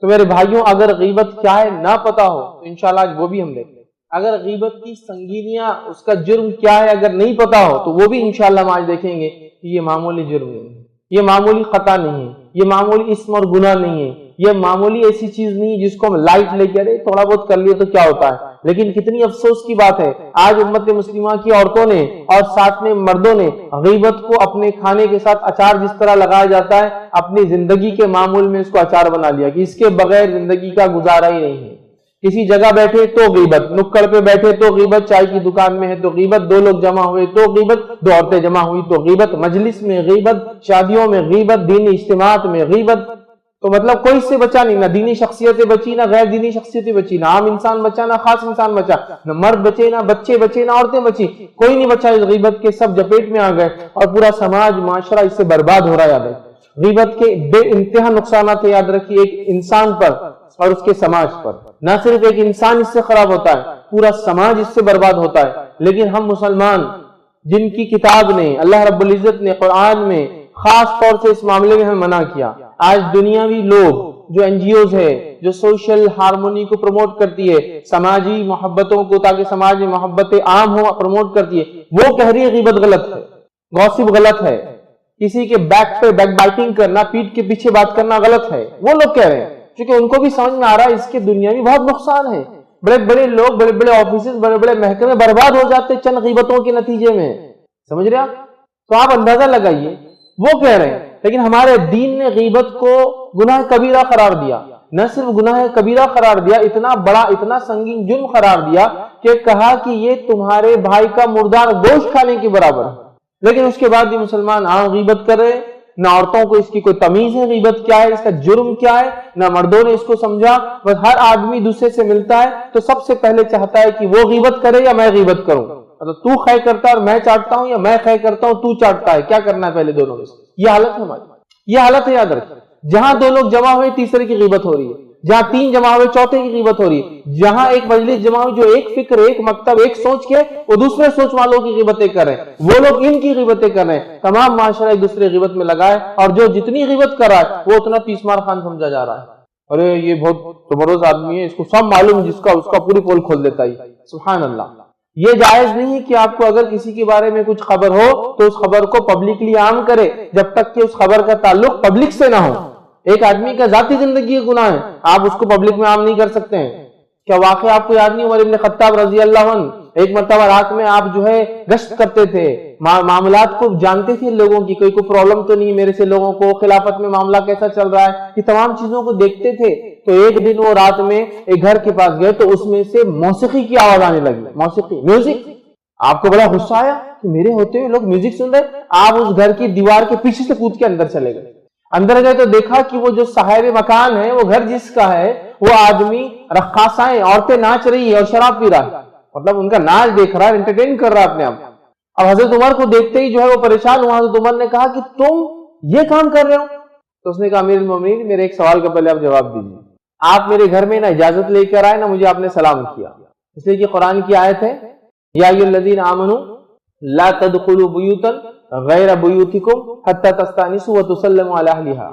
تو میرے بھائیوں اگر غیبت کیا ہے نہ پتا ہو تو انشاءاللہ آج وہ بھی ہم دیکھیں. اگر غیبت کی سنگینیاں، اس کا جرم کیا ہے اگر نہیں پتا ہو تو وہ بھی انشاءاللہ ہم آج دیکھیں گے کہ یہ معمولی جرم نہیں ہے، یہ معمولی خطا نہیں ہے، یہ معمولی اسم اور گناہ نہیں ہے، یہ معمولی ایسی چیز نہیں ہے جس کو ہم لائٹ لے کے تھوڑا بہت کر لیے تو کیا ہوتا ہے. لیکن کتنی افسوس کی بات ہے آج امت مسلمہ کی عورتوں نے اور ساتھ میں مردوں نے غیبت کو اپنے کھانے کے ساتھ اچار جس طرح لگایا جاتا ہے اپنی زندگی کے معمول میں اس کو اچار بنا لیا کہ اس کے بغیر زندگی کا گزارا ہی نہیں ہے. کسی جگہ بیٹھے تو غیبت، نکڑ پہ بیٹھے تو غیبت، چائے کی دکان میں ہے تو غیبت، دو لوگ جمع ہوئے تو غیبت، دو عورتیں جمع ہوئی تو غیبت، مجلس میں غیبت، شادیوں میں غیبت، دینی اجتماعات میں غیبت. تو مطلب کوئی سے بچا نہیں، نہ دینی شخصیتیں بچی، نہ غیر دینی شخصیتیں بچی، نہ عام انسان بچا، نہ خاص انسان بچا، نہ مرد بچے، نہ بچے بچے، نہ عورتیں بچی، کوئی نہیں بچا اس غیبت کے، سب جپیٹ میں آ گئے اور پورا سماج معاشرہ اس سے برباد ہو رہا ہے. یاد ہے غیبت کے بے انتہا نقصانات یاد رکھیے ایک انسان پر اور اس کے سماج پر. نہ صرف ایک انسان اس سے خراب ہوتا ہے، پورا سماج اس سے برباد ہوتا ہے. لیکن ہم مسلمان جن کی کتاب نے، اللہ رب العزت نے قرآن میں خاص طور سے اس معاملے میں ہمیں منع کیا. آج دنیاوی لوگ جو این جی اوز ہے جو سوشل ہارمونی کو پروموٹ کرتی ہے، سماجی محبتوں کو تاکہ سماج میں محبتیں عام ہو پروموٹ کرتی ہے، وہ کہہ رہی ہے غیبت غلط ہے، گوسپ غلط ہے، کسی کے بیک پہ بیک بائٹنگ کرنا، پیٹ کے پیچھے بات کرنا غلط ہے. وہ لوگ کہہ رہے ہیں کیونکہ ان کو بھی سمجھ میں آ رہا ہے اس کے دنیا میں بہت نقصان ہے. بڑے بڑے لوگ، بڑے بڑے آفیسز، بڑے بڑے محکمے برباد ہو جاتے چند غیبتوں کے نتیجے میں. سمجھ رہے آپ؟ تو آپ اندازہ لگائیے وہ کہہ رہے ہیں. لیکن ہمارے دین نے غیبت کو گناہ کبیرہ قرار دیا. نہ صرف گناہ کبیرہ قرار دیا، اتنا بڑا اتنا سنگین جرم قرار دیا کہ کہا کہ یہ تمہارے بھائی کا مردار گوشت کھانے کے برابر ہے. لیکن اس کے بعد بھی مسلمان غیبت کر رہے. نہ عورتوں کو اس کی کوئی تمیز ہے غیبت کیا ہے، اس کا جرم کیا ہے، نہ مردوں نے اس کو سمجھا. بس ہر آدمی دوسرے سے ملتا ہے تو سب سے پہلے چاہتا ہے کہ وہ غیبت کرے یا میں غیبت کروں. مطلب تو خے کرتا ہے اور میں چاٹتا ہوں، یا میں خے کرتا ہوں تو چاٹتا ہے، کیا کرنا ہے پہلے دونوں میں سے. یہ حالت ہے ہماری، یہ حالت ہے. یاد رکھیں جہاں دو لوگ جمع ہوئے تیسرے کی غیبت ہو رہی ہے، جہاں تین جمع ہوئے چوتھے کی غیبت ہو رہی ہے، جہاں ایک مجلس جمع ہوئی جو ایک فکر، ایک مکتب، ایک سوچ کے وہ دوسرے سوچ والوں کی غیبتیں کر رہے ہیں، وہ لوگ ان کی غیبتیں کر رہے ہیں. تمام معاشرہ ایک دوسرے غیبت میں لگا ہے اور جو جتنی غیبت کر رہا ہے وہ اتنا تیسمار خان سمجھا جا رہا ہے. ارے یہ بہت زبردست آدمی ہے، اس کو سب معلوم، جس کا اس کا پوری پول کھول دیتا ہے. سبحان اللہ. یہ جائز نہیں ہے کہ آپ کو اگر کسی کے بارے میں کچھ خبر ہو تو اس خبر کو پبلکلی عام کرے جب تک کہ اس خبر کا تعلق پبلک سے نہ ہو. ایک آدمی کا ذاتی زندگی کا گناہ ہے، آپ اس کو پبلک میں عام نہیں کر سکتے ہیں. کیا واقعہ آپ کو یاد نہیں؟ عمر ابن خطاب رضی اللہ عنہ ایک مرتبہ رات میں آپ جو ہے گشت کرتے تھے، معاملات کو جانتے تھے لوگوں کی، کوئی پرابلم تو نہیں میرے سے، لوگوں کو خلافت میں معاملہ کیسا چل رہا ہے، یہ تمام چیزوں کو دیکھتے تھے. تو ایک دن وہ رات میں ایک گھر کے پاس گئے تو اس میں سے موسیقی کی آواز آنے لگی. موسیقی، میوزک. آپ کو بڑا غصہ آیا کہ میرے ہوتے ہوئے لوگ میوزک سن رہے. آپ اس گھر کی دیوار کے پیچھے سے کود کے اندر چلے گئے. اندر گئے تو دیکھا کہ وہ جو صاحب مکان ہے، وہ گھر جس کا ہے، وہ آدمی رقاصائیں، عورتیں ناچ رہی ہے اور شراب پی رہا ہے. مطلب ان کا ناچ دیکھ رہا ہے، انٹرٹین کر رہا ہے اپنے آپ. اب حضرت عمر کو دیکھتے ہی جو ہے وہ پریشان ہوا. حضرت عمر نے کہا کہ تم یہ کام کر رہے ہو؟ تو اس نے کہا امیر المومنین میرے ایک سوال کا پہلے آپ جواب دیجیے. آپ میرے گھر میں نہ اجازت لے کر آئے نہ مجھے آپ نے سلام کیا. اس لیے کہ قرآن کی آیت ہے یا ایھا الذین آمنوا لا تدخلوا بیوتا غیر بیوتکم حتی تستأنسوا وتسلموا علی اہلھا،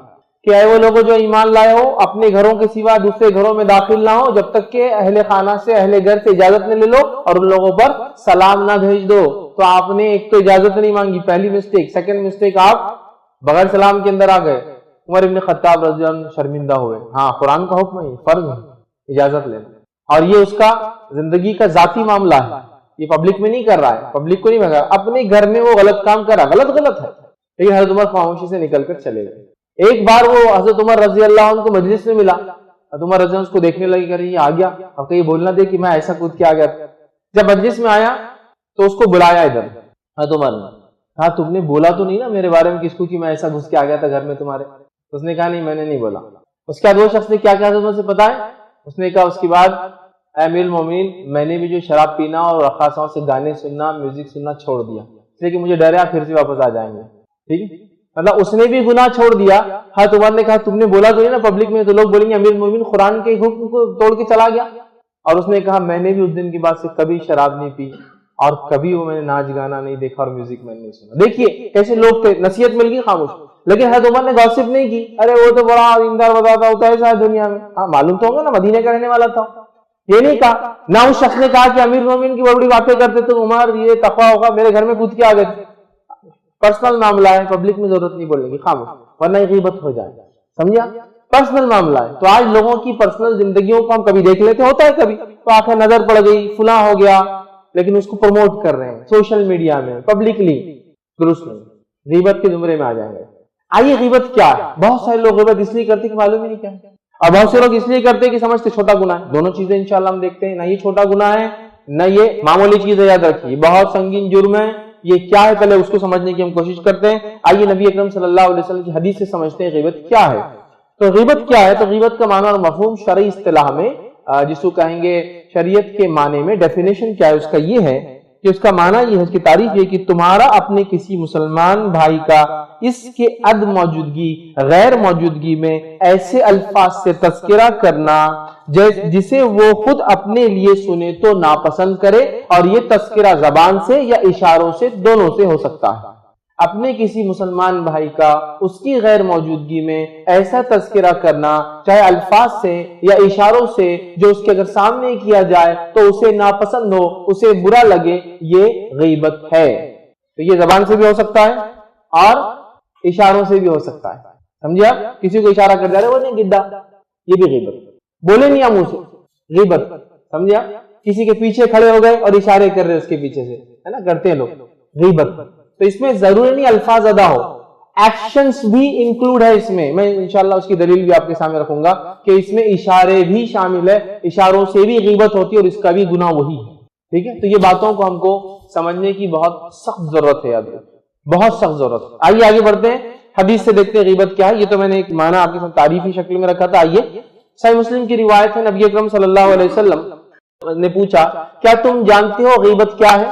کہ اے وہ لوگوں جو ایمان لائے ہو اپنے گھروں کے سوا دوسرے گھروں میں داخل نہ ہو جب تک کہ اہل خانہ سے، اہل گھر سے اجازت نہ لے لو اور ان لوگوں پر سلام نہ بھیج دو. تو آپ نے ایک تو اجازت نہیں مانگی، پہلی مسٹیک. سیکنڈ مسٹیک، آپ بغیر سلام کے اندر آ گئے. عمر ابن خطاب رضی اللہ عنہ شرمندہ ہوئے. ہاں قرآن کا حکم ہے، فرض ہے اجازت لینا، اور یہ اس کا زندگی کا ذاتی معاملہ ہے، یہ پبلک میں نہیں کر رہا ہے، پبلک کو نہیں بھگا، اپنے گھر میں وہ غلط کام کر رہا. غلط ہے. لیکن حضرت عمر خاموشی سے نکل کر چلے گئے. ایک بار وہ حضرت عمر رضی اللہ عنہ کو مجلس میں ملا. حضرت عمر رضی اللہ عنہ اس کو دیکھنے لگے کہ یہ آ گیا، اب کہیں بولنا دے کہ میں ایسا کود کے آ گیا. جب مجلس میں آیا تو اس کو بلایا ادھر. حضرت عمر نے کہا تم نے بولا تو نہیں نا میرے بارے میں کس کو کہ میں ایسا گھس کے آ گیا تھا گھر میں تمہارے؟ اس نے کہا نہیں میں نے نہیں بولا. اس کے بعد وہ شخص نے کیا کہا حضرت عمر سے پتا ہے؟ اس نے کہا اس کے بعد اے امیر المومنین میں نے بھی جو شراب پینا اور رقاصاؤں سے گانے سننا، میوزک سننا چھوڑ دیا، اس لیے کہ مجھے ڈر ہے آپ پھر سے واپس آ جائیں گے. ٹھیک، مطلب اس نے بھی گناہ چھوڑ دیا. حضرت عمر نے کہا تم نے بولا تو نہیں نا پبلک میں، تو لوگ بولیں گے امیر المومنین قرآن کے حکم کو توڑ کے چلا گیا. اور اس نے کہا میں نے بھی اس دن کے بعد سے کبھی شراب نہیں پی، اور کبھی وہ میں نے ناچ گانا نہیں دیکھا اور میوزک میں نہیں سنا. دیکھیے کیسے لوگ تھے, نصیحت مل گئی خاموش. لیکن حضرت عمر نے گوسپ نہیں کی, ارے وہ تو بڑا دیندار بتاتا ہوتا ہے ایسا دنیا میں. ہاں معلوم تو ہوگا نا مدینے کا رہنے والا تھا. یہ نہیں کہا, نہ اس شخص نے کہا کہ امیر المومنین کی بڑی باتیں کرتے تو عمر یہ تقویٰ ہوگا, میرے گھر میں کود کے آ گئے. پرسنل معاملہ ہے, پبلک میں ضرورت نہیں بولنے کی خاموش, ورنہ غیبت ہو جائے. سمجھا, پرسنل معاملہ ہے. تو آج لوگوں کی پرسنل زندگیوں کو ہم کبھی دیکھ لیتے, ہوتا ہے کبھی تو آنکھیں نظر پڑ گئی فلاں ہو گیا, لیکن اس کو پروموٹ کر رہے ہیں سوشل میڈیا میں پبلکلی. درست نہیں, غیبت کے زمرے میں آ جائیں گے. آئیے غیبت کیا ہے. بہت سارے لوگ غیبت اس لیے کرتے کہ معلوم ہی نہیں کیا ہے, اور بہت سے لوگ اس لیے کرتے کہ سمجھتے چھوٹا گناہ ہے. دونوں چیزیں انشاءاللہ ہم دیکھتے ہیں, نہ یہ چھوٹا گناہ ہے نہ یہ معمولی چیز ہے. یاد رکھیے بہت سنگین جرم ہے. یہ کیا ہے پہلے اس کو سمجھنے کی ہم کوشش کرتے ہیں. آئیے نبی اکرم صلی اللہ علیہ وسلم کی حدیث سے سمجھتے ہیں غیبت کیا ہے. تو غیبت کیا ہے, تو غیبت کا معنی اور مفہوم شرعی اصطلاح میں جس کو کہیں گے شریعت کے معنی میں ڈیفینیشن کیا ہے اس کا یہ ہے کہ اس کا معنی یہ ہے, اس کی تعریف یہ کہ تمہارا اپنے کسی مسلمان بھائی کا اس کے عدم موجودگی غیر موجودگی میں ایسے الفاظ سے تذکرہ کرنا جسے وہ خود اپنے لیے سنے تو ناپسند کرے, اور یہ تذکرہ زبان سے یا اشاروں سے دونوں سے ہو سکتا ہے. اپنے کسی مسلمان بھائی کا اس کی غیر موجودگی میں ایسا تذکرہ کرنا, چاہے الفاظ سے یا اشاروں سے, جو اس کے اگر سامنے کیا جائے تو اسے ناپسند ہو, اسے برا لگے, یہ غیبت ہے. تو یہ زبان سے بھی ہو سکتا ہے اور اشاروں سے بھی ہو سکتا ہے. سمجھا, کسی کو اشارہ کر جا رہے وہ نہیں گڈا, یہ بھی غیبت. بولے نہیں منہ سے, غیبت. سمجھا, کسی کے پیچھے کھڑے ہو گئے اور اشارے کر رہے اس کے پیچھے سے, ہے نا, کرتے ہیں لوگ, غیبت. تو اس میں ضروری نہیں الفاظ ادا ہو, ایکشنز بھی انکلوڈ ہے اس میں. میں انشاءاللہ اس کی دلیل بھی آپ کے سامنے رکھوں گا کہ اس میں اشارے بھی شامل ہے, اشاروں سے بھی غیبت ہوتی ہے اور اس کا بھی گناہ وہی ہے. ٹھیک ہے, تو یہ باتوں کو ہم کو سمجھنے کی بہت سخت ضرورت ہے, بہت سخت ضرورت ہے. آئیے آگے بڑھتے ہیں, حدیث سے دیکھتے ہیں غیبت کیا ہے. یہ تو میں نے ایک معنی آپ کے ساتھ تعریفی شکل میں رکھا تھا. آئیے, صحیح مسلم کی روایت ہے, نبی اکرم صلی اللہ علیہ وسلم نے پوچھا کیا تم جانتے ہو غیبت کیا ہے.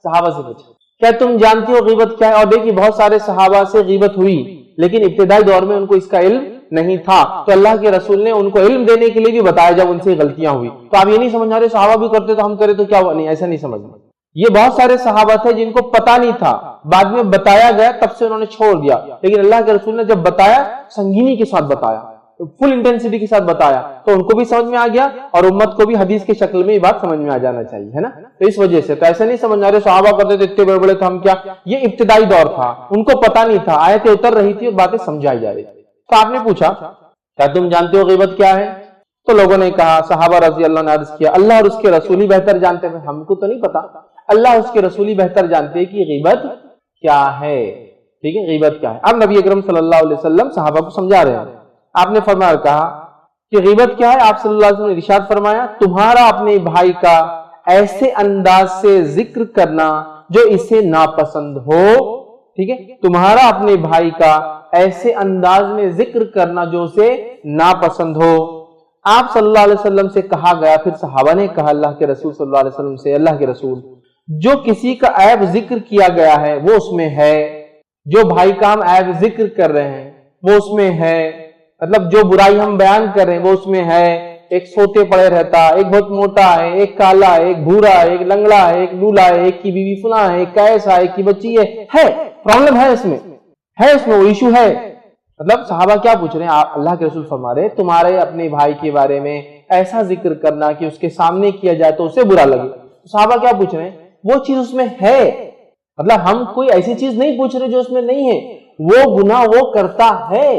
صحابہ سے پوچھا کیا تم جانتے ہو غیبت کیا ہے. اور دیکھیے بہت سارے صحابہ سے غیبت ہوئی, لیکن ابتدائی دور میں ان کو اس کا علم نہیں تھا, تو اللہ کے رسول نے ان کو علم دینے کے لیے بھی بتایا جب ان سے غلطیاں ہوئی. تو آپ یہ نہیں سمجھا رہے صحابہ بھی کرتے تو ہم کرے تو کیا ہوا, نہیں, ایسا نہیں سمجھنا. یہ بہت سارے صحابہ تھے جن کو پتا نہیں تھا, بعد میں بتایا گیا تب سے انہوں نے چھوڑ دیا, لیکن اللہ کے رسول نے جب بتایا سنگینی کے ساتھ بتایا, فل انٹینسٹی کے ساتھ بتایا, تو ان کو بھی سمجھ میں آ گیا اور امت کو بھی حدیث کی شکل میں یہ بات سمجھ میں آ جانا چاہیے, ہے نا. تو اس وجہ سے تو ایسے نہیں سمجھنا رہے صحابہ کرتے تھے اتنے بڑے بڑے تھے ہم کیا. یہ ابتدائی دور تھا, ان کو پتا نہیں تھا, آیتیں اتر رہی تھی اور باتیں سمجھائی جا رہی تھی. تو آپ نے پوچھا کیا تم جانتے ہو غیبت کیا ہے. تو لوگوں نے کہا, صحابہ رضی اللہ عنہ نے عرض کیا اللہ اور اس کے رسول ہی بہتر جانتے ہیں, ہم کو تو نہیں پتا, اللہ اس کے رسول ہی بہتر جانتے ہیں کہ غیبت کیا ہے. ٹھیک ہے, غیبت کیا ہے. اب نبی اکرم صلی اللہ علیہ وسلم صحابہ کو سمجھا رہے ہیں. آپ نے فرمایا کہا کہ غیبت کیا ہے. آپ صلی اللہ علیہ وسلم نے ارشاد فرمایا تمہارا اپنے بھائی کا ایسے انداز سے ذکر کرنا جو اسے ناپسند ہو. ٹھیک ہے, تمہارا اپنے بھائی کا ایسے انداز میں ذکر کرنا جو اسے ناپسند ہو. آپ صلی اللہ علیہ وسلم سے کہا گیا, پھر صحابہ نے کہا اللہ کے رسول صلی اللہ علیہ وسلم سے, اللہ کے رسول جو کسی کا عیب ذکر کیا گیا ہے وہ اس میں ہے, جو بھائی کا ہم عیب ذکر کر رہے ہیں وہ اس میں ہے, مطلب جو برائی ہم بیان کر رہے ہیں وہ اس میں ہے. ایک سوتے پڑے رہتا, ایک بہت موٹا ہے, ایک کالا ہے, ایک بھورا ہے, ایک لنگڑا ہے, ایک لولا ہے, ایک کی بیوی فلاں ہے, ایک کیسا ہے, ایک کی بچی ہے, پرابلم ہے اس میں, وہ ایشو ہے. مطلب صحابہ کیا پوچھ رہے ہیں, اللہ کے رسول فرما رہے تمہارے اپنے بھائی کے بارے میں ایسا ذکر کرنا کہ اس کے سامنے کیا جائے تو اسے برا لگے. صحابہ کیا پوچھ رہے ہیں, وہ چیز اس میں ہے, مطلب ہم کوئی ایسی چیز نہیں پوچھ رہے جو اس میں نہیں ہے, وہ گناہ وہ کرتا ہے.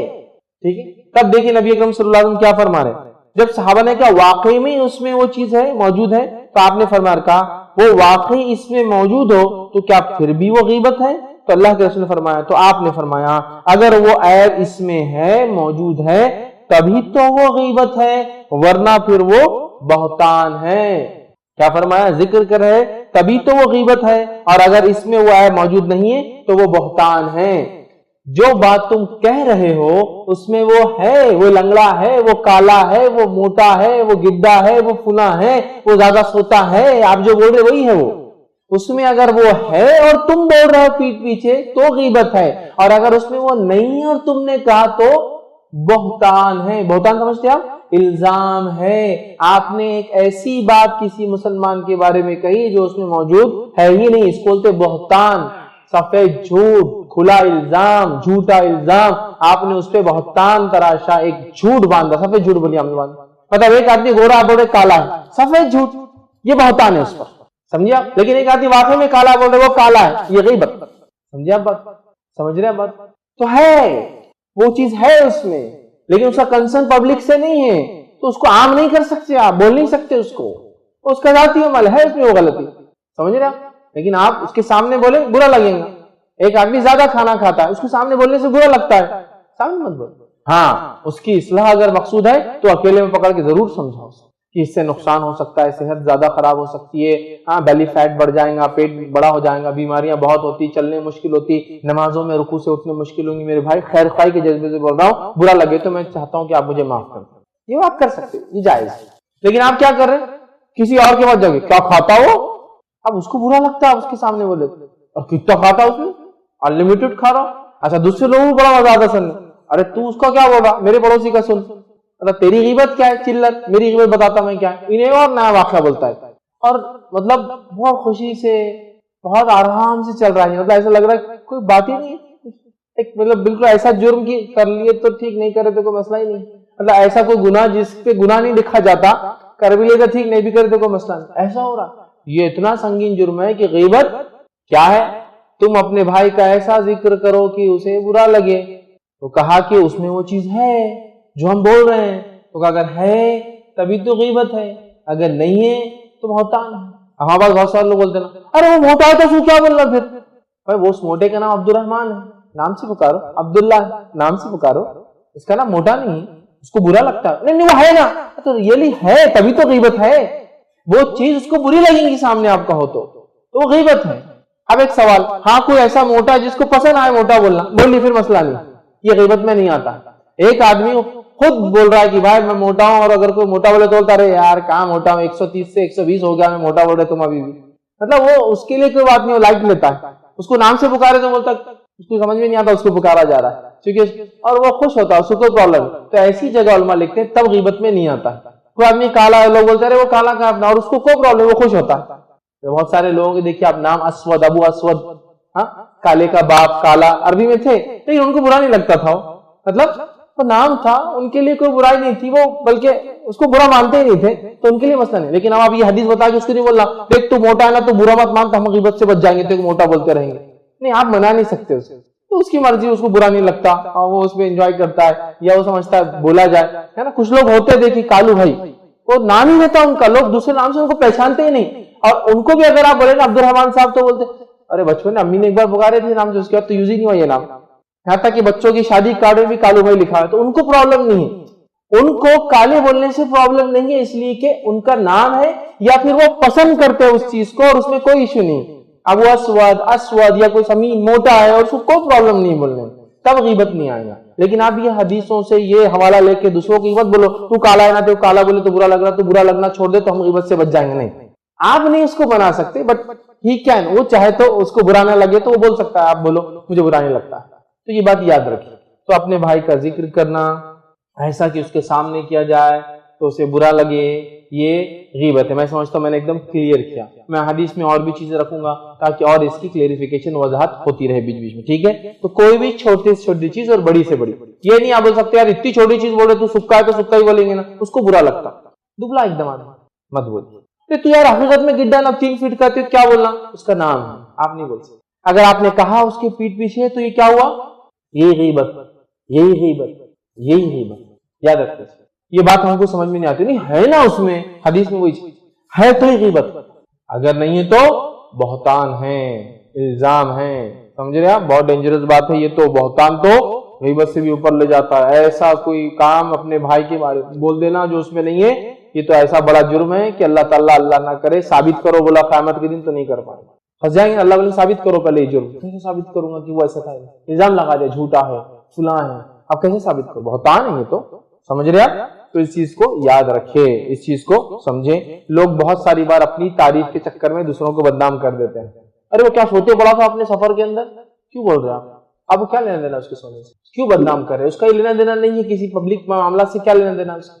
ٹھیک ہے, تب دیکھیں نبی اکرم صلی اللہ علیہ وسلم کیا فرما رہے ہیں. جب صحابہ نے کہا واقعی میں اس میں وہ چیز ہے, موجود ہے, تو آپ نے فرمایا کہا وہ واقعی اس میں موجود ہو تو کیا پھر بھی وہ غیبت ہے. تو اللہ کے رسول نے فرمایا, تو آپ نے فرمایا اگر وہ عیب اس میں ہے, موجود ہے, تبھی تو وہ غیبت ہے, ورنہ پھر وہ بہتان ہے. کیا فرمایا, ذکر کر رہے تبھی تو وہ غیبت ہے, اور اگر اس میں وہ عیب موجود نہیں ہے تو وہ بہتان ہے. جو بات تم کہہ رہے ہو اس میں وہ ہے, وہ لنگڑا ہے, وہ کالا ہے, وہ موٹا ہے, وہ گڈا ہے, وہ فنا ہے, وہ زیادہ سوتا ہے, آپ جو بول رہے وہی ہے, وہ اس میں اگر وہ ہے اور تم بول رہے ہو پیٹ پیچھے تو غیبت ہے, اور اگر اس میں وہ نہیں ہے اور تم نے کہا تو بہتان ہے. بہتان سمجھتے آپ, الزام ہے. آپ نے ایک ایسی بات کسی مسلمان کے بارے میں کہی جو اس میں موجود ہے ہی نہیں. اس کو بولتے بہتان، سفید جھوٹ، کھلا الزام، جھوٹا الزام. آپ نے اس پہ بہتان تراشا، ایک جھوٹ باندھا، سفید جھوٹ بولی آپ نے باندھا. مطلب ایک آدمی گورا بول رہے کالا ہے، سفید جھوٹ، یہ بہتان ہے اس پر، سمجھے آپ. لیکن ایک آدمی واقعی میں کالا بول رہے وہ کالا ہے، یہ غیبت. سمجھے آپ بات؟ سمجھ رہے آپ بات؟ تو ہے وہ چیز ہے اس میں، لیکن اس کا کنسرن پبلک سے نہیں ہے، تو اس کو عام نہیں کر سکتے آپ، بول نہیں سکتے اس کو. اس کا ذاتی عمل ہے، اس میں وہ غلطی، سمجھ رہے آپ. لیکن آپ اس کے سامنے بولے برا لگے گا. ایک آدمی زیادہ کھانا کھاتا ہے، اس کے سامنے بولنے سے برا لگتا ہے، سامنے مت بولو. ہاں اس کی اصلاح اگر مقصود ہے تو اکیلے میں پکڑ کے ضرور سمجھاؤ کہ اس سے نقصان ہو سکتا ہے، صحت زیادہ خراب ہو سکتی ہے، ہاں بیلی فیٹ بڑھ جائے گا، پیٹ بڑا ہو جائے گا، بیماریاں بہت ہوتی، چلنے مشکل ہوتی، نمازوں میں رکوع سے اٹھنے مشکل ہوں گی. میرے بھائی خیر خواہی کے جذبے سے بول رہا ہوں، برا لگے تو میں چاہتا ہوں کہ آپ مجھے معاف کر دیں. یہ آپ کر سکتے، یہ جائز. لیکن آپ کیا کر رہے ہیں، کسی اور کے بعد جاؤ گے کیا کھاتا ہو، اب اس کو برا لگتا ہے، اس کے سامنے بولے اور کتنا کھاتا اس میں، انلمیٹڈ کھا رہا. اچھا دوسرے لوگوں کو بڑا مزہ آتا سننے، ارے تو اس کا کیا بول رہا، میرے پڑوسی کا سن، مطلب تیری غیبت کیا ہے، چلت میری غیبت بتاتا میں کیا ہے. انہیں اور نیا واقعہ بولتا ہے اور مطلب بہت خوشی سے بہت آرام سے چل رہا ہے. مطلب ایسا لگ رہا ہے کوئی بات ہی نہیں، ایک مطلب بالکل ایسا جرم کی کر لیے تو ٹھیک، نہیں کرے تو کوئی مسئلہ ہی نہیں. مطلب ایسا کوئی گناہ جس پہ گناہ نہیں لکھا جاتا، کر بھی لے تو ٹھیک، نہیں بھی کرے تو کوئی مسئلہ نہیں، ایسا ہو رہا. یہ اتنا سنگین جرم ہے کہ غیبت کیا ہے. تم اپنے بھائی کا ایسا ذکر کرو کہ اسے برا لگے. تو کہا کہ اس میں وہ چیز ہے جو ہم بول رہے ہیں، تو اگر ہے تبھی تو غیبت ہے، اگر نہیں ہے تو بہتان ہے. ہمارے پاس بہت سارے لوگ بولتے ہیں ارے وہ موٹا ہے تو اس کو کیا بولنا پھر. بھائی وہ اس موٹے کا نام عبد الرحمان ہے، نام سے پکارو. عبداللہ نام سے پکارو، اس کا نام موٹا نہیں ہے، اس کو برا لگتا ہے. نہیں وہ ہے نا، تو ریئلی ہے تبھی تو غیبت ہے. وہ چیز اس کو بری لگیں گی سامنے آپ کا ہو تو وہ غیبت ہے. اب ایک سوال، ہاں کوئی ایسا موٹا جس کو پسند آئے موٹا بولنا، بولیے پھر مسئلہ نہیں، یہ غیبت میں نہیں آتا. ایک آدمی خود بول رہا ہے کہ بھائی میں موٹا ہوں، اور اگر کوئی موٹا بولے تو بولتا رہے یار کہاں موٹا ہوں، 130 سے 120 ہو گیا میں موٹا بول رہے تم ابھی بھی. مطلب وہ اس کے لیے کوئی بات نہیں، وہ لائٹ لیتا ہے. اس کو نام سے پکارے تو بولتا اس کو سمجھ میں نہیں آتا اس کو پکارا جا رہا ہے، کیونکہ اور وہ خوش ہوتا ہے، اس کو کوئی پرابلم. تو ایسی جگہ علماء لکھتے ہیں تب غیبت میں نہیں آتا. کوئی آدمی کالا ہے، لوگ بولتے ہیں وہ کالا کا اپنا، اور اس کو کوئی پرابلم، وہ خوش ہوتا ہے. بہت سارے لوگوں کے دیکھیے آپ نام اسود، ابو اسود، ہاں کالے کا باپ کالا عربی میں تھے، لیکن ان کو برا نہیں لگتا تھا. مطلب وہ نام تھا، ان کے لیے کوئی برائی نہیں تھی، وہ بلکہ اس کو برا مانتے ہی نہیں تھے، تو ان کے لیے مسئلہ نہیں. لیکن اب آپ یہ حدیث بتا کے اس کو نہیں بولنا دیکھ تو موٹا ہے نا تو برا مت مانتا، ہم غیبت سے بچ جائیں گے، تو موٹا بولتے رہیں گے. نہیں آپ منا نہیں سکتے اسے، تو اس کی مرضی، اس کو برا نہیں لگتا اور وہ اس میں انجوائے کرتا ہے، یا وہ سمجھتا ہے بولا جائے ہے نا. کچھ لوگ ہوتے دیکھیں کالو بھائی، وہ نام ہی لیتا ان کا، لوگ دوسرے نام سے ان کو پہچانتے ہی نہیں. اور ان کو بھی اگر آپ بولے نا عبد الرحمان صاحب تو بولتے ارے بچپن میں امی نے ایک بار پکارے تھے نام سے، اس کے بعد تو یوز ہی نہیں ہوا یہ نام. یہاں تک کہ بچوں کی شادی کارڈ میں بھی کالو بھائی لکھا ہے، تو ان کو پرابلم نہیں ہے. ان کو کالے بولنے سے پرابلم نہیں ہے، اس لیے کہ ان کا نام ہے، یا پھر وہ پسند کرتے ہیں اس چیز کو، اور اس میں کوئی ایشو نہیں. اب وہ اسود یا کوئی سمین موٹا ہے اور اس کو کوئی پرابلم نہیں بولنے، تب غیبت نہیں آئے گا. لیکن آپ یہ حدیثوں سے یہ حوالہ لے کے دوسروں کی غیبت بولو، تو کالا ہے نا تو کالا بولے تو برا لگ رہا، تو برا لگنا چھوڑ دے تو ہم غیبت سے بچ جائیں گے. نہیں، آپ نہیں اس کو بنا سکتے، بٹ ہی کین، وہ چاہے تو اس کو برا نہ لگے تو وہ بول سکتا ہے، آپ بولو مجھے برا نہیں لگتا. تو یہ بات یاد رکھیں. تو اپنے بھائی کا ذکر کرنا ایسا کہ اس کے سامنے کیا جائے تو اسے برا لگے، یہ غیبت ہے. میں سمجھتا ہوں میں نے ایک دم کلیئر کیا. میں حدیث میں اور بھی چیزیں رکھوں گا تاکہ اور اس کی کلیریفیکیشن وضاحت ہوتی رہے بیچ بیچ میں، ٹھیک ہے. تو کوئی بھی چھوٹی سے چھوٹی چیز اور بڑی سے بڑی، یہ نہیں آپ بول سکتے یار اتنی چھوٹی چیز بول رہے تو سکا ہے تو سکا ہی بولیں گے نا، اس کو برا لگتا، دبلا ایک دم آدمی مت بولیے. تو یار حقیقت میں گڈا نا 3 فٹ کا، تو کیا بولنا، اس کا نام ہے، آپ نہیں بول سکتے. اگر آپ نے کہا اس کے پیٹ پیچھے تو یہ کیا ہوا، یہی غیبت، یہی غیبت، یہی غیبت. یاد رکھتے یہ بات ہم کو سمجھ میں نہیں آتی. نہیں ہے نا اس میں حدیث میں وہی چیز ہے تو ہی غیبت، اگر نہیں ہے تو بہتان ہے، الزام ہے. سمجھ رہے آپ، بہت ڈینجرس بات ہے یہ. تو بہتان تو غیبت سے بھی اوپر لے جاتا ہے. ایسا کوئی کام اپنے بھائی کے بارے میں بول دینا جو اس میں نہیں ہے، یہ تو ایسا بڑا جرم ہے کہ اللہ تعالیٰ اللہ نہ کرے ثابت کرو، بولا قیامت کے دن تو نہیں کر پائے گا، پھنس جائیں گے. اللہ بولے ثابت کرو پہلے یہ جرم. کیسے ثابت کروں گا کہ وہ ایسا تھا، الزام لگا دے جھوٹا ہے فلاں ہے، اب کیسے ثابت کرو، بہتان ہے یہ تو. سمجھ رہے آپ. تو اس چیز کو یاد رکھے، اس چیز کو سمجھیں. لوگ بہت ساری بار اپنی تعریف کے چکر میں دوسروں کو بدنام کر دیتے ہیں. ارے وہ کیا سوتے پڑا تھا اپنے سفر کے اندر، کیوں بول رہے آپ، اب وہ کیا لینا دینا اس کے سونے سے، کیوں بدنام کر رہے، اس کا لینا دینا نہیں ہے، کسی پبلک معاملہ سے کیا لینا دینا اس کا.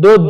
2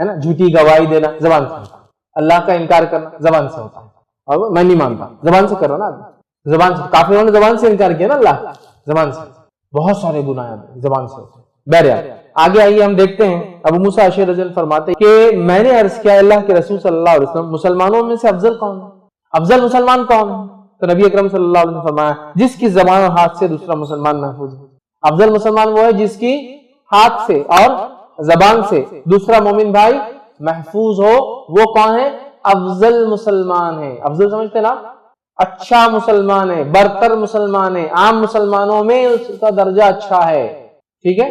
ہے نا, جھوٹی گواہی دینا زبان سے ہوتا ہے, اللہ کا انکار کرنا زبان سے ہوتا ہے, اور میں نہیں مانتا زبان سے کرو نا, زبان سے. کافروں نے زبان سے انکار کیا نا اللہ, زبان سے. بہت سارے گناہ زبان سے ہوتے ہیں. بہرحال آگے آئیے ہم دیکھتے ہیں, ابو موسیٰ اشعری رضی اللہ عنہ فرماتے ہیں کہ میں نے عرض کیا اللہ کے رسول صلی اللہ علیہ وسلم مسلمانوں میں سے افضل کون ہے, افضل مسلمان کون ہے؟ تو نبی اکرم صلی اللہ علیہ وسلم فرمایا جس کی زبان اور ہاتھ سے دوسرا مسلمان محفوظ ہے. افضل مسلمان وہ ہے جس کی ہاتھ سے اور زبان سے دوسرا مومن بھائی محفوظ ہو. وہ کون ہے؟ افضل مسلمان ہے. افضل سمجھتے نا, اچھا مسلمان ہے, برتر مسلمان ہے, عام مسلمانوں میں اس کا درجہ اچھا ہے. ٹھیک ہے,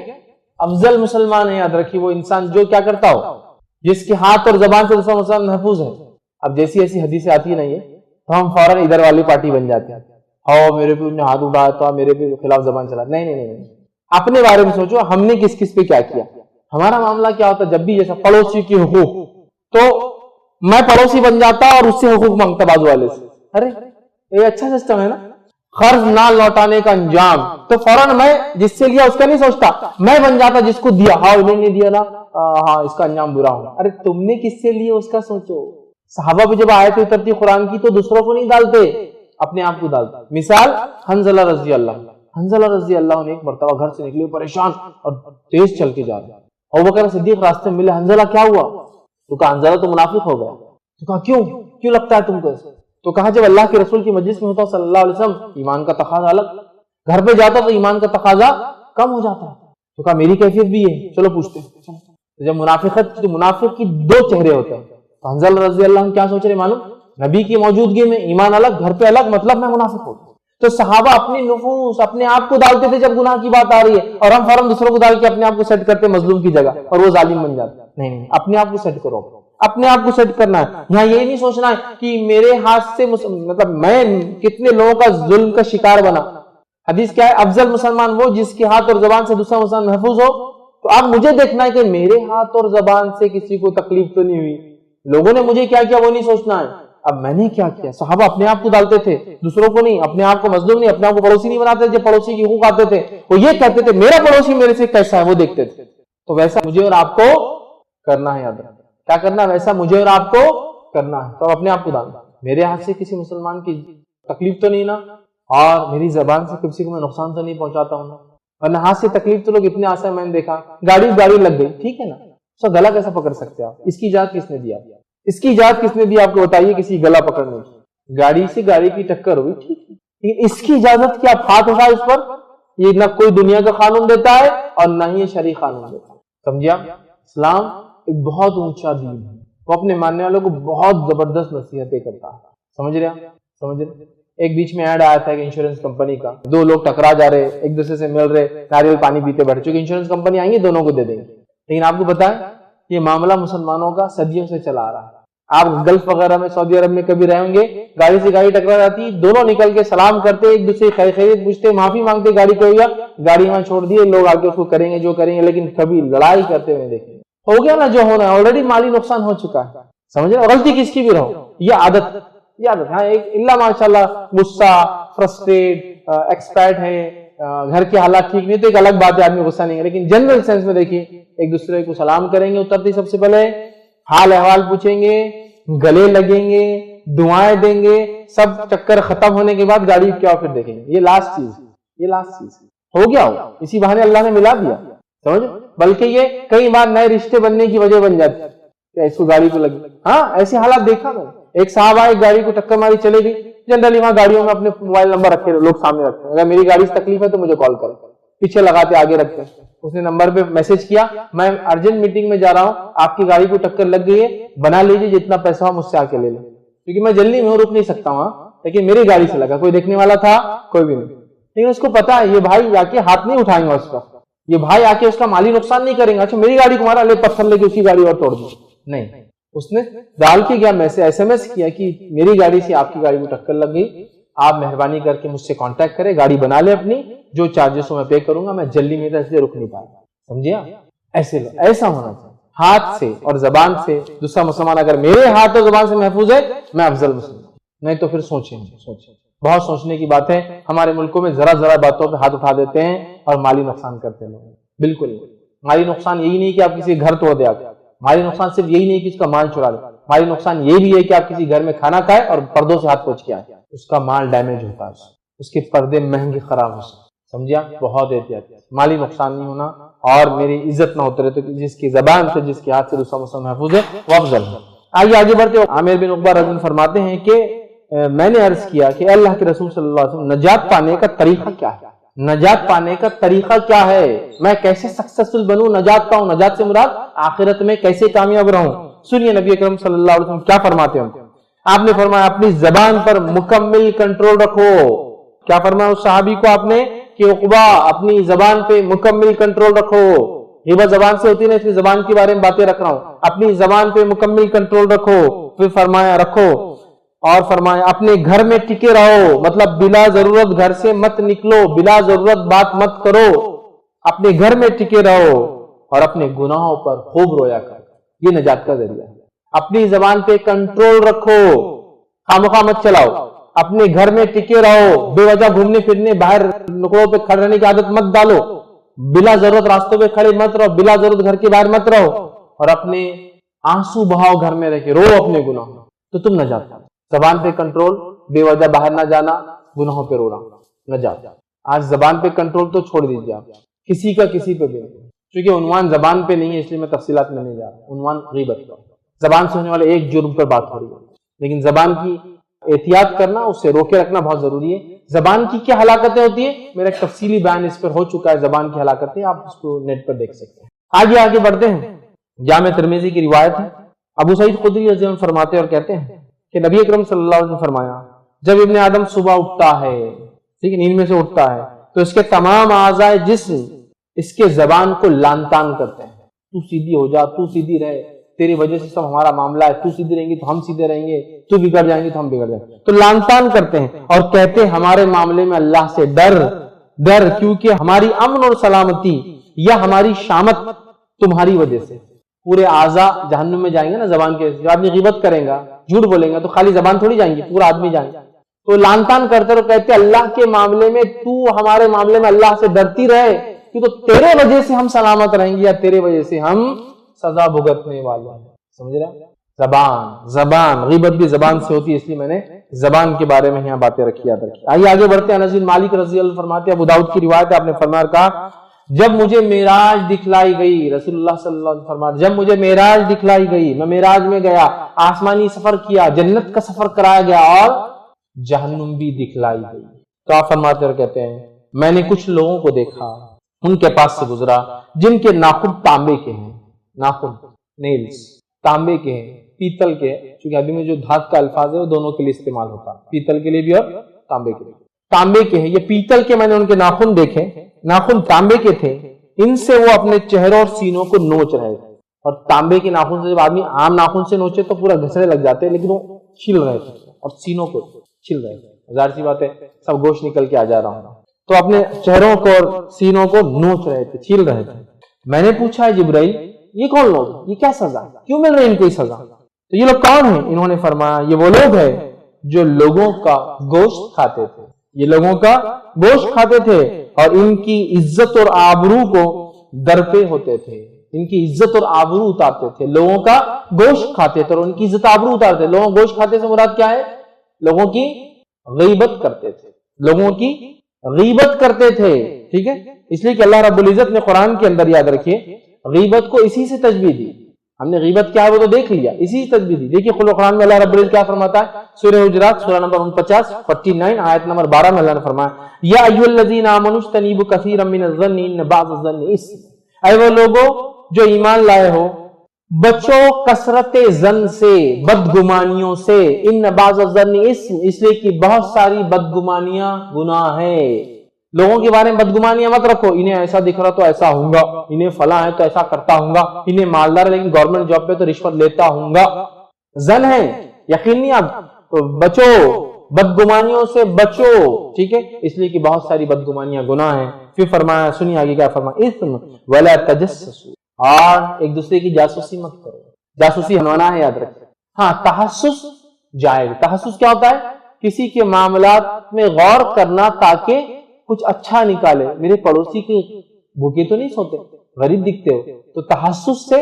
افضل مسلمان ہے. یاد رکھیے وہ انسان جو کیا کرتا ہو, جس کے ہاتھ اور زبان سے دوسرا مسلمان محفوظ ہے. اب جیسی ایسی حدیثیں آتی نہیں ہے تو ہم فوراً ادھر والی پارٹی بن جاتے ہیں, ہاں میرے پہ انہیں ہاتھ اٹھایا تھا, میرے پہ خلاف زبان چلا. نہیں نہیں نہیں, اپنے بارے میں سوچو ہم نے کس کس پہ کیا کیا. ہمارا معاملہ کیا ہوتا ہے, جب بھی جیسا پڑوسی کی حقوق, تو میں پڑوسی بن جاتا اور اس سے حقوق مانگتا بازو والے سے. ارے یہ اچھا سسٹم ہے نا, قرض نہ لوٹانے کا انجام, تو فوراً میں جس سے لیا اس کا نہیں سوچتا, میں بن جاتا جس کو دیا, ہاں انہیں نہیں دیا نا, ہاں اس کا انجام برا ہوگا. ارے تم نے کس سے لیا اس کا سوچو. صحابہ پہ جب آیت اترتی قرآن کی تو دوسروں کو نہیں ڈالتے, اپنے آپ کو ڈالتے. مثال حنظلہ رضی اللہ, حنظلہ رضی اللہ نے ایک مرتبہ گھر سے نکلے پریشان اور تیز چل کے جا رہے, ابوبکر صدیق راستے میں ملے, حنظلہ کیا ہوا؟ تو کہا حنظلہ تو منافق ہو گیا. تو کہا کیوں لگتا ہے تم کو ایسے؟ تو کہا جب اللہ کے رسول کی مجلس میں ہوتا صلی اللہ علیہ وسلم, ایمان کا تقاضا الگ, گھر پہ جاتا تو ایمان کا تقاضا کم ہو جاتا. تو کہا میری کیفیت بھی ہے, چلو پوچھتے ہیں. جب منافقت, منافق کی دو چہرے ہوتے ہیں, تو حنظلہ رضی اللہ عنہ کیا سوچ رہے معلوم, نبی کی موجودگی میں ایمان الگ, گھر پہ الگ, مطلب میں منافق ہوں. تو صحابہ اپنی نفوس, اپنے آپ کو ڈالتے تھے جب گناہ کی بات آ رہی ہے, اور ہم فوراً دوسروں کو ڈال کے اپنے آپ کو سیٹ کرتے مظلوم کی جگہ, اور وہ ظالم بن جاتے. نہیں, اپنے آپ کو سیٹ کرو, اپنے آپ کو سیٹ کرنا ہے. یہاں یہ نہیں سوچنا ہے کہ میرے ہاتھ سے مطلب میں کتنے لوگوں کا ظلم کا شکار بنا. حدیث کیا ہے, افضل مسلمان وہ جس کے ہاتھ اور زبان سے دوسرا مسلمان محفوظ ہو. تو اب مجھے دیکھنا ہے کہ میرے ہاتھ اور زبان سے کسی کو تکلیف تو نہیں ہوئی, لوگوں نے مجھے کیا کیا وہ نہیں سوچنا ہے, اب میں نے کیا کیا. صحابہ اپنے آپ کو ڈالتے تھے, دوسروں کو نہیں, اپنے آپ کو مظلوم نہیں, اپنے آپ کو پڑوسی نہیں بناتے. جب پڑوسی کی حقوق آتے تھے وہ یہ کہتے تھے میرا پڑوسی میرے سے کیسا ہے, وہ دیکھتے تھے. تو ویسا مجھے اور آپ کو کرنا ہے. یاد رکھنا کیا کرنا ہے, ویسا مجھے اور آپ کو کرنا ہے. تو اپنے آپ کو ڈالنا, میرے ہاتھ سے کسی مسلمان کی تکلیف تو نہیں نا, اور میری زبان سے کسی کو میں نقصان تو نہیں پہنچاتا ہوں نا. ورنہ ہاتھ سے تکلیف تو لوگ اتنے آسان, میں نے دیکھا گاڑی لگ گئی, ٹھیک ہے نا, اس کا گلا کیسا پکڑ سکتے آپ؟ اس کی اجازت کس نے دیا, اس کی اجازت کس نے دی آپ کو بتائیے, کسی گلا پکڑنے کی. گاڑی سے گاڑی کی ٹکر ہوئی, ٹھیک ہے, لیکن اس کی اجازت کیا آپ ہاتھ اٹھائے اس پر؟ یہ نہ کوئی دنیا کا قانون دیتا ہے اور نہ ہی یہ شرعی قانون دیتا ہے. سمجھا, اسلام ایک بہت اونچا دین ہے, وہ اپنے ماننے والوں کو بہت زبردست نصیحتیں کرتا ہے. سمجھ رہے. ایک بیچ میں ایڈ آیا تھا کہ انشورنس کمپنی کا, دو لوگ ٹکرا جا رہے, ایک دوسرے سے مل رہے, ناریل پانی پیتے بیٹھے, چونکہ انشورنس کمپنی آئیں گی دونوں کو دے دیں گے. لیکن آپ کو بتائیں یہ معاملہ مسلمانوں کا صدیوں سے چلا آ رہا ہے. آپ گلف وغیرہ میں, سعودی عرب میں کبھی رہیں گے, گاڑی سے گاڑی ٹکرا جاتی, دونوں نکل کے سلام کرتے, ایک دوسرے کی خیریت پوچھتے, معافی مانگتے, گاڑی کو ہوا, گاڑی وہاں چھوڑ دیے, لوگ آگے اس کو کریں گے جو کریں گے, لیکن کبھی لڑائی کرتے ہوئے دیکھیں. ہو گیا نا جو ہونا ہے, آلریڈی مالی نقصان ہو چکا ہے. سمجھ رہے, غلطی کس کی بھی رہو, یہ عادت. ہاں اللہ ماشاءاللہ غصہ, فرسٹریٹ, ایکسپائرڈ ہے, گھر کے حالات ٹھیک نہیں تو ایک الگ بات ہے, آدمی غصہ نہیں ہے. لیکن جنرل سینس میں دیکھیے, ایک دوسرے کو سلام کریں گے, اترتے سب سے پہلے حال احوال پوچھیں گے, گلے لگیں گے, دعائیں دیں گے, سب چکر ختم ہونے کے بعد گاڑی کیا پھر دیکھیں گے. یہ لاسٹ چیز ہو گیا ہو, اسی بہانے اللہ نے ملا دیا. سمجھ, بلکہ یہ کئی بار نئے رشتے بننے کی وجہ بن جاتی ہے کہ اس کو گاڑی کو لگی. ہاں ایسے حالات دیکھا میں. ایک صاحب آئے, گاڑی کو ٹکر ماری, چلے گئی. جنرلی وہاں گاڑیوں میں اپنے موبائل نمبر رکھے, لوگ سامنے رکھتے ہیں, اگر میری گاڑی سے تکلیف ہے تو مجھے کال کریں, پیچھے لگاتے آگے رکھتے ہیں. اس نے نمبر پہ میسج کیا, میں ارجنٹ میٹنگ میں جا رہا ہوں, آپ کی گاڑی کو ٹکر لگ گئی ہے, بنا لیجیے, جتنا پیسہ ہو مجھ سے آ کے لے لیں, کیونکہ میں جلدی میں رک نہیں سکتا ہوں. لیکن میری گاڑی سے لگا, کوئی دیکھنے والا تھا کوئی بھی نہیں. لیکن اس کو پتا ہے یہ بھائی آ کے ہاتھ نہیں اٹھائیں گا اس کا, یہ بھائی آ کے اس کا مالی نقصان نہیں کریں گا. اچھا میری گاڑی کو مارا, لے پتھر لے کے اسی گاڑی اور توڑ دی. نہیں, اس نے ڈال کے کیا ایس ایم ایس کیا کہ میری گاڑی سے آپ کی گاڑی کو ٹکر لگ گئی, آپ مہربانی کر کے مجھ سے کانٹیکٹ کریں, گاڑی بنا لے اپنی, جو چارجز میں پے کروں گا, میں جلدی میں اس لیے رک نہیں پایا. سمجھیا, ایسا ہونا چاہیے. ہاتھ سے اور زبان سے دوسرا مسلمان اگر میرے ہاتھ اور زبان سے محفوظ ہے, میں افضل مسلمان. نہیں تو پھر سوچیں, بہت سوچنے کی بات ہے. ہمارے ملکوں میں ذرا باتوں پہ ہاتھ اٹھا دیتے ہیں اور مالی نقصان کرتے ہیں لوگ. بالکل مالی نقصان یہی نہیں کہ آپ کسی گھر توڑ دے, آپ مالی نقصان صرف یہی نہیں کہ اس کا مال چرا لے، مالی نقصان یہ بھی ہے کہ آپ کسی گھر میں کھانا کھائے اور پردوں سے ہاتھ پوچھ کے آئے، اس کا مال ڈیمیج ہوتا ہے، اس کے پردے مہنگے خراب ہو سکتے، سمجھا؟ بہت احتیاط، مالی نقصان نہیں ہونا اور میری عزت نہ ہوتے رہے، تو جس کی زبان سے جس کے ہاتھ سے دوسرا مسلم محفوظ ہے وہ افضل ہے۔ آگے بڑھتے ہیں، عامر بن عقبہ رضی اللہ عنہ فرماتے ہیں کہ میں نے عرض کیا کہ اللہ کے رسول صلی اللہ علیہ وسلم نجات پانے کا طریقہ کیا ہے؟ نجات پانے کا طریقہ کیا ہے؟ میں کیسے سکسیسفل بنوں، نجات پاؤں؟ نجات سے مراد آخرت میں کیسے کامیاب رہوں؟ سنیے نبی اکرم صلی اللہ علیہ وسلم کیا فرماتے ہیں۔ آپ نے فرمایا اپنی زبان پر مکمل کنٹرول رکھو۔ کیا فرمایا اس صحابی کو آپ نے کہ عقبہ اپنی زبان پہ مکمل کنٹرول رکھو، غیبت زبان سے ہوتی ہے نا، اس لیے زبان کے بارے میں باتیں رکھ رہا ہوں، اپنی زبان پہ مکمل کنٹرول رکھو۔ پھر فرمایا رکھو، اور فرمایا اپنے گھر میں ٹکے رہو، مطلب بلا ضرورت گھر سے مت نکلو، بلا ضرورت بات مت کرو، اپنے گھر میں ٹکے رہو، اور اپنے گناہوں پر خوب رویا کرو۔ یہ نجات کا ذریعہ ہے۔ اپنی زبان پہ کنٹرول رکھو، خامخواہ مت چلاؤ، اپنے گھر میں ٹکے رہو، بے وجہ گھومنے پھرنے باہر نکڑوں پہ کھڑے رہنے کی عادت مت ڈالو، بلا ضرورت راستوں پہ کھڑے مت رہو، بلا ضرورت گھر کے باہر مت رہو، اور اپنے آنسو بہاؤ گھر میں رہ کے، رو اپنے گناہوں، تو تم نجات پاؤ۔ زبان پہ کنٹرول، بے وجہ باہر نہ جانا، گناہوں پہ رونا، نجات۔ آج زبان پہ کنٹرول تو چھوڑ دیجیے آپ، کسی کا کسی پہ بھی نہیں، کیونکہ عنوان زبان پہ نہیں ہے اس لیے میں تفصیلات میں نہیں جا رہا۔ عنوان غیبت کا، زبان سے ہونے والے ایک جرم پر بات ہو رہی ہے، لیکن زبان کی احتیاط کرنا، اس سے روکے رکھنا بہت ضروری ہے۔ زبان کی کیا ہلاکتیں ہوتی ہیں، میرا ایک تفصیلی بیان اس پر ہو چکا ہے، زبان کی ہلاکتیں، آپ اس کو نیٹ پر دیکھ سکتے ہیں۔ آگے بڑھتے ہیں، جامع ترمذی کی روایت ہے، ابو سعید خدری رضی اللہ عنہ فرماتے اور کہتے ہیں کہ نبی اکرم صلی اللہ علیہ وسلم فرمایا جب ابن آدم صبح اٹھتا ہے، ٹھیک ہے، نیند میں سے اٹھتا ہے، تو اس کے تمام اعضاء جسم اس کے زبان کو لان تان کرتے ہیں، تو سیدھی ہو جا، تو سیدھی رہے، تیری وجہ سے سب ہمارا معاملہ ہے، تو سیدھی رہیں گی تو ہم سیدھے رہیں گے، تو بگڑ جائیں گے تو ہم بگڑ جائیں گے، تو لان تان کرتے ہیں اور کہتے ہیں ہمارے معاملے میں اللہ سے ڈر کیونکہ ہماری امن اور سلامتی یا ہماری شامت تمہاری وجہ سے۔ پورے اعضاء جہنم میں جائیں گے نا زبان کے، جو آدمی غیبت کرے گا، جھوٹ بولیں گا، تو خالی زبان تھوڑی جائیں گی، پورا آدمی جائیں گے۔ تو لان تان کرتے رہو، کہتے اللہ کے معاملے میں، تو ہمارے معاملے میں اللہ سے ڈرتی رہے، کیونکہ تیرے وجہ سے ہم سلامت رہیں گے یا تیرے وجہ سے ہم سزا بھگتنے والے ہیں۔ سمجھ رہے؟ زبان غیبت بھی زبان سے ہوتی ہے، اس لیے میں نے زبان کے بارے میں یہاں باتیں رکھی، یاد رکھی۔ آگے بڑھتے ہیں، انس بن مالک رضی اللہ عنہ فرماتے ہیں، ابو داؤد کی روایت ہے، آپ نے فرمایا کہا جب مجھے معراج دکھلائی گئی، رسول اللہ صلی اللہ علیہ وسلم فرماتے جب مجھے معراج دکھلائی گئی، میں معراج میں گیا، آسمانی سفر کیا، جنت کا سفر کرایا گیا اور جہنم بھی دکھلائی گئی، تو آپ فرماتے اور کہتے ہیں میں نے کچھ لوگوں کو دیکھا، ان کے پاس سے گزرا جن کے ناخن تانبے کے ہیں، ناخن نیلز تانبے کے ہیں، پیتل کے، چونکہ عربی میں جو دھات کا الفاظ ہے وہ دونوں کے لیے استعمال ہوتا ہے، پیتل کے لیے بھی اور تانبے کے لیے۔ تانبے کے ہیں، یہ پیتل کے میں نے ان کے ناخن دیکھے، ناخن تانبے کے تھے، ان سے وہ اپنے چہروں اور سینوں کو نوچ رہے تھے، اور تانبے کے ناخن سے جب آدمی عام ناخن سے نوچے تو پورا گھسنے لگ جاتے ہیں، لیکن وہ چھل رہے تھے اور سینوں کو چھل رہے تھے، ظاہر سی بات ہے سب گوشت نکل کے آ جا رہا ہوں، تو اپنے چہروں کو اور سینوں کو نوچ رہے تھے، چھل رہے تھے۔ میں نے پوچھا ہے جبرائیل یہ کون لوگ، یہ کیا سزا، کیوں مل رہی ان کو سزا؟ تو یہ لوگ کون ہیں؟ انہوں نے فرمایا یہ وہ لوگ ہیں جو لوگوں کا گوشت کھاتے تھے، یہ لوگوں کا گوشت کھاتے تھے اور ان کی عزت اور آبرو کو درپے ہوتے تھے، ان کی عزت اور آبرو اتارتے تھے، لوگوں کا گوشت کھاتے تھے اور ان کی عزت آبرو اتارتے تھے۔ لوگوں گوشت کھاتے سے مراد کیا ہے؟ لوگوں کی غیبت کرتے تھے، لوگوں کی غیبت کرتے تھے، ٹھیک ہے؟ اس لیے کہ اللہ رب العزت نے قرآن کے اندر، یاد رکھیے، غیبت کو اسی سے تشبیہ دی، ہم نے غیبت کیا ہے وہ تو دیکھ لیا، اسی سے تشبیہ دی۔ دیکھیے قرآن میں اللہ رب العزت کیا فرماتا ہے، سورہ حجرات سورہ نمبر 49 آیت نمبر 12 میں اللہ نے فرمایا یا ایھا الذین آمنوا اجتنبوا کثیرا من الظن ان بعض الظن اثم، اے وہ لوگوں جو ایمان لائے ہو بچو کثرت ظن سے، بدگمانیوں سے، ان بعض الظن اثم، اس لیے کہ بہت ساری بدگمانیاں گناہ ہیں۔ لوگوں کے بارے میں بدگمانیاں مت رکھو، انہیں ایسا دکھ رہا تو ایسا ہوں گا، انہیں فلاں ہے تو ایسا کرتا ہوں گا، انہیں مالدار ہے لیکن گورنمنٹ جاب پہ تو رشوت لیتا ہوں گا، ظن ہے، یقین نہیں۔ اب بچو، بدگمانیوں سے بچو، ٹھیک ہے؟ اس لیے کہ بہت ساری بدگمانیاں گناہ ہیں۔ پھر فرمایا، سنیے آگے کیا فرمایا، اثم ولا تجسسوا، اور ایک دوسرے کی جاسوسی مت کرو، جاسوسی منع ہے، یاد رکھیں۔ ہاں تحسس جائز، تحسس کیا ہوتا ہے؟ کسی کے معاملات میں غور کرنا تاکہ کچھ اچھا نکالے، میرے پڑوسی کے بھوکے تو نہیں سوتے، غریب دکھتے ہو، تو تحسس سے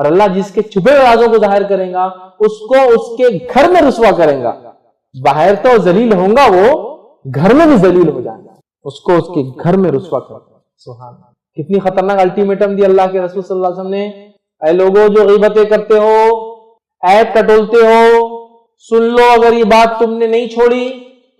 اور اللہ جس کے چھپے ہوئے رازوں کو ظاہر کرے گا اس کو اس کے گھر میں رسوا کرے گا. باہر تو ذلیل ہوں گا، وہ گھر میں بھی ذلیل ہو جائے گا، اس کو اس کے گھر میں رسوا کرے گا. سبحان اللہ، کتنی خطرناک الٹیمیٹم دی اللہ کے رسول صلی اللہ علیہ وسلم نے. اے لوگوں جو غیبتیں کرتے ہو، عیب ٹٹولتے ہو، سن لو اگر یہ بات تم نے نہیں چھوڑی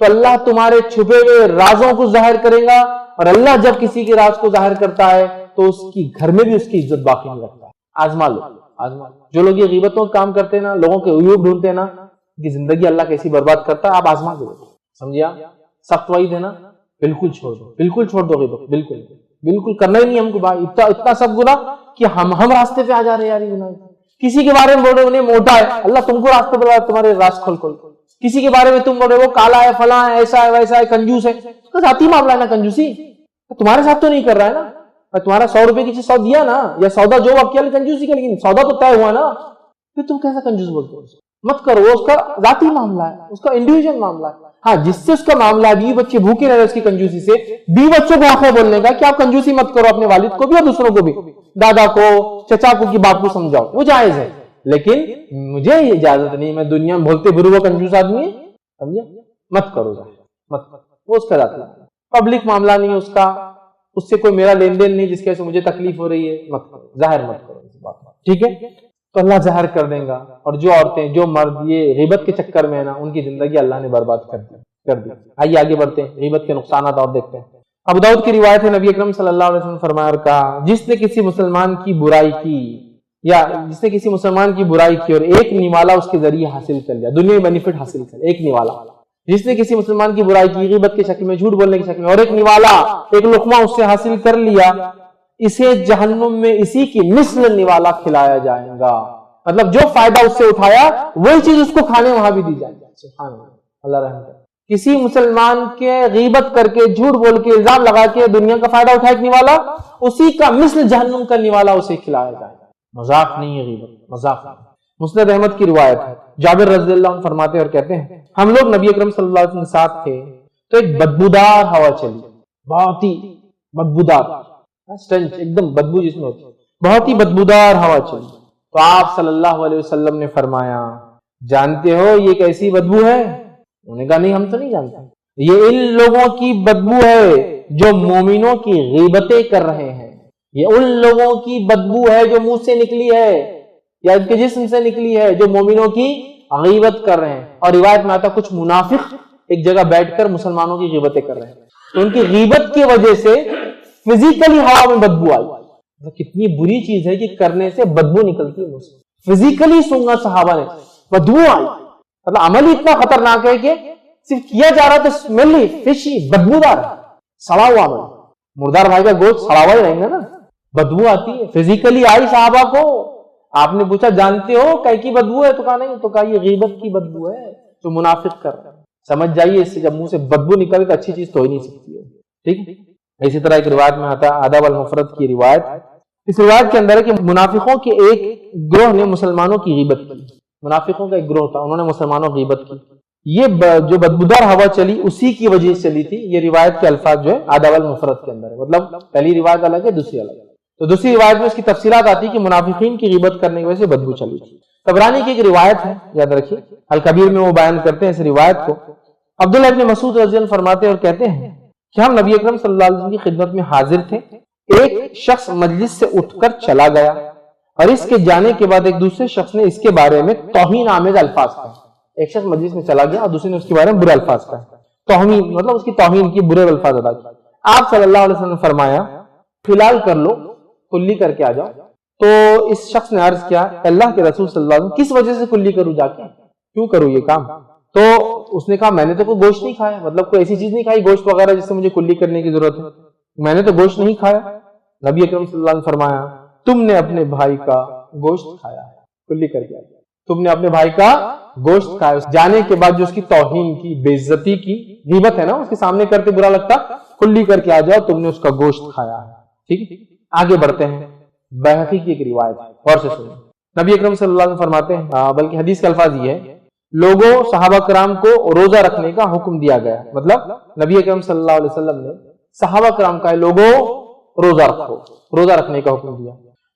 تو اللہ تمہارے چھپے ہوئے رازوں کو ظاہر کرے گا، اور اللہ جب کسی کے راز کو ظاہر کرتا ہے تو اس کی گھر میں بھی اس کی عزت باقی نہیں رکھتا ہے. آزما لو، آزما لو. جو لوگ یہ غیبتوں کا کام کرتے ہیں نا، لوگوں کے عیوب ڈھونڈتے ہیں نا، ان کی زندگی اللہ کیسی برباد کرتا ہے. آپ آزما دو، سمجھیا؟ سخت وعید ہے نا، بالکل چھوڑ دو، بالکل چھوڑ دو غیبت، بالکل بالکل کرنا ہی نہیں ہم کو. بھائی اتنا سب گناہ کہ ہم راستے پہ آ جا رہے ہیں یار. یہ گناہ کسی کے بارے میں بول رہے انہیں موٹا ہے، اللہ تم کو راستے پر تمہارے راز کھول کھول. کسی کے بارے میں تم بول رہے وہ کالا ہے، فلاں ہے، ایسا ہے، ویسا ہے، کنجوس ہے. اس کا ذاتی معاملہ ہے نا کنجوسی. تمہارے ساتھ تو نہیں کر رہا ہے نا، تمہارا 100 روپے کی چیز 100 دیا نا، یا سودا جو وقت کیا کنجوسی کا، لیکن سودا تو طے ہوا نا، پھر تم کیسا کنجوس بولتے ہو؟ مت کرو، وہ اس کا ذاتی معاملہ ہے، اس کا انڈیویجل معاملہ ہے. ہاں جس سے اس کا معاملہ ہے، بیوی بچے بھوکے رہے اس کی کنجوسی سے، بیوی بچوں کو آنکھیں بولنے کا کہ آپ کنجوسی مت کرو، اپنے والد کو بھی اور دوسروں کو بھی، دادا کو، چچا کو، کہ باپ کو سمجھاؤ، وہ جائز ہے. لیکن مجھے یہ اجازت نہیں، میں دنیا میں بولتے پھر وہ کنجوس آدمی ہے، سمجھے؟ مت کرو، مت کرو. وہ اس کا ذاتی پبلک معاملہ نہیں اس کا، اس سے کوئی میرا لین دین نہیں جس کی وجہ سے مجھے تکلیف ہو رہی ہے. مت کرو، ظاہر مت کرو اس بات. ٹھیک ہے؟ تو اللہ ظاہر کر دے گا. اور جو عورتیں، جو مرد یہ غیبت کے چکر میں ہے نا، ان کی زندگی اللہ نے برباد کر دی. آئیے آگے بڑھتے ہیں، غیبت کے نقصانات اور دیکھتے ہیں. ابو داؤد کی روایت ہے، نبی اکرم صلی اللہ علیہ وسلم فرمایا اور کہا، جس نے کسی مسلمان کی برائی کی، یا جس نے کسی مسلمان کی برائی کی اور ایک نوالا اس کے ذریعے حاصل کر لیا، دنیا میں بینیفٹ حاصل کر، ایک نوالا. جس نے کسی مسلمان کی برائی کی، غیبت کے شکل میں، جھوٹ بولنے کی شکل میں، اور ایک نوالا، ایک لقمہ اس سے حاصل کر لیا، اسے جہنم میں اسی کی مثل نوالا کھلایا جائے گا. مطلب جو فائدہ اس سے اٹھایا وہی چیز اس کو کھانے وہاں بھی دی جائے گی. سبحان اللہ، اللہ رحم کرے. کسی مسلمان کے غیبت کر کے، جھوٹ بول کے، الزام لگا کے دنیا کا فائدہ اٹھایا ایک نوالا، اسی کا مثل جہنم کا نوالا اسے کھلایا جائے گا. مذاق نہیں ہے غیبت، مذاق نہیں. مسند احمد کی روایت ہے، جابر رضی اللہ عنہ فرماتے اور کہتے ہیں، ہم لوگ نبی اکرم صلی اللہ علیہ وسلم کے ساتھ تھے تو ایک بدبودار ہوا چلی، بہت ہی بدبودار، سٹنچ، ایک دم بدبو جس میں ہوتی ہے، بہت ہی بدبودار ہوا چلی. تو آپ صلی اللہ علیہ وسلم نے فرمایا، جانتے ہو یہ کیسی بدبو ہے؟ انہوں نے کہا نہیں ہم تو نہیں جانتے. یہ ان لوگوں کی بدبو ہے جو مومنوں کی غیبتیں کر رہے ہیں. یہ ان لوگوں کی بدبو ہے جو منہ سے نکلی ہے یا ان کے جسم سے نکلی ہے، جو مومنوں کی غیبت کر رہے ہیں. اور روایت میں آتا کچھ منافق ایک جگہ بیٹھ کر مسلمانوں کی غیبتیں کر رہے ہیں، تو ان کی غیبت کی وجہ سے فزیکلی ہوا میں بدبو آئی. کتنی بری چیز ہے کہ کرنے سے بدبو نکلتی ہے. فزیکلی سنگا صحابہ نے بدبو آئی، مطلب عمل ہی اتنا خطرناک ہے کہ صرف کیا جا رہا تو سمیلی، فشی، بدبودار، سڑا ہوا عمل. مردار بھائی کا گوشت سڑا ہوا ہی رہیں گا نا، بدبو آتی ہے. فزیکلی آئی صحابہ کو. آپ نے پوچھا جانتے ہو کئی کی بدبو ہے؟ تو کہا نہیں، تو کہا یہ غیبت کی بدبو ہے جو منافق کر رہا ہے. سمجھ جائیے اس سے جب منہ سے بدبو نکلے تو اچھی چیز تو ہی نہیں سکتی ہے. ٹھیک ہے؟ اسی طرح ایک روایت میں آتا ہے، آداب المفرد کی روایت، اس روایت کے اندر ہے کہ منافقوں کے ایک گروہ نے مسلمانوں کی غیبت کی. منافقوں کا ایک گروہ تھا، انہوں نے مسلمانوں کی غیبت کی. یہ جو بدبودار ہوا چلی اسی کی وجہ سے چلی تھی. یہ روایت کے الفاظ جو ہے آداب المفرد کے اندر ہے، مطلب پہلی روایت الگ ہے، دوسری الگ ہے. تو دوسری روایت میں اس کی تفصیلات آتی کہ منافقین کی غیبت کرنے کی وجہ سے بدبو چلی تھی. طبرانی کی ایک روایت ہے، یاد رکھیے، الکبیر میں وہ بیان کرتے ہیں اس روایت کو. عبداللہ ابن مسعود رضی اللہ عنہ فرماتے اور کہتے ہیں کہ ہم نبی اکرم صلی اللہ علیہ وسلم کی خدمت میں حاضر تھے. ایک شخص مجلس سے اٹھ کر چلا گیا اور اس کے جانے کے بعد ایک دوسرے شخص نے اس کے بارے میں توہین آمیز الفاظ کہے. ایک شخص مجلس میں چلا گیا اور دوسرے نے اس کے بارے میں برے الفاظ کہے. توہین مطلب اس کی توہین کی، برے الفاظ ادا کیے. آپ صلی اللہ علیہ وسلم نے فرمایا فی الحال کر لو، کلی کر کے آ جاؤ. تو اس شخص نے عرض کیا، اللہ کے رسول صلی اللہ علیہ وسلم کس وجہ سے کلی کروں، جا کے کیوں کروں یہ کام؟ تو اس نے کہا میں نے تو کوئی گوشت نہیں کھایا، مطلب کوئی ایسی چیز نہیں کھائی گوشت وغیرہ جس سے مجھے کلی کرنے کی ضرورت ہے، میں نے تو گوشت نہیں کھایا. نبی اکرم صلی اللہ علیہ وسلم فرمایا تم نے اپنے بھائی کا گوشت کھایا ہے، کلی کر کے آ جاؤ. تم نے اپنے بھائی کا گوشت کھایا. جانے کے بعد جو اس کی توہین کی، بے عزتی کی، غیبت ہے نا، اس کے سامنے کرتے برا لگتا، کلی کر کے آ جاؤ، تم نے اس کا گوشت کھایا ہے. ٹھیک ہے، آگے بڑھتے ہیں. بیہقی کی ایک روایت ہے، غور سے سنیں. نبی اکرم صلی اللہ علیہ وسلم فرماتے ہیں، بلکہ حدیث کے الفاظ یہ ہے، لوگوں صحابہ کرام کو روزہ رکھنے کا حکم دیا گیا. مطلب نبی اکرم صلی اللہ علیہ وسلم نے صحابہ کرام کا لوگوں روزہ رکھو، روزہ رکھنے کا حکم دیا.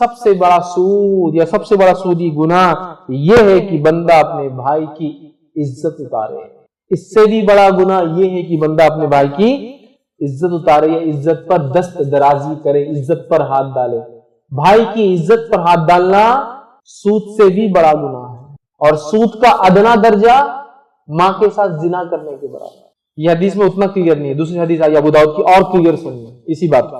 سب سے بڑا سود یا سب سے بڑا سودی گناہ یہ ہے کہ بندہ اپنے بھائی کی عزت اتارے. اس سے بھی بڑا گناہ یہ ہے کہ بندہ اپنے بھائی کی عزت اتارے یا عزت پر دست درازی کرے, عزت پر ہاتھ ڈالے. بھائی کی عزت پر ہاتھ ڈالنا سود سے بھی بڑا گناہ ہے, اور سود کا ادنا درجہ ماں کے ساتھ زنا کرنے کے برابر. یہ حدیث میں اتنا کلیئر نہیں ہے, دوسری حدیث آئی ابو داؤد کی اور کلیئر سنیے اسی بات.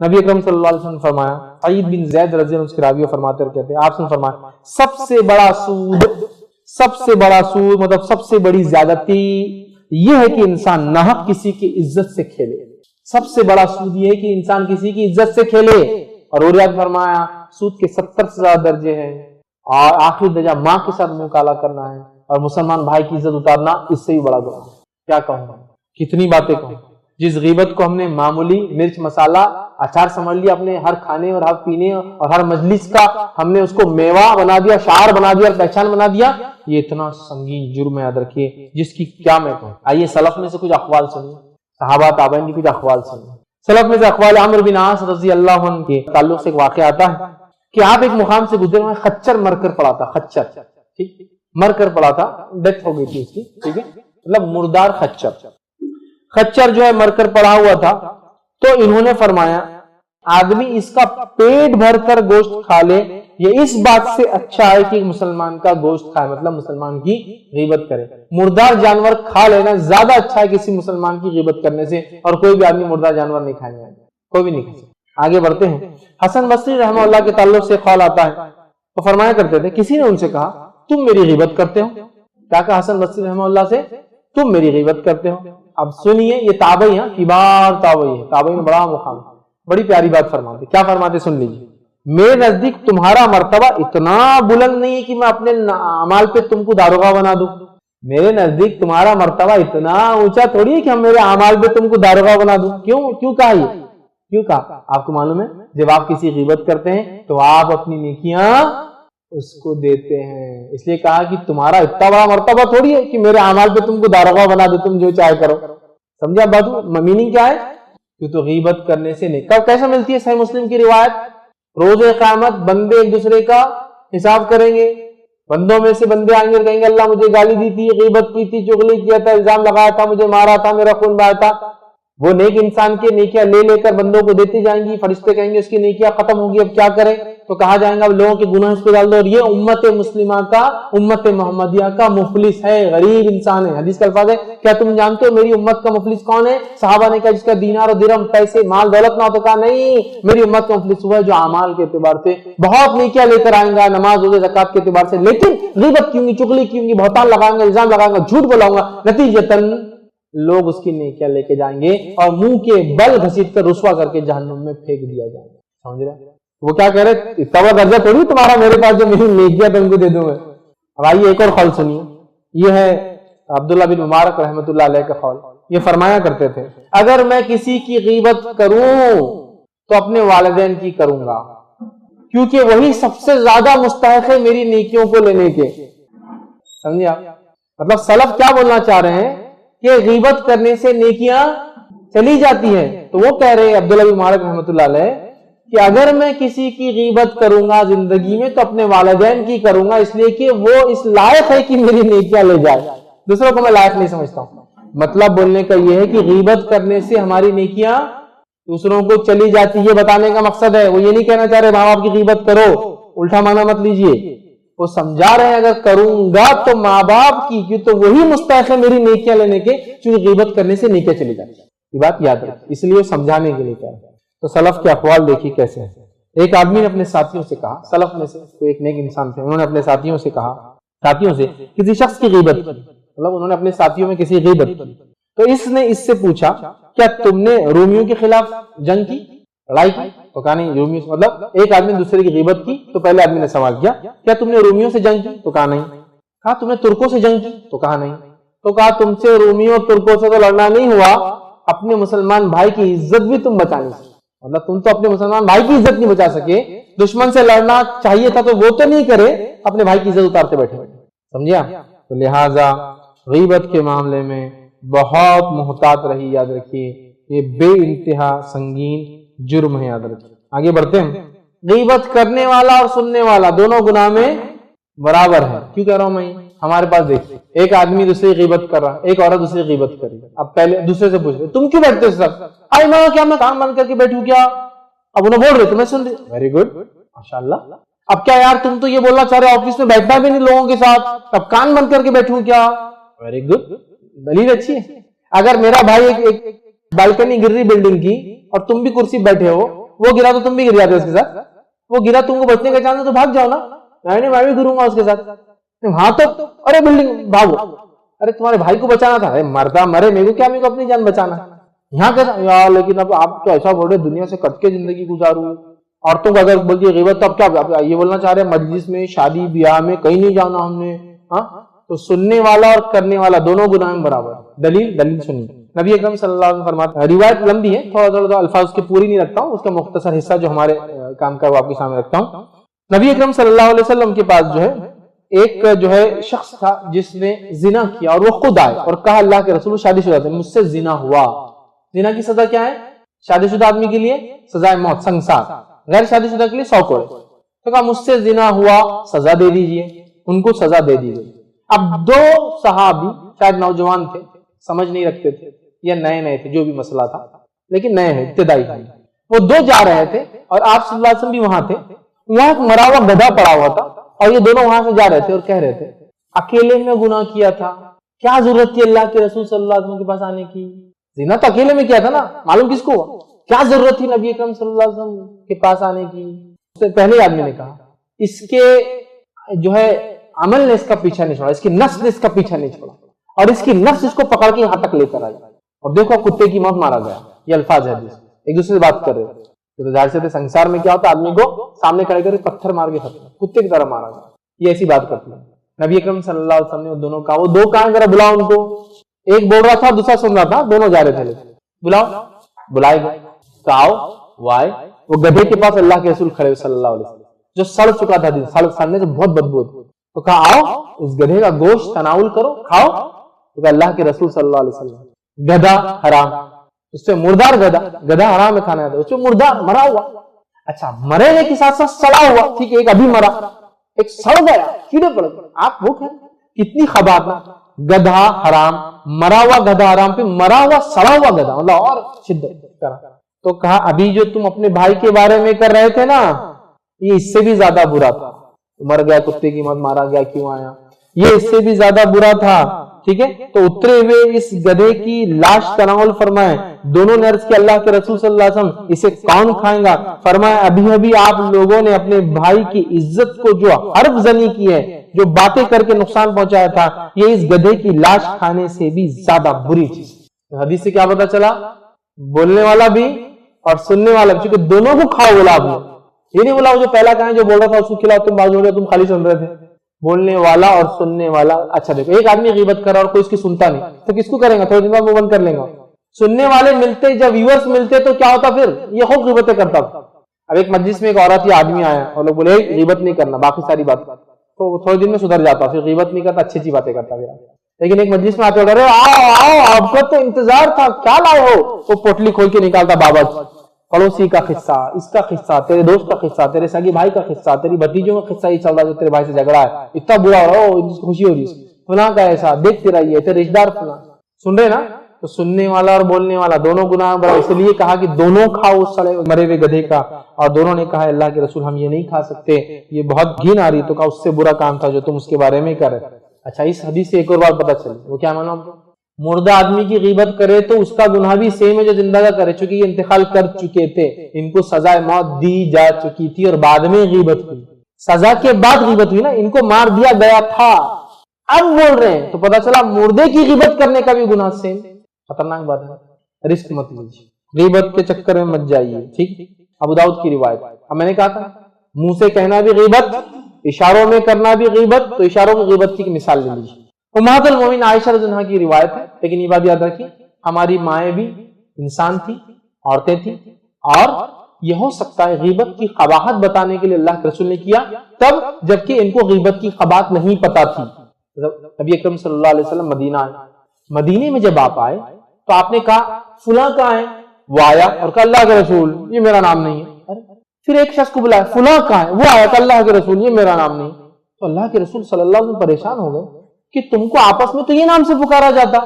نبی اکرم صلی اللہ علیہ وسلم نے فرمایا, سعید بن زید رضی اللہ عنہ اس کے راوی فرماتے اور کہتے ہیں, آپ نے فرمایا سب سے بڑا سود, سب سے بڑا سود مطلب سب سے بڑی زیادتی یہ ہے کہ انسان ناحق کسی کی عزت سے کھیلے. سب سے بڑا سود یہ ہے کہ انسان کسی کی عزت سے کھیلے. اور اوریات فرمایا سود کے 70 سے زیادہ درجے ہیں, اور آخری درجہ ماں کے ساتھ منہ کالا کرنا ہے, اور مسلمان بھائی کی عزت اتارنا اس سے بھی بڑا گناہ ہے. کیا کہوں گا, کتنی باتیں کہوں. جس غیبت کو ہم نے معمولی مرچ مسالہ اچار سمجھ لیا, اپنے ہر کھانے اور ہر پینے اور ہر مجلس کا ہم نے اس کو میوہ بنا دیا, شعار بنا دیا اور پہچان بنا دیا, یہ اتنا سنگین جرم ہے, یاد رکھیے, جس کی کیا میں کہوں. آئیے سلف میں سے کچھ اقوال سنیے, صحابہ تابعین کی کچھ اقوال سنیے. سلف میں سے اقوال عمرو بن عاص رضی اللہ عنہ کے تعلق سے ایک واقعہ آتا ہے کہ آپ ایک مقام سے گزرے ہوئے, خچر مر کر پڑا تھا. خچر ٹھیک مر کر پڑا تھا, ڈیتھ ہو گئی تھی اس کی, ٹھیک ہے, مطلب مردار خچر. خچر جو ہے مر کر پڑا ہوا تھا, تو انہوں نے فرمایا آدمی اس کا پیٹ بھر کر گوشت کھا لے, یہ اس بات سے اچھا ہے کہ مسلمان کا گوشت کھائے, مطلب مسلمان کی غیبت کرے. مردار جانور کھا لینا زیادہ اچھا ہے کسی مسلمان کی غیبت کرنے سے, اور کوئی بھی آدمی مردار جانور نہیں کھائے گا, کوئی بھی نہیں کھا سکتا. آگے بڑھتے ہیں. حسن بصری رحمہ اللہ کے تعلق سے قول آتا ہے, تو فرمایا کرتے تھے, کسی نے ان سے کہا تم میری غیبت کرتے ہو. کیا کہا حسن بصری رحمہ اللہ سے, تم میری غیبت کرتے ہو. اب سنیے, یہ تابعی ہیں, کبار تابعی ہے, تابعی میں بڑا مقام, بڑی پیاری بات فرماتے. کیا فرماتے سن لیجیے, میرے نزدیک تمہارا مرتبہ اتنا بلند نہیں ہے کہ میں اپنے اعمال پہ تم کو داروغہ بنا دوں. میرے نزدیک تمہارا مرتبہ اتنا اونچا تھوڑی ہے کہ ہم میرے اعمال پہ تم کو داروغہ بنا دوں. کیوں کہا یہ, کیوں کہا؟ آپ کو معلوم ہے جب آپ کسی غیبت کرتے ہیں تو آپ اپنی نیکیاں اس کو دیتے ہیں, اس لیے کہا کہ تمہارا اتنا بڑا مرتبہ تھوڑی ہے کہ میرے اعمال پہ تم کو داروغہ بنا دو, تم جو چاہے کرو. سمجھا بات؟ میننگ کیا ہے, کہ تو غیبت کرنے سے نہیں. کب کیسے ملتی ہے؟ صحیح مسلم کی روایت, روز قیامت بندے ایک دوسرے کا حساب کریں گے. بندوں میں سے بندے آئیں گے اور کہیں گے اللہ مجھے گالی دی تھی, غیبت کی تھی, چغلی کیا تھا, الزام لگایا تھا, مجھے مارا تھا, میرا خون بہایا تھا. وہ نیک انسان کے نیکیاں لے کر بندوں کو دیتی جائیں گی. فرشتے کہیں گے اس کی نیکیاں ختم ہوگی, اب کیا کریں؟ تو کہا جائے گا اب لوگوں کے گناہ اس پہ ڈال دو, اور یہ امت مسلمہ کا, امت محمدیہ کا مفلس ہے, غریب انسان ہے. حدیث کا الفاظ ہے, کیا تم جانتے ہو میری امت کا مفلس کون ہے؟ صحابہ نے کہا جس کا دینار و درہم, پیسے, مال دولت نہ ہو. تو کہا نہیں, میری امت کا مفلس ہوا ہے جو اعمال کے اعتبار سے بہت نیکیاں لے کر آئیں گا, نماز روزے زکات کے اعتبار سے, لیکن غیبت کیوں گی, چغلی کیوں گی, بہتان لگائیں گا, الزام لگائیں گا, جھوٹ بولاؤں گا, نتیجتاً لوگ اس کی نیکیاں لے کے جائیں گے اور منہ کے بل گھسیٹ کر رسوا کر کے جہنم میں پھینک دیا جائے گا. سمجھ رہے؟ وہ کیا کہہ رہے, اتنا بڑا درجہ تھوڑی تمہارا میرے پاس جو میری نیکیاں تم کو دے دوں میں. اب آئیے ایک اور قول سنیے, یہ ہے عبداللہ بن مبارک رحمۃ اللہ علیہ کا قول. یہ فرمایا کرتے تھے اگر میں کسی کی غیبت کروں تو اپنے والدین کی کروں گا, کیونکہ وہی سب سے زیادہ مستحق ہے میری نیکیوں کو لینے کے. سمجھا؟ مطلب سلف کیا بولنا چاہ رہے ہیں کہ غیبت کرنے سے نیکیاں چلی جاتی ہیں. تو وہ کہہ رہے عبداللہ بن مبارک رحمۃ اللہ علیہ کہ اگر میں کسی کی غیبت کروں گا زندگی میں تو اپنے والدین کی کروں گا, اس لیے کہ وہ اس لائق ہے کہ میری نیکیاں لے جائے, دوسروں کو میں لائق نہیں سمجھتا ہوں. مطلب بولنے کا یہ ہے کہ غیبت کرنے سے ہماری نیکیاں دوسروں کو چلی جاتی, یہ بتانے کا مقصد ہے. وہ یہ نہیں کہنا چاہ رہے ماں باپ کی غیبت کرو, الٹا مانا مت لیجئے. وہ سمجھا رہے ہیں اگر کروں گا تو ماں باپ کی, کیوں تو وہی مستحق ہے میری نیکیاں لینے کے, چونکہ غیبت کرنے سے نیکیاں چلی جاتی ہیں. یہ بات یاد رکھیں, اس لیے سمجھانے کے لیے کہا. تو سلف کے اقوال دیکھیے کیسے ہیں. ایک آدمی نے اپنے ساتھیوں سے کہا, سلف میں سے کوئی ایک نیک انسان تھے, انہوں نے اپنے ساتھیوں سے کہا, ساتھیوں سے کسی شخص کی غیبت کی, مطلب انہوں نے اپنے ساتھیوں میں کسی غیبت کی. تو اس نے اس سے پوچھا کیا تم نے رومیوں کے خلاف جنگ کی, لڑائی کی؟ تو کہا نہیں. رومیوں سے مطلب ایک آدمی دوسرے کی غیبت کی, تو پہلے آدمی نے سوال کیا کیا تم نے رومیوں سے جنگ کی؟ تو کہا نہیں. کہا تم نے ترکوں سے جنگ کی؟ تو کہا نہیں. تو کہا تم سے رومیوں اور ترکوں سے تو لڑنا نہیں ہوا, اپنے مسلمان بھائی کی عزت بھی تم بچا نہیں سکے. مطلب تم تو اپنے مسلمان بھائی کی عزت نہیں بچا سکے, دشمن سے لڑنا چاہیے تھا تو وہ تو نہیں کرے, اپنے بھائی کی عزت اتارتے بیٹھے. سمجھا؟ تو لہٰذا غیبت کے معاملے میں بہت محتاط رہی, یاد رکھیے یہ بے انتہا سنگین جرم ہے, یاد رکھیے. آگے بڑھتے ہیں. غیبت کرنے والا اور سننے والا دونوں گناہ میں برابر ہے. کیوں کہہ رہا ہوں میں؟ ہمارے پاس دیکھیے ایک آدمی دوسری غیبت کر رہا, ایک عورت دوسری غیبت کر رہی. اب پہلے دوسرے سے پوچھ رہے تم کیوں بیٹھتے ہو سب؟ آئی ماں کیا میں کام بند کر کے بیٹھوں کیا؟ اب انہیں بول رہے تو میں سن رہی. ویری گڈ ماشاء اللہ. اب کیا یار تم تو یہ بولنا چاہ رہے آفس میں بیٹھنا بھی نہیں لوگوں کے ساتھ, اب کان بند کر کے بیٹھوں کیا؟ ویری گڈ, دلیل اچھی ہے. اگر میرا بھائی ایک بالکنی گر رہی بلڈنگ کی اور تم بھی کرسی بیٹھے ہو, وہ گرا تو تم بھی گر جاتے اس کے ساتھ, وہ گرا تم کو بچنے کا چانس ہے تو بھاگ جاؤ نا, میں بھی گروں گا اس کے ساتھ. ہاں تو ارے بلڈنگ بھاگو, ارے تمہارے بھائی کو بچانا تھا, ارے مردا مرے میرے کو کیا, میرے کو اپنی جان بچانا یہاں کہتا یار. لیکن اب آپ تو ایسا بول رہے دنیا سے کٹ کے زندگی گزاروں. عورتوں کو اگر بولتی ہے غیبت تو اب کیا یہ بولنا چاہ رہے مجلس میں شادی بیاہ میں کہیں نہیں جانا ہم نے. ہاں تو سننے والا اور کرنے والا دونوں گناہ میں برابر. دلیل سنیے. نبی اکرم صلی اللہ علیہ وسلم فرماتے, روایت لمبی ہے, تھوڑا الفاظ اس کے پوری نہیں رکھتا ہوں, اس کا مختصر حصہ جو ہمارے کام کا وہ آپ کے سامنے رکھتا ہوں. نبی اکرم صلی اللہ علیہ وسلم کے پاس جو ہے ایک جو ہے شخص تھا جس نے زنا کیا, اور وہ خود آئے اور کہا اللہ کے رسول شادی شدہ تھے, مجھ سے زنا ہوا. زنا کی سزا کیا ہے؟ شادی شدہ آدمی کے لیے سزائے موت سنگسار, غیر شادی شدہ کے لیے 100 کوڑے. تو کہا مجھ سے زنا ہوا, سزا دے دیجئے. ان کو سزا دے دی گئی. اب دو صحابی شاید نوجوان تھے, سمجھ نہیں رکھتے تھے یا نئے تھے, جو بھی مسئلہ تھا, لیکن نئے ہیں, ابتدائی ہیں. وہ دو جا رہے تھے اور آپ صلی اللہ علیہ وسلم بھی وہاں تھے. وہاں ایک مرا ہوا گدھا پڑا ہوا تھا اور یہ دونوں وہاں سے جا رہے تھے اور کہہ رہے تھے اکیلے میں گناہ کیا تھا, کیا ضرورت تھی اللہ کے رسول صلی اللہ علیہ وسلم کے پاس آنے کی؟ زنا تو اکیلے میں کیا تھا نا, معلوم کس کو ہوا, کیا ضرورت تھی نبی اکرم صلی اللہ علیہ وسلم کے پاس آنے کی؟ اس سے پہلے آدمی نے کہا اس کے جو ہے عمل نے اس کا پیچھا نہیں چھوڑا, اس کی نفس نے اس کا پیچھا نہیں چھوڑا, اور اس کی نفس اس کو پکڑ کے یہاں تک لے کر آئی. اور دیکھو کتے کی موت مارا گیا. یہ الفاظ ہے, ایک دوسرے سے بات کر رہے تھے. تو ظاہر سے سنسار میں کیا ہوتا, آدمی کو سامنے کھڑے کر پتھر مار کے ختم, کتے کی طرح مارا گیا. یہ ایسی بات کرتی ہے. نبی اکرم صلی اللہ علیہ وسلم نے دونوں کا, وہ دو کہاں ذرا بلاؤ ان کو, ایک بول رہا تھا دوسرا سن رہا تھا, دونوں جا رہے تھے. بلاؤ, بلائے گئے. کاؤ وائے, وہ گدھے کے پاس اللہ کے رسول کھڑے صلی اللہ علیہ وسلم, جو سڑ چکا تھا, سڑنے سے بہت بدبو تھی. تو کہا آؤ اس گدھے کا گوشت تناول کرو, کھاؤ. تو کہا اللہ کے رسول صلی اللہ علیہ وسلم گدھا حرام, اس سے مردار گدھا حرام میں کھانا ہے, اس سے مردار مرا ہوا. اچھا مرے کے ساتھ ساتھ سڑا ہوا, ٹھیک ہے, ایک ابھی مرا, ایک سڑ گیا, کیڑے پڑ گئے. آپ وہ کتنی خبات نا, گدھا حرام, مرا ہوا گدھا حرام, پہ مرا ہوا سڑا ہوا گدھا, مطلب اور شدت کرا. تو کہا ابھی جو تم اپنے بھائی کے بارے میں کر رہے تھے نا, یہ اس سے بھی زیادہ برا تھا. مر گیا, کتے کی موت, مارا گیا, کیوں آیا, یہ اس سے بھی زیادہ برا تھا. ٹھیک ہے, تو اترے ہوئے اس گدھے کی لاش تناول فرمائے. دونوں نے عرض کیا اللہ کے رسول صلی اللہ علیہ وسلم اسے کون کھائے گا؟ فرمایا ابھی آپ لوگوں نے اپنے بھائی کی عزت کو جو حرف زنی کی ہے, جو باتیں کر کے نقصان پہنچایا تھا, یہ اس گدھے کی لاش کھانے سے بھی زیادہ بری چیز. حدیث سے کیا پتا چلا, بولنے والا بھی اور سننے والا بھی, چونکہ دونوں کو کھاؤ بولا آپ نے. یہ نہیں بولا جو پہلا کہاں جو بول رہا تھا اس کو کھلاؤ, تم بازو ہو گئے, تم خالی سن رہے تھے. بولنے والا اور سننے والا. اچھا دیکھو, ایک آدمی غیبت کر رہا اور کوئی اس کی سنتا نہیں, تو کس کو کریں گا, تھوڑی دن بعد وہ بند کر لیں گا. سننے والے ملتے, جب ویورز ملتے تو کیا ہوتا, پھر یہ خوب غیبتیں کرتا تھا. اب ایک مجلس میں ایک عورت یا آدمی آیا اور لوگ بولے غیبت نہیں کرنا, باقی ساری بات, تو وہ تھوڑے دن میں سدھر جاتا, پھر غیبت نہیں کرتا, اچھی اچھی باتیں کرتا. لیکن ایک مجلس میں آتے ہو, آؤ آپ کا تو انتظار تھا, کیا لائے ہو, وہ پوٹلی کھول کے نکالتا بابا, پڑوسی کا قصہ, اس کا قصہ, تیرے دوست کا قصہ, تیرے سگی بھائی کا قصہ, تیری بھتیجوں کا قصہ, یہ چل رہا ہے جو تیرے بھائی سے جھگڑا ہے, اتنا برا ہو رہا ہو, خوشی ہو رہی ہے, فلاں کا ایسا, دیکھتے رہیے تیرے رشتہ دار فلاں. سن رہے نا, تو سننے والا اور بولنے والا دونوں گناہ برا. اس لیے کہا کہ دونوں کھاؤ اس سڑے مرے ہوئے گدھے کا, اور دونوں نے کہا اللہ کے رسول ہم یہ نہیں کھا سکتے, یہ بہت گھن آ رہی. تو کہا اس سے برا کام تھا جو تم اس کے بارے میں کر رہے. اچھا, اس حدیث سے ایک اور بات پتا چلی, وہ کیا مانا, مردہ آدمی کی غیبت کرے تو اس کا گناہ بھی سیم ہے جو زندہ کا کرے, چونکہ یہ انتقال کر چکے تھے, ان کو سزائے موت دی جا چکی تھی اور بعد میں غیبت ہوئی, سزا کے بعد غیبت ہوئی نا, ان کو مار دیا گیا تھا, اب بول رہے ہیں, تو پتا چلا مردے کی غیبت کرنے کا بھی گناہ سیم. خطرناک بات ہے, رسک مت لیجیے, غیبت کے چکر میں مت جائیے. ٹھیک, ابو داؤد کی روایت. اب میں نے کہا تھا منہ سے کہنا بھی غیبت, اشاروں میں کرنا بھی غیبت, تو اشاروں کی غیبت کی مثال لے لیجیے. امہات المومنین عائشہ رضی اللہ عنہا کی روایت ہے, لیکن یہ بات یاد رکھیے ہماری مائیں بھی انسان تھی, عورتیں تھیں, اور یہ ہو سکتا ہے غیبت کی قباحت بتانے کے لیے اللہ کے رسول نے کیا تب, جبکہ ان کو غیبت کی قباحت نہیں پتا تھی. نبی اکرم صلی اللہ علیہ وسلم مدینہ آئے, مدینے میں جب آپ آئے تو آپ نے کہا فلاں کہاں ہے, وہ آیا اور کہا اللہ کے رسول یہ میرا نام نہیں ہے. پھر ایک شخص کو بلایا، فلاں کہاں ہے؟ وہ آیا کہ اللہ کے رسول یہ میرا نام نہیں. تو اللہ کے رسول صلی اللہ علیہ وسلم پریشان ہو گئے کہ تم کو آپس میں تو یہ نام سے پکارا جاتا،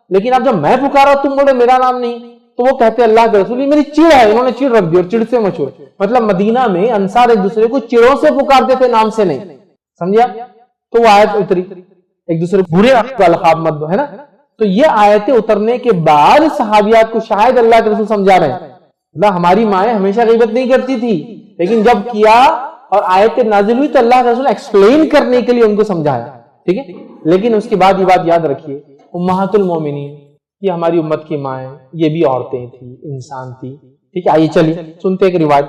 لیکن اب جب میں پکارا تم بولے میرا نام نہیں. تو وہ کہتے اللہ کے رسول یہ میری چڑ ہے. انہوں نے چڑ رکھ دی اور چڑ سے مشہور. مطلب مدینہ میں انصار ایک دوسرے کو چڑوں سے پکارتے تھے، نام سے نہیں. سمجھا؟ تو وہ آیت اتری، ایک دوسرے کو برے القاب مت دو، ہے نا. تو یہ آیتیں اترنے کے بعد صحابیات کو شاید اللہ کے رسول سمجھا رہے ہیں. اللہ ہماری مائیں ہمیشہ غیبت نہیں کرتی تھی، لیکن جب کیا اور آیتیں نازل ہوئی تو اللہ کے رسول ایکسپلین کرنے کے لیے ان کو سمجھایا. ٹھیک ہے. لیکن اس کے بعد یہ بات یاد رکھیے، امہات المومنین یہ ہماری امت کی مائیں، یہ بھی عورتیں تھیں، انسان تھی. ٹھیک ہے. آئیے چلیے سنتے ایک روایت.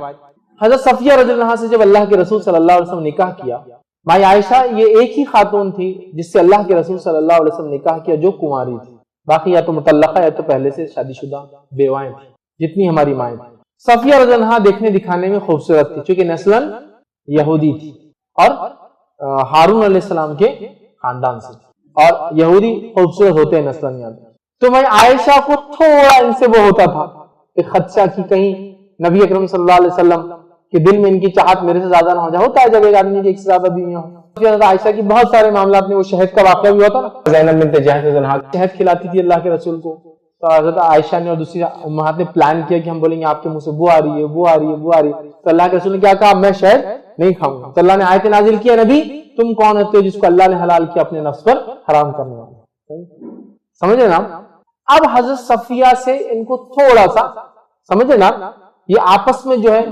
حضرت صفیہ رضی اللہ عنہا سے جب اللہ کے رسول صلی اللہ علیہ وسلم نکاح کیا، مائی عائشہ یہ ایک ہی خاتون تھی جس سے اللہ کے رسول صلی اللہ علیہ وسلم نکاح کیا جو کنواری تھی. باقی یا تو مطلقہ یا تو پہلے سے شادی شدہ بیوائیں تھیں جتنی ہماری مائیں تھیں. صفیہ رضی اللہ عنہا دیکھنے دکھانے میں خوبصورت تھی چونکہ نسلاً یہودی تھی اور ہارون علیہ السلام کے خاندان سے، اور یہودی خوبصورت ہوتے ہیں نسلاً یاد. تو میں عائشہ کو تھوڑا ان سے وہ ہوتا تھا کہ خدشہ کی کہیں نبی اکرم صلی اللہ علیہ وسلم کے دل میں ان کی چاہت میرے سے زیادہ نہ ہو جائے. ہوتا ہے جب ایک آدمی کی ایک سے زیادہ بیویاں ہوں. عائشہ کی بہت سارے معاملات میں وہ شہد کا واقعہ بھی ہوتا نا. زینب بنت جحش رضی اللہ عنہا شہد کھلاتی تھی اللہ کے رسول کو. تو حضرت عائشہ نے اور دوسری امہات نے پلان کیا کہ ہم بولیں گے آپ کے منہ سے بو آ رہی ہے، بو آ رہی ہے، بو آ رہی ہے. تو اللہ کے رسول نے کیا کہا، میں شہد نہیں کھاؤں گا. تو اللہ نے آیت نازل کیا، نبی تم کون ہوتے ہو جس کو اللہ نے حلال کیا اپنے نفس پر حرام کرنے والے. سمجھے نا. اب حضرت صفیہ سے ان کو تھوڑا سا سمجھے نا، یہ آپس میں جو ہے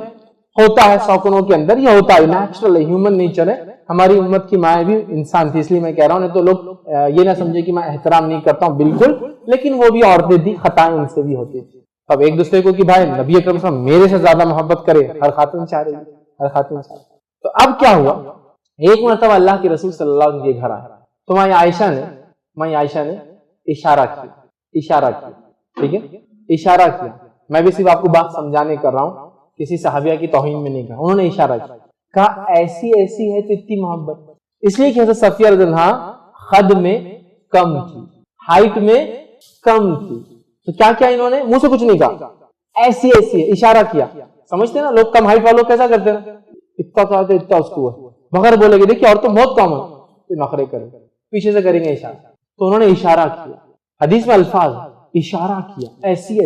ہوتا ہے سوکنوں کے اندر، یہ ہوتا ہے نیچرل ہے، ہیومن نیچر ہے. ہماری امت کی مائیں بھی انسان تھی، اس لیے میں کہہ رہا ہوں. نہیں تو لوگ یہ نہ سمجھے کہ میں احترام نہیں کرتا ہوں، بالکل. لیکن وہ بھی عورتیں تھی، خطائیں ان سے بھی ہوتی تھی. اب ایک دوسرے کو کہ بھائی نبی اکرم صلی اللہ علیہ وسلم میرے سے زیادہ محبت کرے، ہر خاتون چاہ رہی ہے، ہر خاتون چاہ رہی. تو اب کیا ہوا، ایک مرتبہ اللہ کے رسول صلی اللہ علیہ وسلم کے گھر آیا تو مائی عائشہ نے اشارہ کیا. ٹھیک ہے. اشارہ کیا. میں بھی صرف آپ کو بات سمجھانے کر رہا ہوں، کسی صحابیہ کی توہین میں نہیں کہا. انہوں نے اشارہ کیا، کہا ایسی ہے تو اتنی محبت. اس لیے کہ حضرت صفیہ رضی اللہ عنہا خد میں کم تھی، ہائٹ میں کم تھی. تو کیا کیا انہوں نے، منہ سے کچھ نہیں کہا، ایسی ہے، اشارہ کیا. سمجھتے نا لوگ کم ہائٹ والوں کیسا کرتے ہیں، اتنا کہا تو اتنا اس کو ہے، بغیر بولے گے دیکھیے عورتوں بہت کم ہے، نخرے کریں پیچھے سے کریں گے اشارہ. تو انہوں نے اشارہ کیا. حدیث میں الفاظ اشارہ کیا، ایسی.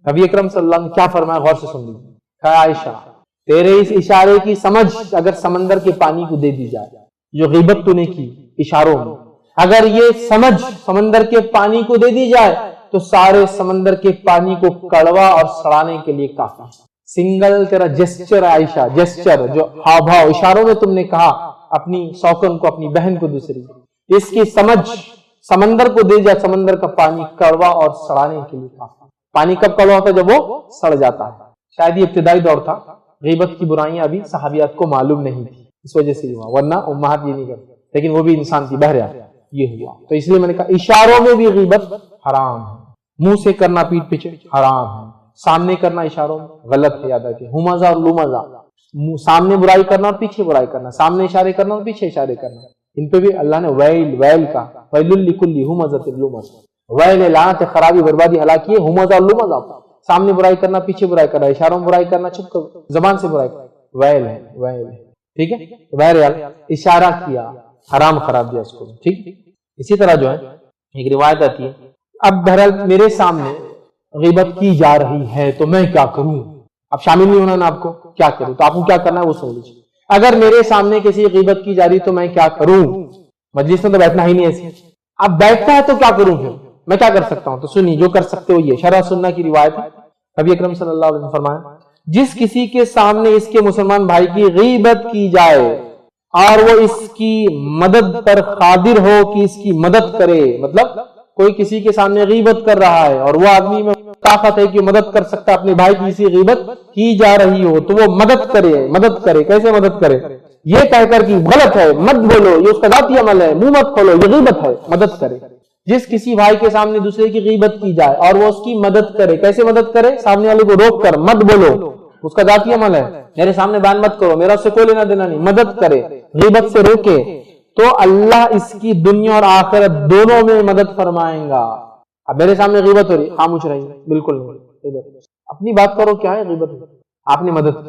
نبی اکرم صلی اللہ علیہ وسلم کیا فرمایا، غور سے سن لیجیے. کہا عائشہ تیرے اس اشارے کی سمجھ اگر سمندر کے پانی کو دے دی جائے، جو غیبت تو نے کی اشاروں میں، اگر یہ سمجھ سمندر کے پانی کو دے دی جائے تو سارے سمندر کے پانی کو کڑوا اور سڑانے کے لیے کافی. سنگل تیرا جسچر عائشہ، جسچر جو ہاؤ بھاؤ اشاروں میں تم نے کہا اپنی سوکن کو، اپنی بہن کو، دوسری، اس کی سمجھ سمندر کو دے جائے، سمندر کا پانی کڑوا اور سڑانے کے لیے کافی. پانی کب کڑوا ہوتا ہے، جب وہ سڑ جاتا ہے. شاید یہ ابتدائی دور تھا، غیبت کی برائیاں ابھی صحابیات کو معلوم نہیں تھی، اس وجہ سے ہوا، ورنہ امہات یہ نہیں کرتی. لیکن وہ بھی انسان تھی، بہرحال یہ ہوا. تو اس لیے میں نے کہا اشاروں میں بھی غیبت حرام ہے. منہ سے کرنا پیٹھ پیچھے حرام ہے، سامنے کرنا اشاروں میں غلط ہے. یاد رکھیں ہمزہ اور لمزہ، سامنے برائی کرنا اور پیچھے برائی کرنا، سامنے اشارے کرنا اور پیچھے اشارے کرنا. ان پہ بھی اللہ نے ویل کا ویل لکل ہمزۃ لمزہ، ویل لعنت، خرابی، بربادی، ہلاکی ہے ہمزہ اور لمزہ. سامنے برائی کرنا، پیچھے برائی کرنا، اشاروں میں برائی کرنا، چھپ کر زبان سے برائی کرنا، ویل ہے. ٹھیک ہے. بہرحال اشارہ کیا، حرام قرار دیا اس کو. ٹھیک. اسی طرح جو ہے ایک روایت آتی ہے، اب بہرحال میرے سامنے غیبت کی جا رہی ہے تو میں کیا کروں. اب شامل نہیں ہونا نا آپ کو، کیا کروں. تو آپ کو کیا کرنا ہے وہ سن لیجیے. اگر میرے سامنے کسی غیبت کی جا رہی تو میں کیا کروں. مجلس میں تو بیٹھنا ہی نہیں ایسی. اب بیٹھتا ہے تو کیا کروں، پھر میں کیا کر سکتا ہوں. تو سنیے جو کر سکتے ہو یہ شرح سننا کی روایت ہے. نبی اکرم صلی اللہ علیہ وسلم فرمایا جس کسی کے سامنے اس کے مسلمان بھائی کی غیبت کی جائے اور وہ اس کی مدد پر قادر ہو کہ اس کی مدد کرے، مطلب کوئی کسی کے سامنے غیبت کر رہا ہے اور وہ آدمی میں طاقت ہے کہ مدد کر سکتا اپنے بھائی کی کسی غیبت کی جا رہی ہو تو وہ مدد کرے. کیسے مدد کرے، یہ کہہ کر کہ غلط ہے مت بولو، یہ اس کا ذاتی عمل ہے، منہ مت کھولو، یہ غیبت ہے. مدد کرے. جس کسی بھائی کے سامنے دوسرے کی غیبت کی جائے اور وہ اس کی مدد کرے. کیسے مدد کرے، سامنے والے کو روک کر مت بولو، اس کا ذاتی عمل ہے، میرے سامنے بیان مت کرو، میرا اس سے کوئی لینا دینا نہیں. مدد کرے، غیبت سے روکے تو اللہ اس کی دنیا اور آخرت دونوں میں مدد فرمائیں گا. اب میرے سامنے غیبت ہو رہی، خاموش رہیے، بالکل نہیں. اپنی بات کرو، کیا ہے غیبت، آپ نے مدد.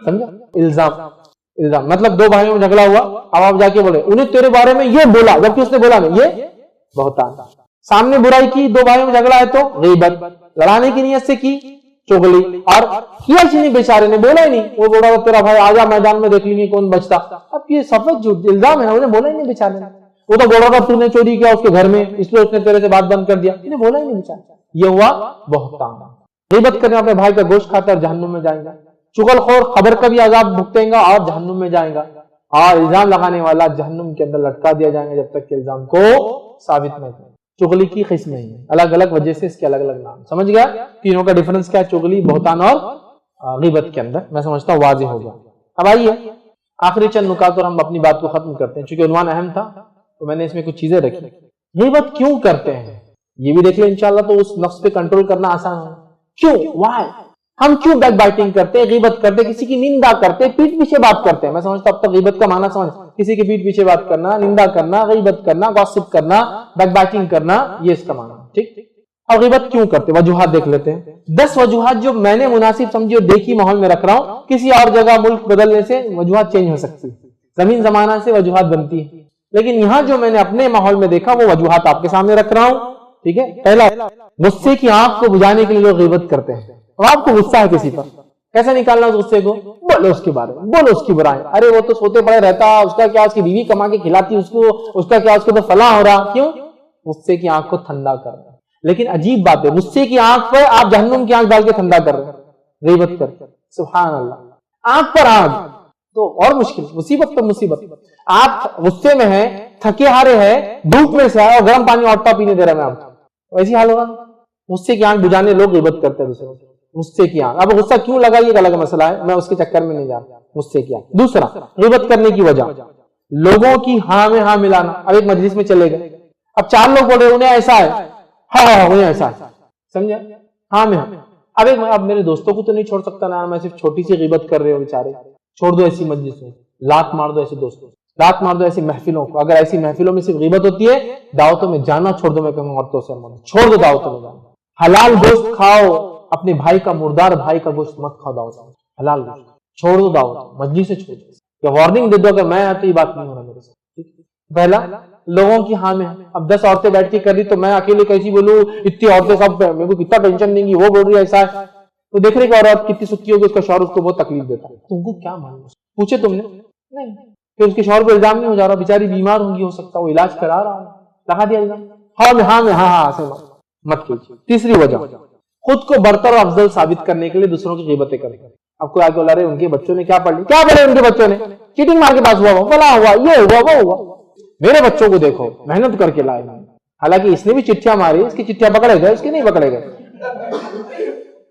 سمجھا؟ الزام مطلب دو بھائیوں میں جھگڑا ہوا، اب آپ جا کے بولے انہیں تیرے بارے میں یہ بولا جبکہ اس نے بولا نہیں، یہ بہتان۔ سامنے برائی کی، دو بھائیوں میں جھگڑا ہے تو غیبت، لڑانے کی نیت سے کی چغلی، اور کیا چیز بیچارے نے بولا ہی نہیں، وہ بول رہا تیرا بھائی آجا میدان میں دیکھ لیں گے کون بچتا، اب یہ سفید جھوٹ الزام ہے، انہیں بولا ہی نہیں بیچارے نے، وہ تو بول رہا تھا تو نے چوری کیا اس کے گھر میں اس لیے اس نے تیرے سے بات بند کر دیا، انہیں بولا ہی نہیں بیچارے، یہ ہوا بہتان۔ غیبت کرنے اپنے بھائی کا گوشت کھاتا ہے جہنم میں جائے گا، چغل خور خبر کا بھی عذاب بھگتیں گا اور جہنم میں جائے گا، اور الزام لگانے والا جہنم کے اندر لٹکا دیا جائے گا جب تک کہ الزام کو ثابت نہ کرے۔ چغلی کی قسمیں ہیں الگ الگ وجہ سے اس کے الگ الگ نام، سمجھ گیا تینوں کا ڈیفرنس کیا ہے چغلی، بہتان اور غیبت کے اندر؟ میں سمجھتا ہوں واضح ہو گیا۔ اب آئیے آخری چند نکات اور ہم اپنی بات کو ختم کرتے ہیں، چونکہ عنوان اہم تھا تو میں نے اس میں کچھ چیزیں رکھی۔ غیبت کیوں کرتے ہیں یہ بھی دیکھ لیں انشاءاللہ، تو اس نفس پہ کنٹرول کرنا آسان ہے۔ کیوں؟ وائی؟ ہم کیوں بیک بائٹنگ کرتے، غیبت کرتے، کسی کی نندا کرتے، پیٹ پیچھے بات کرتے ہیں؟ میں سمجھتا اب تک غیبت کا معنی سمجھ، کسی کے پیٹ پیچھے بات کرنا، نندا کرنا، غیبت کرنا، گاسپ کرنا، بیک بائٹنگ کرنا، یہ اس کا معنی ہے، ٹھیک؟ اور غیبت کیوں کرتے وجوہات دیکھ لیتے ہیں، 10 وجوہات جو میں نے مناسب سمجھی اور دیکھی ماحول میں رکھ رہا ہوں، کسی اور جگہ ملک بدلنے سے وجوہات چینج ہو سکتی ہے، زمین زمانہ سے وجوہات بنتی ہے، لیکن یہاں جو میں نے اپنے ماحول میں دیکھا وہ وجوہات آپ کے سامنے رکھ رہا ہوں، ٹھیک ہے؟ پہلا، غصے کی آنکھ کو بجھانے کے لیے لوگ غیبت کرتے ہیں۔ اب آپ کو غصہ ہے کسی پر، کیسے نکالنا اس غصے کو؟ بولو اس کے بارے میں، بولو اس کی برائی، ارے وہ تو سوتے پڑے رہتا، اس کا کیا، اس کی بیوی کما کے کھلاتی اس کو، اس کا کیا، اس کو تو فلاں ہو رہا، کیوں؟ غصے کی آنکھ کو ٹھنڈا کرنا۔ لیکن عجیب بات ہے، غصے کی آنکھ پر آپ جہنم کی آنکھ ڈال کے ٹھنڈا کر رہے ہیں، غیبت کر، سبحان اللہ، آنکھ پر آنکھ تو اور مشکل، مصیبت پر مصیبت۔ آپ غصے میں ہیں، تھکے ہارے ہیں، دھوپ میں سے آئے اور گرم پانی آٹا پینے دے رہا میں آپ کو، ایسی حال ہوگا۔ غصے کی آنکھ بجھانے لوگ غیبت کرتے ہیں دوسروں، غصے کی آنکھ۔ اب غصہ کیوں لگا یہ الگ مسئلہ ہے، میں اس کے چکر میں نہیں جا رہا، غصے کی آنکھ۔ دوسرا، غیبت کرنے کی وجہ، لوگوں کی ہاں میں ہاں ملانا۔ اب ایک مجلس میں چلے گئے، اب 4 لوگ بول رہے انہیں ایسا ہے، ہاں انہیں ایسا ہے، سمجھا؟ ہاں میں ہاں۔ اب میرے دوستوں کو تو نہیں چھوڑ سکتا نا، میں صرف چھوٹی سی غیبت کر رہے ہو بیچارے، چھوڑ دو ایسی مجلس میں، لات مار دو ایسے دوستوں، لات مار دو ایسی محفلوں کو۔ اگر ایسی محفلوں میں صرف غیبت ہوتی ہے، دعوتوں میں جانا چھوڑ دو، میں کہوں عورتوں سے چھوڑ دو دعوتوں میں جانا۔ حلال گوشت کھاؤ، اپنے بھائی کا مردار بھائی کا گوشت مت کھاؤ دعوت میں، حلال گوشت چھوڑ دو، دعوت مجلس سے چھوڑ دو، یا وارننگ دے دو اگر میں آتی یہ بات نہیں ہو رہا میرے سے۔ پہلا، لوگوں کی ہاں میں، اب 10 عورتیں بیٹھ کے کر رہی تو میں اکیلے کیسی بولوں، اتنی عورتیں سب، میرے کو کتنا ٹینشن نہیں گی، وہ بول رہی ہے ایسا ہے، تو دیکھ رہے کہ عورت کتنی سکی ہوگی، اس کا شوہر اس کو بہت تکلیف دیتا ہے، تم کو کیا معلوم، پوچھے تم نے نہیں، پھر اس کے شوہر کو الزام نہیں ہو جا رہا، بیچاری بیمار ہوں گی، ہو سکتا وہ علاج کرا رہا ہوں، لگا دیا الزام، ہاں میں ایسے مت کیجیے۔ تیسری وجہ، خود کو برتر اور افضل ثابت کرنے کے لیے دوسروں کی غیبتیں کریں۔ اب کوئی آگے بولا رہے ان کے بچوں نے کیا پڑھ لی، کیا پڑھے ان کے بچوں نے، چیٹنگ مار کے پاس ہوا، فلاں ہوا، یہ ہوا، وہ ہوا، میرے بچوں کو دیکھو محنت کر کے لائے، حالانکہ اس نے بھی چٹھیاں ماری، اس کی چٹھیاں پکڑے گئے، اس کی نہیں پکڑے گئے۔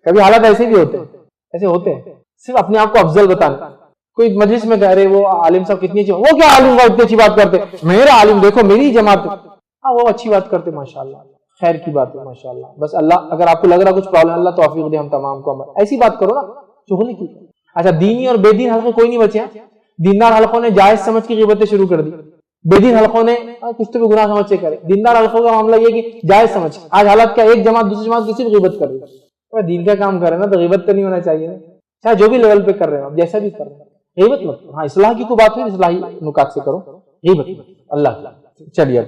کبھی حالات ایسے بھی ایسے ہوتے ہیں، صرف اپنے آپ کو افضل بتانا۔ کوئی مجلس میں کہہ رہے وہ عالم صاحب کتنی اچھی، وہ کیا عالم صاحب اتنی اچھی بات کرتے، میرا عالم دیکھو میری جماعت، ہاں وہ اچھی بات کرتے، ماشاءاللہ خیر کی بات ہے، ماشاءاللہ، بس اللہ اگر آپ کو لگ رہا کچھ پرابلم، اللہ توفیق دے ہم تمام کو، ایسی بات کرو نا، چغلی کی۔ اچھا، دینی اور بے دین حلقے کوئی نہیں بچے، دیندار حلقوں نے جائز سمجھ کی غیبتیں شروع کر دی، بے دین حلقوں نے کچھ تو بھی گناہ سمجھ سے کرے، دیندار حلقوں کا معاملہ یہ کہ جائز سمجھ۔ آج حالات کیا، ایک جماعت دوسری جماعت کسی بھی غیبت کر رہی ہے، دین کا کام کر رہے ہیں نا تو غیبت تو نہیں ہونا چاہیے نا، چاہے جو بھی لیول پہ کر رہے ہیں آپ، جیسا بھی کر رہے ہیں، غیبت مت کرو۔ ہاں اصلاح کی کوئی بات نہیں، اصلاحی نکات سے کرو، غیبت اللہ۔ چلیے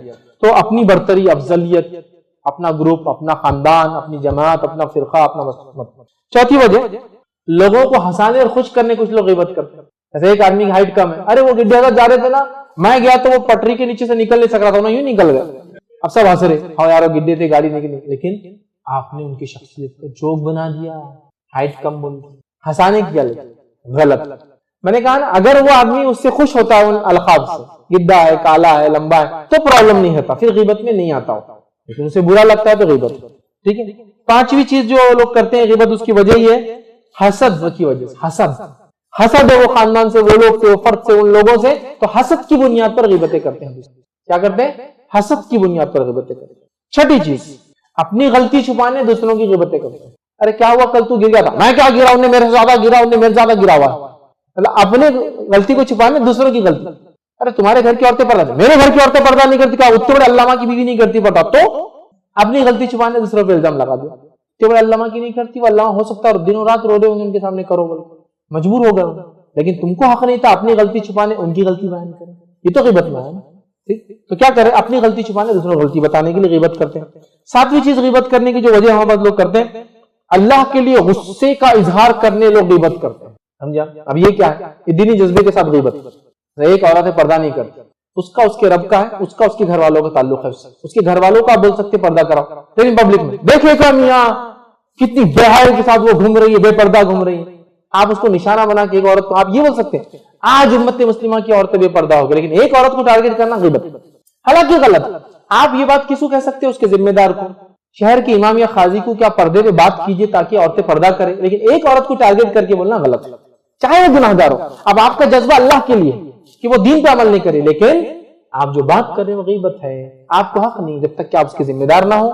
تو اپنی برتری، افضلیت، اپنا گروپ، اپنا خاندان، اپنی جماعت، اپنا فرقہ، اپنا مسلک۔ چوتھی وجہ، لوگوں کو ہنسانے اور خوش کرنے کچھ لوگ غیبت کرتے ہیں۔ جیسے ایک آدمی کی ہائٹ کم ہے، ارے وہ گڈھے اگر جا رہے تھے نا، میں گیا تو وہ پٹری کے نیچے سے نکل نہیں سک رہا تھا، انہیں یوں نکل گیا، اب سب ہنس رہے، ہاں یار وہ گڈھے تھے گاڑی نکلی، لیکن آپ نے ان کی شخصیت کو جوک بنا دیا، ہائٹ کم بول ہنسانے کی غلط۔ میں نے کہا نا اگر وہ آدمی اس سے خوش ہوتا ہے ان القاب سے، گڈھا ہے، کالا ہے، لمبا ہے، تو پرابلم نہیں ہوتا، پھر غیبت میں نہیں آتا ہوتا، لیکن اسے برا لگتا ہے تو غیبت، ٹھیک ہے۔ پانچویں چیز جو لوگ کرتے ہیں غیبت، اس کی وجہ یہ ہے حسد کی وجہ سے، حسد ہے، وہ خاندان سے، وہ لوگ سے، وہ فرد سے، ان لوگوں سے، تو حسد کی بنیاد پر غیبتیں کرتے ہیں۔ کیا کرتے ہیں؟ حسد کی بنیاد پر غیبتیں کرتے ہیں۔ چھٹی چیز، اپنی غلطی چھپانے دوسروں کی غیبتیں کرتے ہیں۔ ارے کیا ہوا کل تو گر گیا تھا، میں کیا گرا، انہیں میرے سے زیادہ گرا، انہیں میرے زیادہ گرا ہوا، اپنے غلطی کو چھپانے دوسروں کی غلطی۔ ارے تمہارے گھر کی عورتیں پردہ کرتی، میرے گھر کی عورتیں پردہ نہیں کرتی، کیا اتنے بڑے علامہ کی بیوی نہیں کرتی پردہ، تو اپنی غلطی چھپانے دوسروں پہ الزام لگا دیا، اتنے بڑے علامہ کی نہیں کرتی، وہ علامہ ہو سکتا ہے اور دنوں رات رو رہے ہوں ان کے سامنے کرو بولے، مجبور ہو گئے، لیکن تم کو حق نہیں تھا اپنی غلطی چھپانے، ان کی غلطی بیان کریں، یہ تو غیبت میں ہے نا۔ ٹھیک، تو کیا کریں، اپنی غلطی چھپانے، دوسروں کو غلطی بتانے کے لیے غیبت کرتے ہیں۔ ساتویں چیز غیبت کرنے کی جو وجہ ہمارے پاس لوگ کرتے ہیں، اللہ کے لیے غصے کا اظہار کرنے لوگ غیبت کرتے ہیں، سمجھا؟ اب یہ کیا ہے، یہ دینی جذبے کے ساتھ غیبت۔ ایک عورت ہے پردہ نہیں کرتی، اس کا اس کے رب کا ہے، اس کا اس کے گھر والوں کا تعلق ہے، اس کے گھر والوں کا آپ بول سکتے پردہ کراؤ، لیکن پبلک میں دیکھے گا میاں کتنی بے حیائی کے ساتھ وہ گھوم رہی ہے، بے پردہ گھوم رہی ہے، آپ اس کو نشانہ بنا کے ایک عورت کو آپ یہ بول سکتے ہیں آج امت مسلمہ کی عورتیں بے پردہ ہو گئی، لیکن ایک عورت کو ٹارگٹ کرنا غیبت، حالانکہ غلط۔ آپ یہ بات کس کو کہہ سکتے ہیں، اس کے ذمہ دار کو، شہر کے امام یا قاضی کو، کیا پردے پہ بات کیجئے تاکہ عورتیں پردہ کریں، لیکن ایک عورت کو ٹارگٹ کر کے بولنا غلط، چاہے وہ گناہ گار ہو۔ اب آپ کا جذبہ اللہ کے لیے کہ وہ دین پہ عمل نہیں کرے، لیکن آپ جو بات کر رہے ہیں وہ غیبت ہے، آپ کو حق نہیں جب تک کہ آپ اس کے ذمہ دار نہ ہو،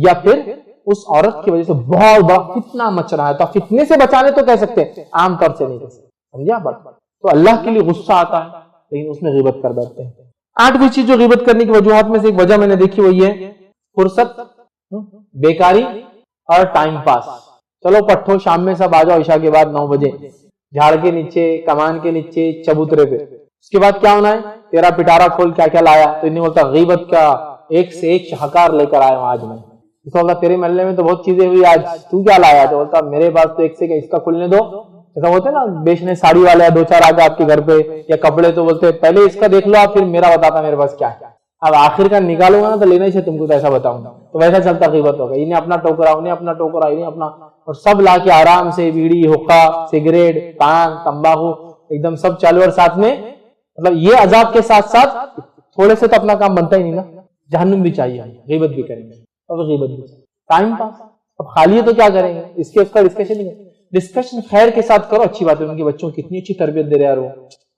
یا پھر اس عورت کی وجہ سے بہت بڑا فتنہ مچ رہا ہے تو فتنے سے بچانے تو کہہ سکتے ہیں، عام طور سے نہیں کہہ سکتے، سمجھا بات؟ تو اللہ کے لیے غصہ آتا ہے لیکن اس میں غیبت کر بیٹھتے ہیں۔ آٹھویں چیز جو غیبت کرنے کی وجوہات میں سے ایک وجہ میں نے دیکھی وہ یہ ہے فرصت، بیکاری اور ٹائم پاس۔ چلو پٹھو شام میں سب آ جاؤ عشاء کے بعد 9 بجے جھاڑ کے نیچے، کمان کے نیچے، چبوترے پہ، اس کے بعد کیا ہونا ہے، تیرا پٹارا کھول کیا کیا لایا، تو انہیں بولتا غیبت کا ایک سے ایک شاہکار لے کر آیا ہوں آج میں، اس کو بولتا تیرے محلے میں تو بہت چیزیں ہوئی آج، تو کیا لایا، تو بولتا میرے پاس تو ایک سے ایک، اس کا کھلنے دو، ایسا ہوتا ہے نا بیچنے ساڑی والا 2-4 آگے آپ کے گھر پہ یا کپڑے، تو بولتے پہلے اس کا دیکھ لو آپ پھر میرا بتاتا میرے پاس کیا ہے، اب آخر کا نکالوں گا نا تو لینا ہی تم کو تو ایسا بتاؤں گا، تو ویسا چلتا غیبت ہوگا، انہیں اپنا ٹوکرا، انہیں اپنا ٹوکرا، انہیں اپنا، اور سب لا کے آرام سے بیڑی، حقہ، سگریٹ، پان، تمباکو ایک دم سب چالو، اور ساتھ میں مطلب یہ عذاب کے ساتھ ساتھ تھوڑے سے تو اپنا کام بنتا ہی نہیں نا، جہنم بھی چاہیے، غیبت بھی کریں گے، اور غیبت بھی ٹائم پاس، اب خالی ہے تو کیا کریں گے، اس کے اس کا ڈسکشن نہیں ہے، ڈسکشن خیر کے ساتھ کرو، اچھی بات ہے، ان کے بچوں کی کتنی اچھی تربیت دے رہے ہیں،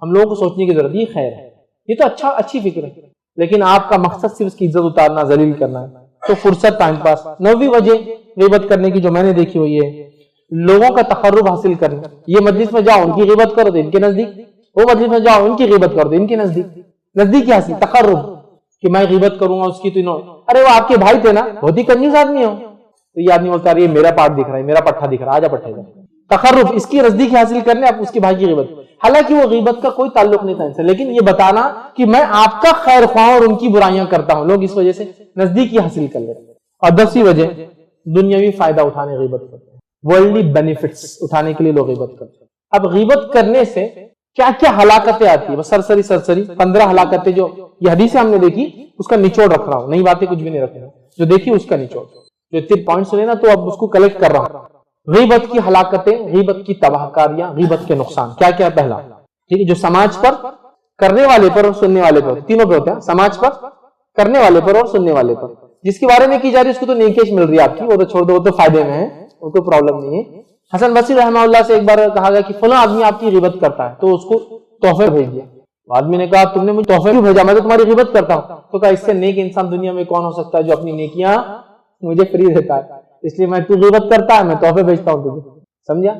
ہم لوگوں کو سوچنے کی ضرورت، یہ خیر ہے، یہ تو اچھی فکر ہے، لیکن آپ کا مقصد صرف اس کی عزت اتارنا، ذلیل کرنا ہے، تو فرصت، ٹائم پاس۔ 9ویں وجہ غیبت کرنے کی جو میں نے دیکھی وہ یہ ہے لوگوں کا تقرب حاصل کرنا، یہ مجلس میں جاؤ ان کی غیبت کرو تو ان کے نزدیک، وہ مجلس میں جاؤ ان کی غیبت کرو تو ان کے نزدیک، نزدیکی حاصل، تقرب، کہ میں غیبت کروں گا اس کی، تو انہوں ارے وہ آپ کے بھائی تھے نا، بہت ہی کنجوس آدمی ہو، تو یہ آدمی بولتا ہے یہ میرا پارٹ دکھ رہا ہے، میرا پٹھا دکھ رہا ہے، آجا پٹھے گا، تقرب، اس کی نزدیکی حاصل کرنے آپ اس کے بھائی کی غیبت، حالانکہ وہ غیبت کا کوئی تعلق نہیں تھا ان سے، لیکن یہ بتانا کہ میں آپ کا خیر خواہ اور ان کی برائیاں کرتا ہوں، لوگ اس وجہ سے نزدیکی حاصل کر لیتے ہیں۔ اور 10ویں وجہ دنیاوی فائدہ اٹھانے غیبت کرتے ہیں، ورلڈلی بینیفٹس اٹھانے کے لیے لوگ غیبت کرتے ہیں۔ اب غیبت کرنے سے کیا کیا ہلاکتیں آتی ہیں، بس سرسری 15 ہلاکتیں جو یہ حدیثیں ہم نے دیکھی اس کا نچوڑ رکھ رہا ہوں، نئی باتیں کچھ بھی نہیں رکھ رہا ہوں، جو دیکھی اس کا نچوڑ، جو اتنے پوائنٹس ہوئے نا تو اب اس کو کلیکٹ کر رہا ہوں۔ غیبت کی ہلاکتیں، غیبت کی تباہ کاریاں، غیبت کے نقصان کیا کیا، پہلا ٹھیک ہے جو سماج پر، کرنے والے پر اور سننے والے پر، تینوں پہ ہوتے ہیں، سماج پر، کرنے والے پر اور سننے والے پر، جس کے بارے میں کی جا رہی ہے اس کو تو نیکیش مل رہی ہے آپ کی، وہ تو چھوڑ دو، وہ تو فائدے میں ہے، وہ کوئی پرابلم نہیں ہے۔ حسن بصری رحمہ اللہ سے ایک بار کہا گیا کہ فلاں آدمی آپ کی غیبت کرتا ہے، تو اس کو تحفے بھیج دیا، آدمی نے کہا تم نے مجھے تحفے کیوں بھیجا، میں تو تمہاری غیبت کرتا ہوں، تو کہا اس سے نیک انسان دنیا میں کون ہو سکتا ہے جو اپنی نیکیاں مجھے فری دیتا ہے، اس لیے میں تو غیبت کرتا ہے، میں تحفے بھیجتا ہوں تجھے، سمجھا؟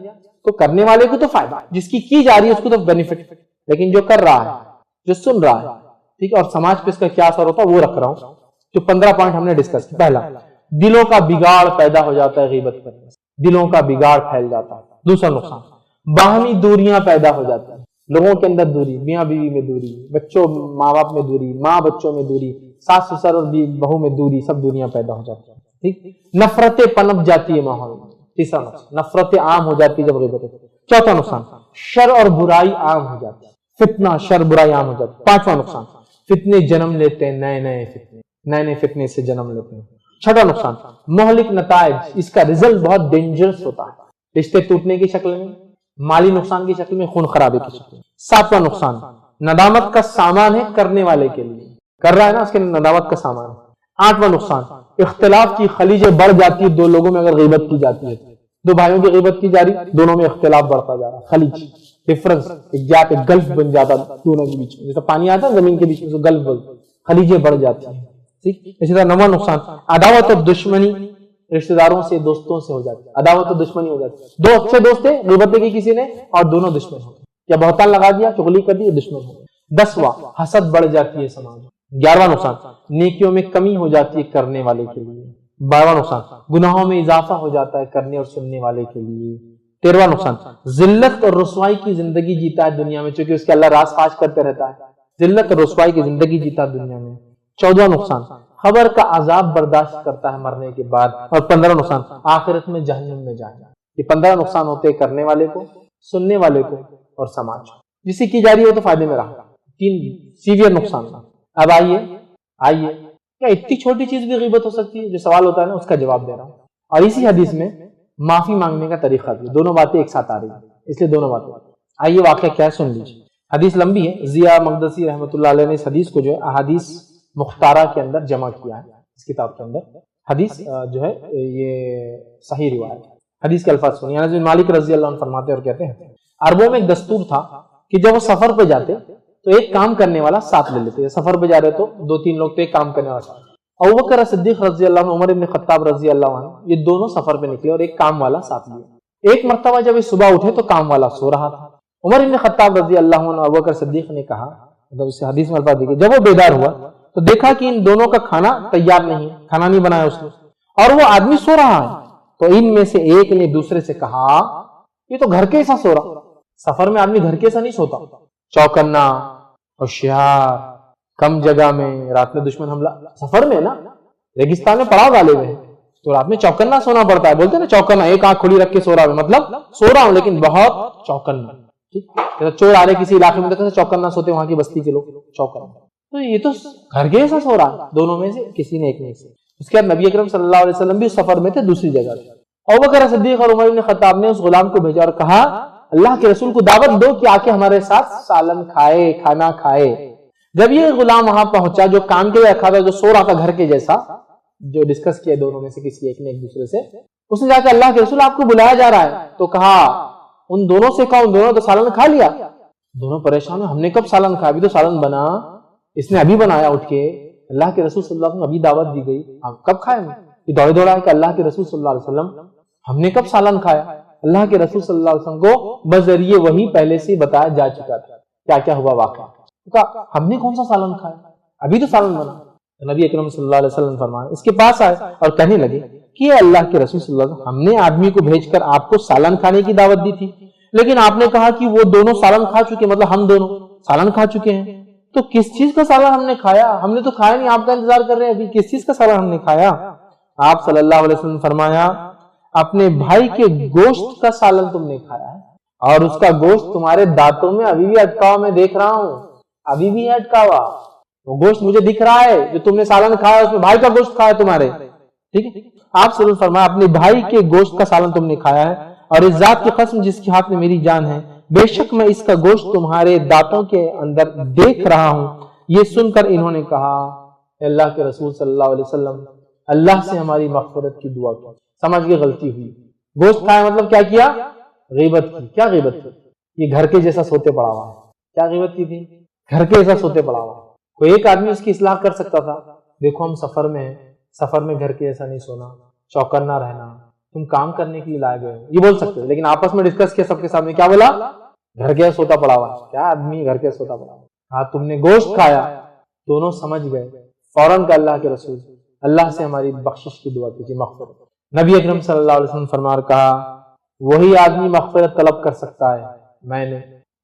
تو کرنے والے کو تو فائدہ، جس کی جا رہی ہے اس کو تو بینیفٹ، لیکن جو کر رہا ہے، جو سن رہا ہے، ٹھیک ہے، اور سماج پہ اس کا کیا اثر ہوتا ہے وہ رکھ رہا ہوں، جو 15 پوائنٹ ہم نے ڈسکس کی۔ پہلا، دلوں کا بگاڑ پیدا ہو جاتا ہے غیبت کرنے سے، دلوں کا بگاڑ پھیل جاتا ہے۔ دوسرا نقصان، باہمی دوریاں پیدا ہو جاتی ہیں، لوگوں کے اندر دوری، میاں بیوی میں دوری، بچوں ماں باپ میں دوری، ماں بچوں میں دوری، ساس سسر اور بہو میں دوری، سب دوریاں پیدا ہو جاتی ہیں، ٹھیک، نفرتیں پنپ جاتی ہے ماحول میں۔ تیسرا نقصان، نفرتیں عام ہو جاتی ہے جب غیبت ہوتی ہے۔ چوتھا نقصان، شر اور برائی عام ہو جاتی ہے، فتنہ، شر، برائی عام ہو جاتی ہے۔ پانچواں نقصان، فتنے جنم لیتے ہیں، نئے فتنے سے جنم لیتے ہیں۔ چھٹا نقصان، مہلک نتائج، اس کا رزلٹ بہت ڈینجرس ہوتا ہے، رشتے ٹوٹنے کی شکل میں، مالی نقصان کی شکل میں، خون خرابے کی شکل میں۔ ساتواں نقصان، ندامت کا سامان ہے کرنے والے کے لیے، کر رہا ہے نا اس کے ندامت کا سامان ہے۔ آٹھواں نقصان، اختلاف کی خلیجیں بڑھ جاتی ہے دو لوگوں میں اگر غیبت کی جاتی ہے، دو بھائیوں کی غیبت کی جا رہی، دونوں میں اختلاف بڑھتا جا رہا، خلیج، ڈفرنس، ایک گیپ، ایک گلف بن جاتا دونوں کے بیچ میں، جیسا پانی آتا ہے زمین کے بیچ میں تو گلف بن، خلیجیں بڑھ جاتی ہیں، ٹھیک۔ اسی طرح 9واں نقصان، عداوت اور دشمنی، رشتہ داروں سے، دوستوں سے ہو جاتی ہے، عداوت اور دشمنی ہو جاتی ہے، دو اچھے دوست تھے، غیبت کی کسی نے اور دونوں دشمن ہو گئے، یا بہتان لگا دیا، چغلی کر دی، دشمن ہو گئے۔ 10واں، حسد بڑھ جاتی ہے سماج میں۔ 11واں نقصان، نیکیوں میں کمی ہو جاتی ہے کرنے والے کے لیے۔ 12واں نقصان، گناہوں میں اضافہ ہو جاتا ہے کرنے اور سننے والے کے لیے۔ 13واں نقصان ذلت اور رسوائی کی زندگی جیتا ہے دنیا میں، چونکہ اس کے اللہ راز فاش کرتے رہتا ہے، ذلت اور رسوائی کی زندگی جیتا ہے دنیا میں۔ 14واں نقصان خبر کا عذاب برداشت کرتا ہے مرنے کے بعد، اور 15واں نقصان آخرت میں جہنم میں جانا۔ یہ 15 نقصان ہوتے ہیں کرنے والے کو، سننے والے کو اور سماج کو، جسے کی جا رہی ہو تو فائدے میں رہا۔ 3 سیویئر نقصان۔ اب آئیے کیا اتنی چھوٹی چیز بھی غیبت ہو سکتی ہے؟ جو سوال ہوتا ہے نا اس کا جواب دے رہا ہوں، اور اسی حدیث میں معافی مانگنے کا طریقہ بھی، دونوں باتیں ایک ساتھ آ رہی ہیں، اس لیے دونوں باتیں۔ آئیے واقعہ کیا ہے سن لیجیے۔ حدیث لمبی ہے، ضیاء مقدسی رحمۃ اللہ علیہ نے اس حدیث کو جو ہے احادیث مختارہ کے اندر جمع کیا ہے، اس کتاب کے اندر حدیث جو ہے یہ صحیح روایت ہے۔ حدیث کے الفاظ سنیے، انس بن مالک رضی اللہ عنہ فرماتے اور کہتے ہیں عربوں میں ایک دستور تھا کہ جب وہ سفر پہ جاتے تو ایک کام کرنے والا ساتھ لے لیتے، سفر پہ جا رہے تو 2-3 لوگ تو ایک کام کرنے والا ساتھ۔ ابوبکر صدیق رضی اللہ عنہ، عمر بن خطاب رضی اللہ عنہ، یہ دونوں سفر پہ نکلے اور ایک کام والا ساتھ لیا۔ ایک مرتبہ جب یہ صبح اٹھے تو کام والا سو رہا تھا۔ عمر بن خطاب رضی اللہ عنہ ابوبکر صدیق نے کہا، مطلب اس حدیث میں الفاظ دیکھیں، جب وہ بیدار ہوا تو دیکھا کہ ان دونوں کا کھانا تیار نہیں ہے، کھانا نہیں بنایا اس نے، اور وہ آدمی سو رہا ہے۔ تو ان میں سے ایک نے دوسرے سے کہا یہ تو گھر کے ایسا سو رہا۔ سفر میں آدمی گھر کے ایسا نہیں سوتا، چوکنا، ہوشیار، کم جگہ میں، رات میں دشمن حملہ، سفر میں نا ریگستان میں پڑاؤ ڈالے ہوئے ہیں تو رات میں چوکنا سونا پڑتا ہے، بولتے ہیں نا چوکنا، ایک آنکھ کھلی رکھ کے سو رہا ہے، مطلب سو رہا ہوں لیکن بہت چوکنا۔ چور آ رہے کسی علاقے میں تو چوکنا سوتے وہاں کی بستی کے لوگ، چوکنا، تو یہ تو گھر کے ایسا سو رہا ہے، دونوں میں سے کسی نے ایک نے سے۔ اس کے بعد نبی اکرم صلی اللہ علیہ وسلم بھی اس سفر میں تھے، دوسری جگہ تھے۔ ابوبکر صدیق اور عمر بن خطاب نے اس غلام کو بھیجا اور کہا اللہ کے رسول کو دعوت دو کہ آ کے ہمارے ساتھ سالن کھائے، کھانا کھائے۔ جب یہ غلام وہاں پہنچا جو کام کے لیے رکھا تھا، جو سو رہا تھا گھر کے جیسا، جو ڈسکس کیا دونوں میں سے کسی ایک نے ایک دوسرے سے، اس نے جا کے اللہ کے رسول آپ کو بلایا جا رہا ہے، تو کہا ان دونوں سے کہا، ان دونوں تو سالن کھا لیا۔ دونوں پریشان ہیں، ہم نے کب سالن کھایا؟ ابھی تو سالن بنا، اس نے ابھی بنایا اٹھ کے، اللہ کے رسول صلی اللہ علیہ وسلم ابھی دعوت دی گئی، ہم کب کھائیں؟ یہ دوڑے دوڑا ہے کہ اللہ کے رسول صلی اللہ علیہ وسلم ہم نے کب سالن کھایا؟ اللہ کے رسول صلی اللہ علیہ وسلم کو بذریعے وہی پہلے سے بتایا جا چکا تھا کیا کیا ہوا واقعہ۔ کہا ہم نے کون سا سالن کھایا، ابھی تو سالن بنا۔ نبی اکرم صلی اللہ علیہ وسلم فرمایا، اس کے پاس آئے اور کہنے لگے کہ اللہ کے رسول صلی اللہ علیہ وسلم ہم نے آدمی کو بھیج کر آپ کو سالن کھانے کی دعوت دی تھی، لیکن آپ نے کہا کہ وہ دونوں سالن کھا چکے، مطلب ہم دونوں سالن کھا چکے ہیں، تو کس چیز کا سالن ہم نے کھایا؟ ہم نے تو کھایا نہیں، آپ کا انتظار کر رہے ہیں، ابھی کس چیز کا سالن ہم نے کھایا؟ آپ صلی اللہ علیہ وسلم فرمایا اپنے بھائی کے گوشت کا سالن تم نے کھایا ہے، اور اس کا گوشت تمہارے دانتوں میں ابھی بھی اٹکا ہوا، میں دیکھ رہا ہوں ابھی بھی اٹکا ہوا، وہ گوشت مجھے دکھ رہا ہے جو تم نے سالن کھایا، اس میں بھائی کا گوشت کھایا تمہارے، ٹھیک ہے؟ آپ صلی اللہ علیہ وسلم فرمایا اپنے بھائی کے گوشت کا سالن تم نے کھایا ہے، اور اس ذات کی قسم جس کے ہاتھ میں میری جان ہے، بے شک میں اس کا گوشت تمہارے دانتوں کے اندر دیکھ رہا ہوں۔ یہ سن کر انہوں نے کہا اللہ کے رسول صلی اللہ علیہ وسلم اللہ سے ہماری مغفرت کی دعا کی، سمجھ کے غلطی ہوئی، گوشت کھایا مطلب کیا کیا؟ غیبت کی۔ کیا غیبت کی؟ یہ گھر کے جیسا سوتے پڑا ہوا ہے۔ کیا غیبت کی تھی؟ گھر کے جیسا سوتے پڑا ہوا۔ کوئی ایک آدمی اس کی اصلاح کر سکتا تھا، دیکھو ہم سفر میں ہیں، سفر میں گھر کے جیسا نہیں سونا، چوکنا رہنا، تم کام کرنے کے لیے لائے گئے ہو، یہ بول سکتے ہیں، لیکن آپس میں ڈسکس کیا سب کے سامنے، کیا بولا؟ گھر کے سوتا پڑا ہوا۔ کیا آدمی گھر کے سوتا پڑا ہوا؟ ہاں تم نے گوشت کھایا، دونوں سمجھ گئے، فوراً کا اللہ کے رسول اللہ سے ہماری بخشش کی دعا کیجیے، مغفرت۔ نبی اکرم صلی اللہ علیہ وسلم فرما کہا وہی آدمی مغفرت طلب کر سکتا ہے، میں نے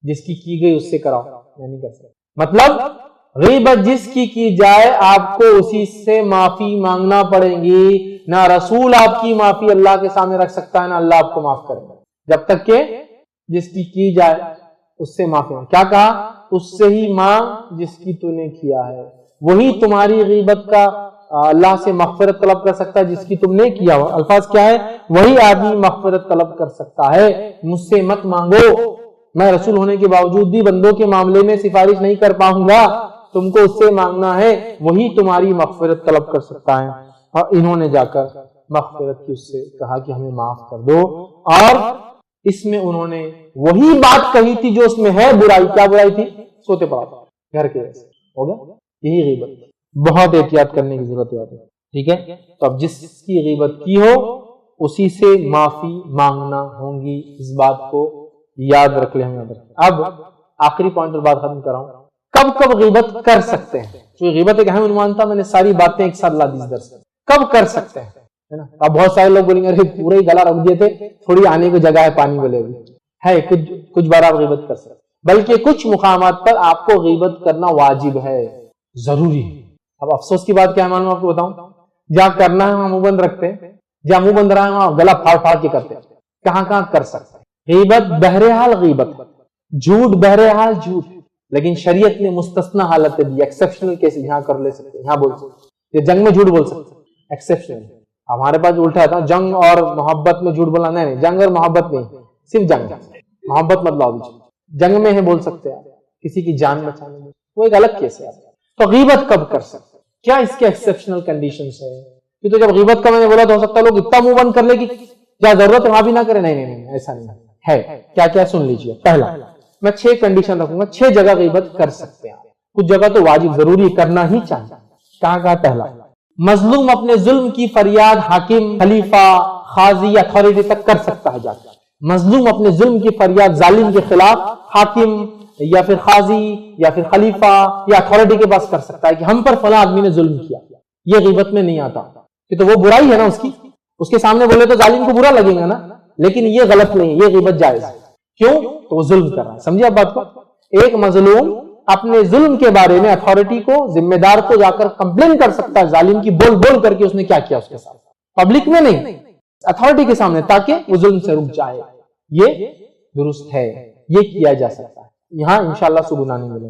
جس کی گئی اس سے کراؤ، میں نہیں کر سکتا۔ مطلب غیبت جس کی جائے آپ کو اسی سے معافی مانگنا پڑے گی، نہ رسول آپ کی معافی اللہ کے سامنے رکھ سکتا ہے، نہ اللہ آپ کو معاف کرے گا، جب تک کہ جس کی جائے اس سے معافی مانگ۔ کیا کہا؟ اس سے ہی مانگ جس کی تو نے کیا ہے، وہی تمہاری غیبت کا اللہ سے مغفرت طلب کر سکتا ہے جس کی تم نے کیا ہوا۔ الفاظ کیا ہے؟ وہی آدمی مغفرت طلب کر سکتا ہے، مجھ سے مت مانگو، میں رسول ہونے کے باوجود بھی بندوں کے معاملے میں سفارش نہیں کر پاؤں گا، تم کو اس سے مانگنا ہے، وہی تمہاری مغفرت طلب کر سکتا ہے۔ اور انہوں نے جا کر مغفرت کی اس سے کہا کہ ہمیں معاف کر دو، اور اس میں انہوں نے وہی بات کہی تھی جو اس میں ہے برائی۔ کیا برائی تھی؟ سوتے پڑا گھر کے ویسے، ہو گیا یہی غیبت۔ بہت احتیاط کرنے کی ضرورت ہے، ٹھیک ہے؟ تو اب جس کی غیبت کی ہو اسی سے معافی مانگنا ہوں گی، اس بات کو یاد رکھ لیں۔ اب آخری پوائنٹ اور بات ختم کر رہا ہوں، کب غیبت کر سکتے ہیں؟ جو غیبت ایک اہم عنوان تھا، میں نے ساری باتیں ایک ساتھ لا دی درس میں۔ کب کر سکتے ہیں؟ ہے نا. اب بہت سارے لوگ بولیں گے ارے پورے ہی گلا رکھ دیے تھے, تھوڑی آنے کی جگہ ہے پانی بولے ہے. کچھ بار آپ غیبت کر سکتے, بلکہ کچھ مقامات پر آپ کو غیبت کرنا واجب ہے, ضروری ہے. اب افسوس کی بات کیا ہے معلوم آپ کو بتاؤں, جہاں کرنا ہے وہاں منہ بند رکھتے ہیں, جہاں منہ بند رہا ہے وہاں گلا پھاڑ پھاڑ کے کرتے ہیں. کہاں کہاں کر سکتے ہیں. غیبت بہرحال غیبت, جھوٹ بہرحال جھوٹ, لیکن شریعت نے مستثنا حالت دی, ایکسیپشنل کیس یہاں کر لے سکتے ہیں, یہاں بول سکتے ہیں. یہ جنگ میں جھوٹ بول سکتے ہیں, ایکسیپشنل. ہمارے پاس الٹا تھا, جنگ اور محبت میں جھوٹ بولنا. نہیں, جنگ اور محبت نہیں, صرف جنگ, محبت مطلب جنگ میں ہے بول سکتے ہیں, کسی کی جان بچانے میں, وہ ایک الگ کیس ہے. تو غیبت کب کر سکتے ہیں, کیا اس کے ایکسیپشنل کنڈیشنز ہیں؟ تو جب غیبت کا میں نے بولا تو ہو سکتا ہے لوگ اتنا منہ بند کر لے کہ کیا ضرورت ہے وہاں بھی نہ کرے. نہیں, ایسا نہیں ہے. کیا کیا سن لیجیے. پہلا, میں 6 کنڈیشن رکھوں گا, 6 جگہ غیبت کر سکتے ہیں. کچھ جگہ تو واجب ضروری کرنا ہی چاہیے. کہاں. پہلا, مظلوم اپنے ظلم کی فریاد حاکم, خلیفہ, قاضی, اتھارٹی تک کر سکتا ہے جا کر. مظلوم اپنے ظلم کی فریاد ظالم کے خلاف حاکم یا پھر قاضی یا پھر خلیفہ یا اتھارٹی کے پاس کر سکتا ہے کہ ہم پر فلاں آدمی نے ظلم کیا. یہ غیبت میں نہیں آتا, کہ تو وہ برائی ہے نا اس کی, اس کے سامنے بولے تو ظالم کو برا لگے گا نا, لیکن یہ غلط نہیں, یہ غیبت جائز ہے. کیوں؟ تو وہ ظلم کر رہا ہے. سمجھے آپ بات کو. ایک مظلوم اپنے ظلم کے بارے میں اتھارٹی کو, ذمہ دار کو جا کر کمپلین کر سکتا ہے ظالم کی, بول بول کر کے اس نے کیا کیا اس کے ساتھ, پبلک میں نہیں, اتھارٹی کے سامنے, تاکہ وہ ظلم سے رک جائے. یہ درست ہے, یہ کیا جا سکتا ہے. یہاں انشاءاللہ سگنا نہیں ملے.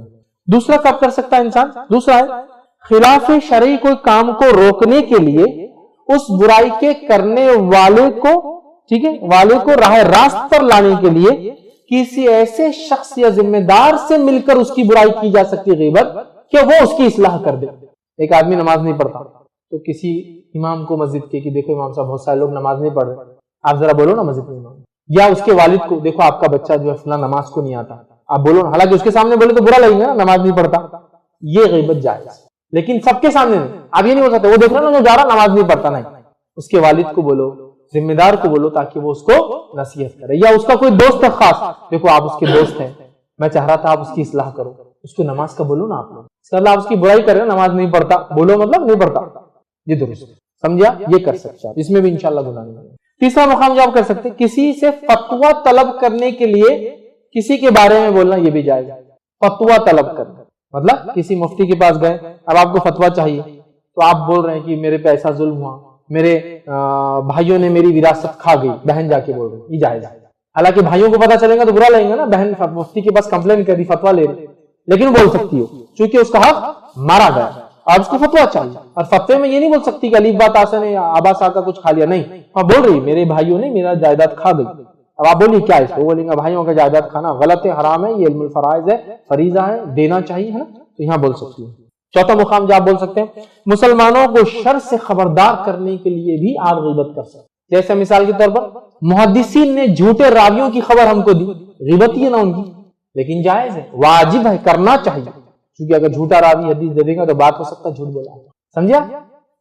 دوسرا کب کر سکتا ہے انسان؟ دوسرا ہے خلاف شرعی کوئی کام کو روکنے کے لیے اس برائی کے کرنے والے کو, ٹھیک ہے, والے کو راہ راست پر لانے کے لیے کسی ایسے شخص یا ذمہ دار سے مل کر اس کی برائی کی جا سکتی غیبت کہ وہ اس کی اصلاح کر دے. ایک آدمی نماز نہیں پڑھتا تو کسی امام کو مسجد کے کہ دیکھو امام صاحب بہت سارے لوگ نماز نہیں پڑھ رہے, آپ ذرا بولو نا مسجد میں امام. یا اس کے والد کو, دیکھو آپ کا بچہ جو ہے فلاں نماز کو نہیں آتا, آپ بولو نا. حالانکہ اس کے سامنے بولے تو برا لگے گا, نماز نہیں پڑھتا. یہ غیبت جائز, لیکن سب کے سامنے نہیں. آپ یہ نہیں بول سکتے وہ دیکھ رہا نا جو جا رہا نماز نہیں پڑھتا. نہیں, اس کے والد کو بولو, ذمہ دار کو بولو, تاکہ وہ اس کو نصیحت کرے. یا اس کا کوئی دوست ہے خاص, دیکھو آپ اس کے دوست ہیں, میں چاہ رہا تھا آپ اس کی اصلاح کرو, اس کو نماز کا بولو نا. آپ لوگ اس کا اللہ آپ اس کی برائی کرے, نماز نہیں پڑھتا, بولو مطلب نہیں پڑھتا. یہ درست, سمجھا. یہ کر سکتے ہیں, اس میں بھی انشاءاللہ گناہ نہیں ہے. تیسرا مقام جو آپ کر سکتے ہیں, کسی سے فتویٰ طلب کرنے کے لیے کسی کے بارے میں بولنا, یہ بھی جائز ہے. فتویٰ طلب کرنا مطلب کسی مفتی کے پاس گئے, اب آپ کو فتویٰ چاہیے, تو آپ بول رہے ہیں کہ میرے پہ ایسا ظلم ہوا, میرے بھائیوں نے میری وراثت کھا گئی, بہن جا کے بول رہے, یہ جائز ہے. حالانکہ بھائیوں کو پتا چلے گا تو برا لگے گا نا, بہن مفتی کے پاس کمپلین کر دی, فتویٰ لے رہی, لیکن بول سکتی ہو چونکہ اس کا حق مارا گیا, آپ اس کو فتویٰ چاہیے. اور فتوے میں یہ نہیں بول سکتی کہ الف با تا سے نے آبا سا کا کچھ کھا لیا, نہیں, ہاں بول رہی میرے بھائیوں نے میرا جائیداد کھا گئی. اب آپ بولیے کیا اس کو, بولیں گے بھائیوں کا جائیداد کھانا غلط ہے, حرام ہے, یہ علم الفرائض ہے, فریضہ ہے, دینا چاہیے, ہے نا. تو یہاں بول سکتی ہوں. چوتھا مقام جو آپ بول سکتے ہیں, مسلمانوں کو شر سے خبردار کرنے کے لیے بھی آپ غیبت کر سکتے ہیں. جیسے مثال کے طور پر محدثین نے جھوٹے راویوں کی خبر ہم کو دی, غیبت ہی ہے نا ان کی, لیکن جائز ہے, واجب ہے, کرنا چاہیے. کیونکہ اگر جھوٹا راوی حدیث دے دے گا تو بات ہو سکتا ہے جھوٹ بولا. سمجھا.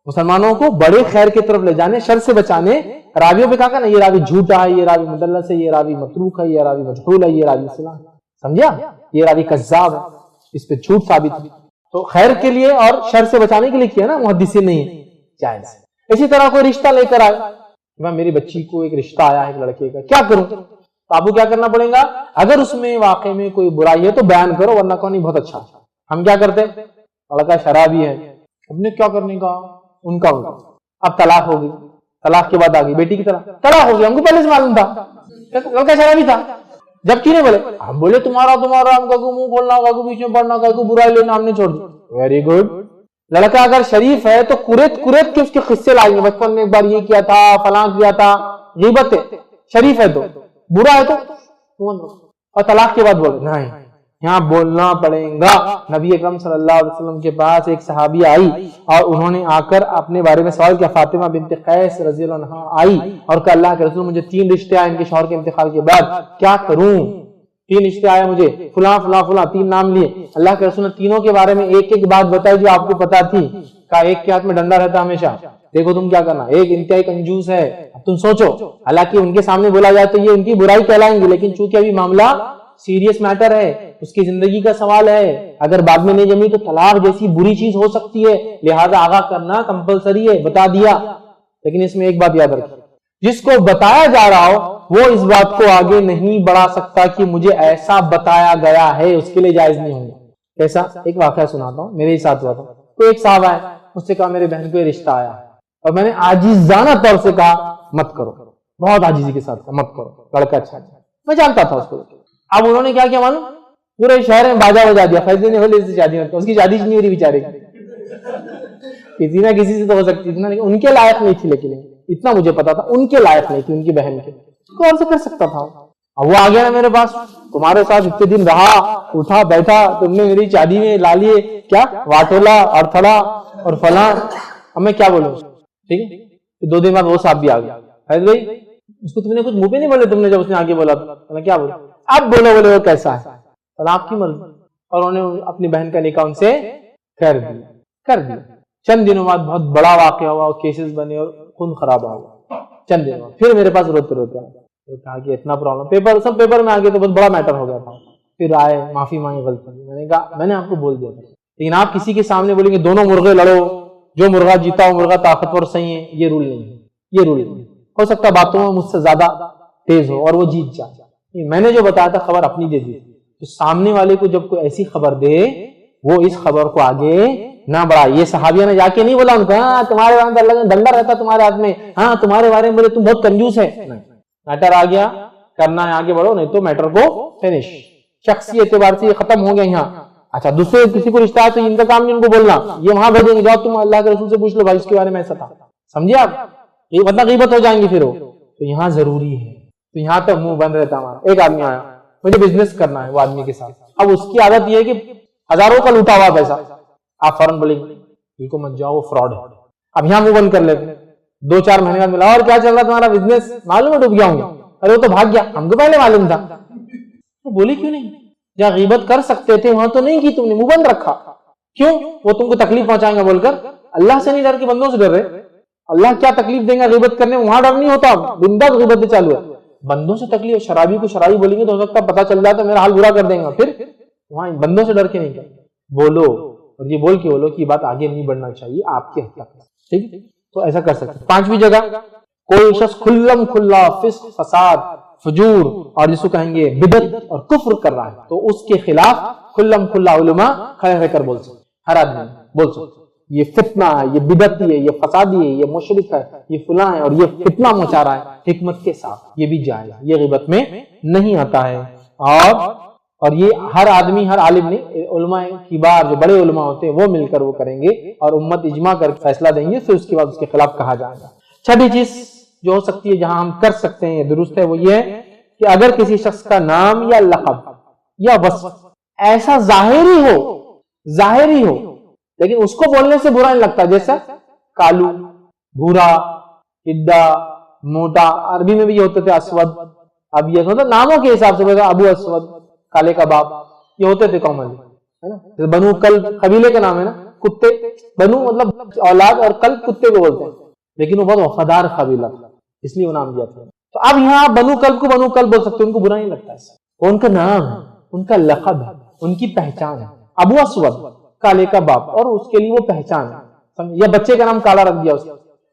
مسلمانوں کو بڑے خیر کی طرف لے جانے, شر سے بچانے, راویوں پہ کہا کہ نا یہ راوی جھوٹا ہے, یہ راوی مدلس ہے, یہ راوی متروک ہے, یہ راوی مجہول ہے, یہ راوی صلاح, سمجھا, یہ راوی کذاب ہے, اس پہ جھوٹ ثابت ہے. تو خیر کے لیے اور شر سے بچانے کے لیے کیا نا, محدثین نہیں ہے, جائز. اسی طرح کوئی رشتہ لے کر آئے, میری بچی کو ایک رشتہ آیا ہے ایک لڑکے کا, کیا کروں, تو آپ کو کیا کرنا پڑے گا, اگر اس میں واقع میں کوئی برائی ہے تو بیان کرو, ورنہ کہو نہیں بہت اچھا. ہم کیا کرتے, لڑکا شرابی ہے, ہم نے کیا کرنے کا, ان کا اب طلاق ہو گئی, طلاق کے بعد آ گئی بیٹی کی طلاق ہو گئی, ہم کو پہلے سے معلوم تھا لڑکا شرابی تھا. جب کیوں نہیں بولے, ہم بولے تمہارا ہم کا کو منہ کھولنا, کا کو بیچ میں پڑھنا, کا کو برائی لینا, ہم نے چھوڑ دی. Very good. لڑکا اگر شریف ہے تو کریت کے اس کے قصے لائیں گے, بچپن میں ایک بار یہ کیا تھا, فلاں کیا تھا. غیبت ہے. شریف ہے تو, برا ہے تو, اور طلاق کے بعد بولے نہیں, یہاں بولنا پڑے گا. نبی اکرم صلی اللہ علیہ وسلم کے پاس ایک صحابی آئی اور انہوں نے آ کر اپنے بارے میں سوال کیا. فاطمہ بنت قیس رضی اللہ عنہا آئی اور کہ اللہ کے رسول مجھے 3 رشتے آئے ان کے شوہر کے انتقال کے بعد, کیا کروں, 3 رشتے آئے مجھے, فلاں فلاں فلاں, 3 نام لیے. اللہ کے رسول نے تینوں کے بارے میں ایک ایک بات بتائی جو آپ کو پتا تھی. کہا ایک کے ہاتھ میں ڈنڈا رہتا ہمیشہ, دیکھو تم کیا کرنا, ایک انتہائی کنجوس ہے, اب تم سوچو. حالانکہ ان کے سامنے بولا جائے تو یہ ان کی برائی کہلائیں گے, لیکن چونکہ ابھی معاملہ سیریس میٹر ہے, اس کی زندگی کا سوال ہے, اگر بعد میں نہیں جمی تو طلاق جیسی بری چیز ہو سکتی ہے, لہذا آگاہ کرنا کمپلسری ہے, بتا دیا. لیکن اس میں ایک بات یاد رکھیں، جس کو بتایا جا رہا ہو وہ اس بات کو آگے نہیں بڑھا سکتا کہ مجھے ایسا بتایا گیا ہے، اس کے لیے جائز نہیں ہوگا۔ کیسا؟ ایک واقعہ سناتا ہوں، میرے ہی ساتھ ہوا تھا۔ تو ایک صاحب آئے، اس سے کہا میرے بہن کو یہ رشتہ آیا ہے، اور میں نے عاجزانہ طور سے کہا مت کرو، بہت عاجزی کے ساتھ مت کرو، لڑکا اچھا ہے، میں جانتا تھا اس کو۔ اب انہوں نے کیا کیا معلوم؟ پورے شہر میں باجا بجا دیا، فیصلے نہیں ہوئے، شادی اس کی شادی نہیں ہو رہی بیچارے، کسی نہ کسی سے تو ہو سکتی تھی نا، لیکن ان کے لائق نہیں تھی، لیکن اتنا مجھے پتا تھا ان کے لائق نہیں تھی، ان کی بہن کے، اور سے کر سکتا تھا۔ اب وہ آ گیا نا میرے پاس، تمہارے ساتھ اتنے دن رہا، اٹھا بیٹھا، تم نے میری شادی میں لا لیے کیا واٹولا اور تھڑا اور فلاں، اب میں کیا بولوں؟ ٹھیک ہے، 2 دن بعد وہ صاحب بھی آ گیا، فیض بھائی اس کو تم نے کچھ منہ پہ نہیں بولے، تم نے جب اس نے آگے بولا تو میں کیا بولوں؟ اب بولے وہ کیسا ہے، آپ کی مرضی۔ اور انہوں نے اپنی بہن کا نکاح ان سے کر دیا۔ چند دنوں بعد بہت بڑا واقعہ ہوا، کیسز بنے اور خون خراب ہوا۔ چند دنوں بعد پھر میرے پاس روتے روتے کہا کہ اتنا پرابلم، سب پیپر میں آ گیا، تو بہت بڑا میٹر ہو گیا تھا۔ پھر آئے، معافی مانگی غلطی، میں نے کہا میں نے آپ کو بول دیا تھا، لیکن آپ کسی کے سامنے بولیں گے دونوں مرغے لڑو، جو مرغا جیتا ہو مرغا طاقتور صحیح ہے، یہ رول نہیں ہے، یہ رول نہیں ہو سکتا، باتوں میں مجھ سے زیادہ تیز ہو اور وہ جیت جائے۔ میں نے جو بتایا تھا خبر اپنی دے دی، تو سامنے والے کو جب کوئی ایسی خبر دے وہ اس خبر کو آگے نہ بڑھا۔ یہ صحابیہ نے جا کے نہیں بولا ان کو ہاں تمہارے بارے میں اللہ کا ڈنڈا رہتا تمہارے ہاتھ میں، ہاں تمہارے بارے میں بولے تم بہت کنجوس ہے، میٹر آ گیا، کرنا ہے آگے بڑھو، نہیں تو میٹر کو فنش، شخصی اعتبار سے یہ ختم ہو گیا یہاں۔ اچھا دوسرے کسی کو رشتہ ہے تو ان کا کام نہیں ان کو بولنا، یہ وہاں بھیجیں گے، جاؤ تم اللہ کے رسول سے پوچھ لو بھائی اس کے بارے میں ایسا تھا، سمجھے آپ، یہ مطلب غیبت ہو جائیں گی پھر وہ، تو یہاں ضروری ہے، تو یہاں تک منہ بند رہتا ہمارا۔ ایک آدمی آیا، مجھے بزنس کرنا ہے وہ آدمی کے ساتھ، اب اس کی عادت یہ ہے کہ ہزاروں کا لوٹا ہوا پیسہ، آپ فوراً بولیں گے بالکل مت جاؤ وہ فراڈ ہے، اب یہاں منہ بند کر لیتے، 2-4 مہینے بعد ملا اور کیا چل رہا تمہارا بزنس، معلوم ہے ڈوب گیا ہوں، ارے وہ تو بھاگ گیا، ہم کو پہلے معلوم تھا، تو بولی کیوں نہیں؟ جہاں غیبت کر سکتے تھے وہاں تو نہیں کی تم نے، منہ بند رکھا، کیوں؟ وہ تم کو تکلیف پہنچائیں گا بول کر، اللہ سے نہیں ڈر کے بندوں سے ڈر رہے، اللہ کیا تکلیف دیں گا غیبت کرنے میں، وہاں ڈر نہیں ہوتا، بندہ غیبت چالو ہے، بندوں سے تکلیف، شرابی کو شرابی بولیں گے تو ہو سکتا پتہ چل جاتا میرا حال برا کر دیں گا، پھر وہاں بندوں سے ڈر کے نہیں کرتے، بولو، اور یہ بول کے بولو کہ بات آگے نہیں بڑھنا چاہیے آپ کے حد تک، ٹھیک ہے، تو ایسا کر سکتے۔ 5ویں جگہ، کوئی شخص کھلم کھلا فسق، فساد، فجور اور جس کو کہیں گے بدعت اور کفر کر رہا ہے، تو اس کے خلاف کھلم کھلا علماء کھڑے رہ کر بول سکتے، ہر آدمی بول سکتے یہ فتنہ ہے، یہ بدعتی ہے، یہ فسادی ہے، یہ مشرک ہے، یہ فلاں ہے اور یہ فتنہ مچا رہا ہے، حکمت کے ساتھ، یہ بھی جائز، یہ غیبت میں نہیں آتا ہے۔ اور یہ ہر آدمی، ہر عالم نہیں، علماء کبار جو بڑے علماء ہوتے ہیں وہ مل کر وہ کریں گے اور امت اجماع کر فیصلہ دیں گے، پھر اس کے بعد اس کے خلاف کہا جائے گا۔ 6 چیز جو ہو سکتی ہے جہاں ہم کر سکتے ہیں درست ہے، وہ یہ ہے کہ اگر کسی شخص کا نام یا لقب یا وصف ایسا ظاہری ہو لیکن اس کو بولنے سے برا نہیں لگتا، جیسا کالو، بھورا، ٹڈا، موٹا، عربی میں بھی یہ ہوتے تھے اسود، اب یہ مطلب ناموں کے حساب سے ابو اسود، کالے کا باپ، یہ ہوتے تھے کامنلی، ہے نا، بنو کلب قبیلے کا نام ہے نا، کتے، بنو مطلب اولاد اور کلب کتے کو بولتے ہیں، لیکن وہ بہت وفادار قبیلہ تھا اس لیے وہ نام دیا تھا۔ تو اب یہاں بنو کلب کو بنو کلب بول سکتے، ان کو برا نہیں لگتا ایسا، ان کا نام ہے، ان کا لقب ہے، ان کی پہچان ہے، ابو اسود کالے کا باپ، اور اس کے لیے وہ پہچان ہے، یا بچے کا نام کالا رکھ دیا اس نے،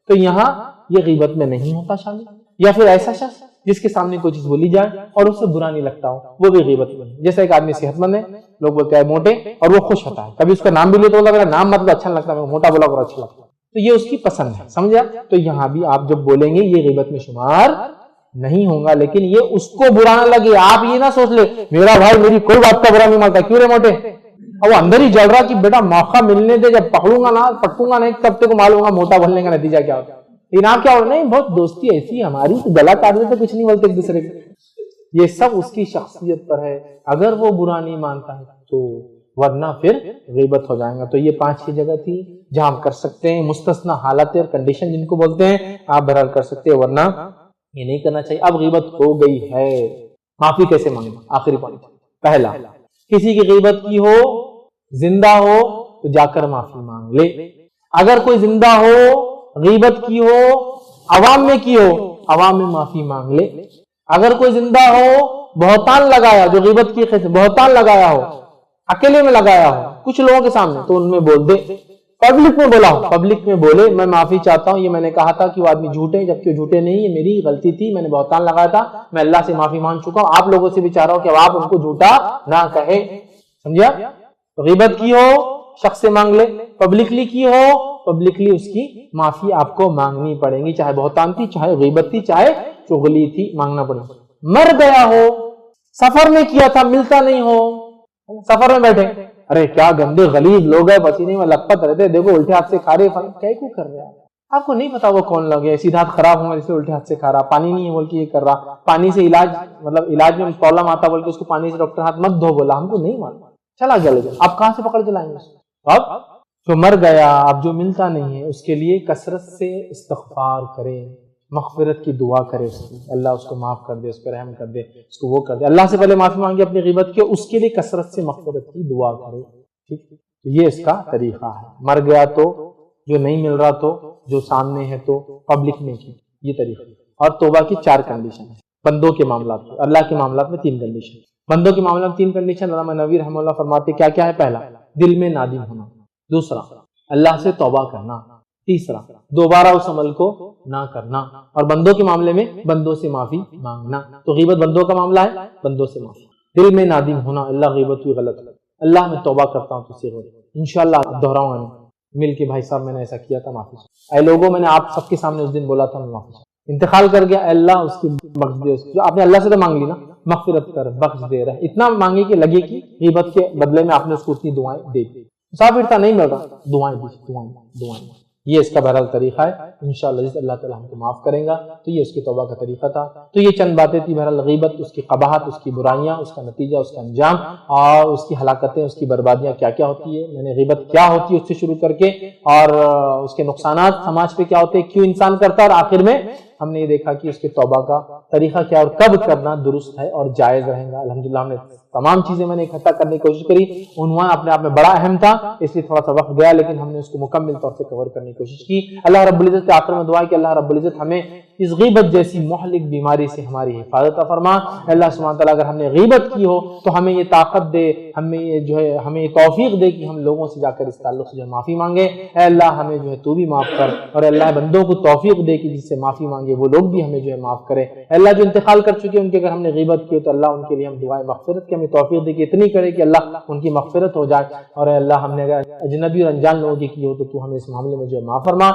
تو یہاں یہ غیبت میں نہیں ہوتا شامل۔ یا پھر ایسا شخص جس کے سامنے کوئی چیز بولی جائے اور اس سے برا نہیں لگتا ہو، وہ بھی غیبت میں، جیسا ایک آدمی صحت مند ہے، لوگ بولتے ہیں موٹے، اور وہ خوش ہوتا ہے، کبھی اس کا نام بھی لے تو لگ رہا ہے نام مطلب اچھا لگتا ہے، موٹا بولا اور اچھا لگتا ہے، تو یہ اس کی پسند ہے، سمجھا؟ تو یہاں بھی آپ جب بولیں گے یہ غیبت میں شمار نہیں ہوگا، لیکن یہ اس کو برا نہ لگے، آپ یہ نہ سوچ لے میرا بھائی میری کوئی بات کا برا نہیں مانتا، کیوں رے موٹے، اور وہ اندر ہی جل رہا کہ بیٹا موقع ملنے دے، جب پکڑوں گا نہ پٹوں گا نہیں تب تک معلوم ہوگا موٹا بولنے کا نتیجہ کیا ہوتا ہے، لیکن آپ کیا ہوگا نہیں بہت دوستی ایسی ہماری گلا کاٹنے سے کچھ نہیں بولتے ایک دوسرے کو، یہ سب اس کی شخصیت پر ہے، اگر وہ برا نہیں مانتا ہے تو، ورنہ پھر غیبت ہو جائے گا۔ تو یہ 5 جگہ تھی جہاں آپ کر سکتے ہیں، مستثنا حالت اور کنڈیشن جن کو بولتے ہیں آپ بہرحال کر سکتے ہیں، ورنہ یہ نہیں کرنا چاہیے۔ اب غیبت ہو گئی ہے، معافی کیسے مانگیں؟ آخری پوائنٹ، پہلا، کسی کی غیبت کی ہو، زندہ ہو تو جا کر معافی مانگ لے، اگر کوئی زندہ ہو، غیبت کی ہو، عوام میں کی ہو، عوام میں معافی مانگ لے، اگر کوئی زندہ ہو، بہتان لگایا، جو غیبت کی بہتان لگایا ہو، اکیلے میں لگایا ہو کچھ لوگوں کے سامنے، تو ان میں بول دے، پبلک میں بولا ہوں، پبلک میں بولے میں معافی چاہتا ہوں، یہ میں نے کہا تھا کہ وہ آدمی جھوٹے جبکہ جھوٹے نہیں، یہ میری غلطی تھی، میں نے بہتان لگایا تھا، میں اللہ سے معافی مانگ چکا ہوں، آپ لوگوں سے بھی چاہ رہا ہوں کہ آپ ان کو جھوٹا نہ کہیں، سمجھا؟ غیبت کی ہو شخص سے مانگ لے، پبلکلی کی ہو پبلکلی اس کی معافی آپ کو مانگنی پڑے گی، چاہے بہتان تھی، چاہے غیبت تھی، چاہے چغلی تھی، مانگنا پڑے گا۔ مر گیا ہو، سفر میں کیا تھا، ملتا نہیں ہو، سفر میں بیٹھے، ارے کیا گندے غلیظ لوگ ہیں، پسینے میں لپت رہتے، دیکھو الٹے ہاتھ سے کھا رہے، کیا کیوں کر رہے ہیں آپ کو نہیں پتا وہ کون لوگ ہیں، سیدھا ہاتھ خراب ہوں گا جسے الٹے ہاتھ سے کھا رہا، پانی نہیں ہے بول کے یہ کر رہا، پانی سے علاج مطلب علاج میں پرابلم آتا بول کے اس کو پانی سے ڈاکٹر ہاتھ مت دھو بولا، ہم کو نہیں مانتا، چلا گیا، لیکن اب کہاں سے پکڑ کے لائیں گے؟ اب جو مر گیا، اب جو ملتا نہیں ہے، اس کے لیے کثرت سے استغفار کرے، مغفرت کی دعا کرے، اس کی اللہ اس کو معاف کر دے، اس پہ رحم کر دے، اس کو وہ کر دے، اللہ سے پہلے معافی مانگے اپنی غیبت کے، اس کے لیے کثرت سے مغفرت کی دعا کرے، ٹھیک، یہ اس کا طریقہ ہے۔ مر گیا تو، جو نہیں مل رہا تو، جو سامنے ہے تو، پبلک میں کی، یہ طریقہ۔ اور توبہ کی 4 کنڈیشن ہے بندوں کے معاملات میں، اللہ کے معاملات میں 3 کنڈیشن، بندوں کے معاملات میں 3 کنڈیشن علامہ نووی رحمہ اللہ فرماتے کیا کیا ہے؟ پہلا، دل میں نادم ہونا، دوسرا اللہ سے توبہ کرنا، تیسرا دوبارہ اس عمل کو نہ کرنا، اور بندوں کے معاملے میں بندوں سے معافی مانگنا۔ تو غیبت بندوں کا معاملہ ہے، بندوں سے معافی، دل میں نادم ہونا، اللہ غیبت ہوئی غلط ہے، اللہ میں توبہ کرتا ہوں تجھ سے، انشاءاللہ دہراؤں گا مل کے، بھائی صاحب میں نے ایسا کیا تھا، معافی، اے لوگوں میں نے آپ سب کے سامنے اس دن بولا تھا، میں معافی، انتقال کر گیا، اے اللہ اس کی بخش دے، جو آپ نے اللہ سے تو مانگ لی نا، مغفرت کر، بخش دے، رہے اتنا مانگے کہ لگے کہ غیبت کے بدلے میں آپ نے اس کو اتنی دعائیں دے دی، مسافر تھا نہیں مل رہا، دعائیں دی، دعائیں، یہ اس کا بہرحال طریقہ ہے، انشاءاللہ جس اللہ تعالیٰ ہم کو معاف کریں گا، تو یہ اس کی توبہ کا طریقہ تھا۔ تو یہ چند باتیں تھی بہرحال، غیبت، اس کی قباحت، اس کی برائیاں، اس کا نتیجہ، اس کا انجام، اور اس کی ہلاکتیں، اس کی بربادیاں کیا کیا ہوتی ہے، میں نے غیبت کیا ہوتی ہے اس سے شروع کر کے، اور اس کے نقصانات سماج پہ کیا ہوتے ہیں، کیوں انسان کرتا ہے، اور آخر میں ہم نے یہ دیکھا کہ اس کے توبہ کا طریقہ کیا اور کب کرنا درست ہے اور جائز رہے گا۔ الحمدللہ ہم نے تمام چیزیں میں نے اکٹھا کرنے کی کوشش کری، عنوان اپنے آپ میں بڑا اہم تھا اس لیے تھوڑا سا وقت گیا، لیکن ہم نے اس کو مکمل طور سے کور کرنے کی کوشش کی۔ اللہ رب العزت کے آخر میں دعا ہے کہ اللہ رب العزت ہمیں اس غیبت جیسی مہلک بیماری سے ہماری حفاظت فرما۔ اللہ سبحانہ تعالیٰ اگر ہم نے غیبت کی ہو تو ہمیں یہ طاقت دے، ہمیں یہ جو ہے ہمیں یہ توفیق دے کہ ہم لوگوں سے جا کر اس تعلق سے جو معافی مانگے۔ اے اللہ ہمیں جو ہے تو بھی معاف کر، اور اللہ بندوں کو توفیق دے کہ جس سے معافی مانگے وہ لوگ بھی ہمیں جو ہے معاف کرے۔ اے اللہ جو انتقال کر چکے ان کے اگر ہم نے غیبت کی تو اللہ ان کے لیے ہم دعائے مغفرت کی ہمیں توفیق دے کہ اتنی کرے کہ اللہ ان کی مغفرت ہو جائے، اور اے اللہ ہم نے اگر اجنبی اور انجان لوگوں کی ہو تو ہمیں اس معاملے میں جو ہے معاف فرما۔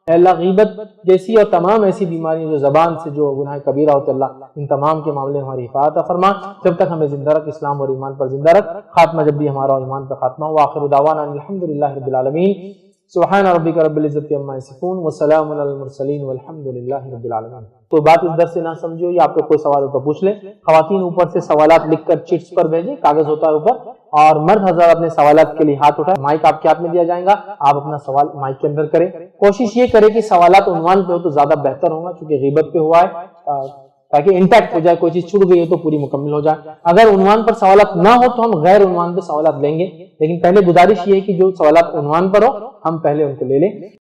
اے اللہ غیبت جیسی اور تمام ایسی بیماریاں جو زبان سے جو گناہ کبیرہ ہوتے اللہ ان تمام کے معاملے میں ہماری حفاظت فرما، جب تک ہمیں زندہ رکھ، اسلام اور ایمان پر زندہ رکھ، خاتمہ جب بھی ہمارا ایمان پر خاتمہ ہو۔ آخر دعوانا الحمدللہ رب العالمین، سبحان ربک رب العزت عما یصفون وسلام علی المرسلین والحمدللہ رب العالمین۔ تو بات اس درس سے نہ سمجھو، یا آپ کو کوئی سوال ہو تو پوچھ لیں، خواتین اوپر سے سوالات لکھ کر چٹس پر بھیجیں، کاغذ ہوتا ہے اوپر، اور مرد حضرات اپنے سوالات کے لیے ہاتھ اٹھائیں، مائک آپ کے ہاتھ میں دیا جائے گا، آپ اپنا سوال مائک کے اندر کریں، کوشش یہ کریں کہ سوالات عنوان پہ ہو تو زیادہ بہتر ہوگا، کیونکہ غیبت پہ ہوا ہے، تاکہ انٹیکٹ ہو جائے، کوئی چیز چھوٹ گئی ہے تو پوری مکمل ہو جائے۔ اگر عنوان پر سوالات نہ ہو تو ہم غیر عنوان پہ سوالات لیں گے، لیکن پہلے گزارش یہ ہے کہ جو سوالات عنوان پر ہو ہم پہلے ان کو لے لیں۔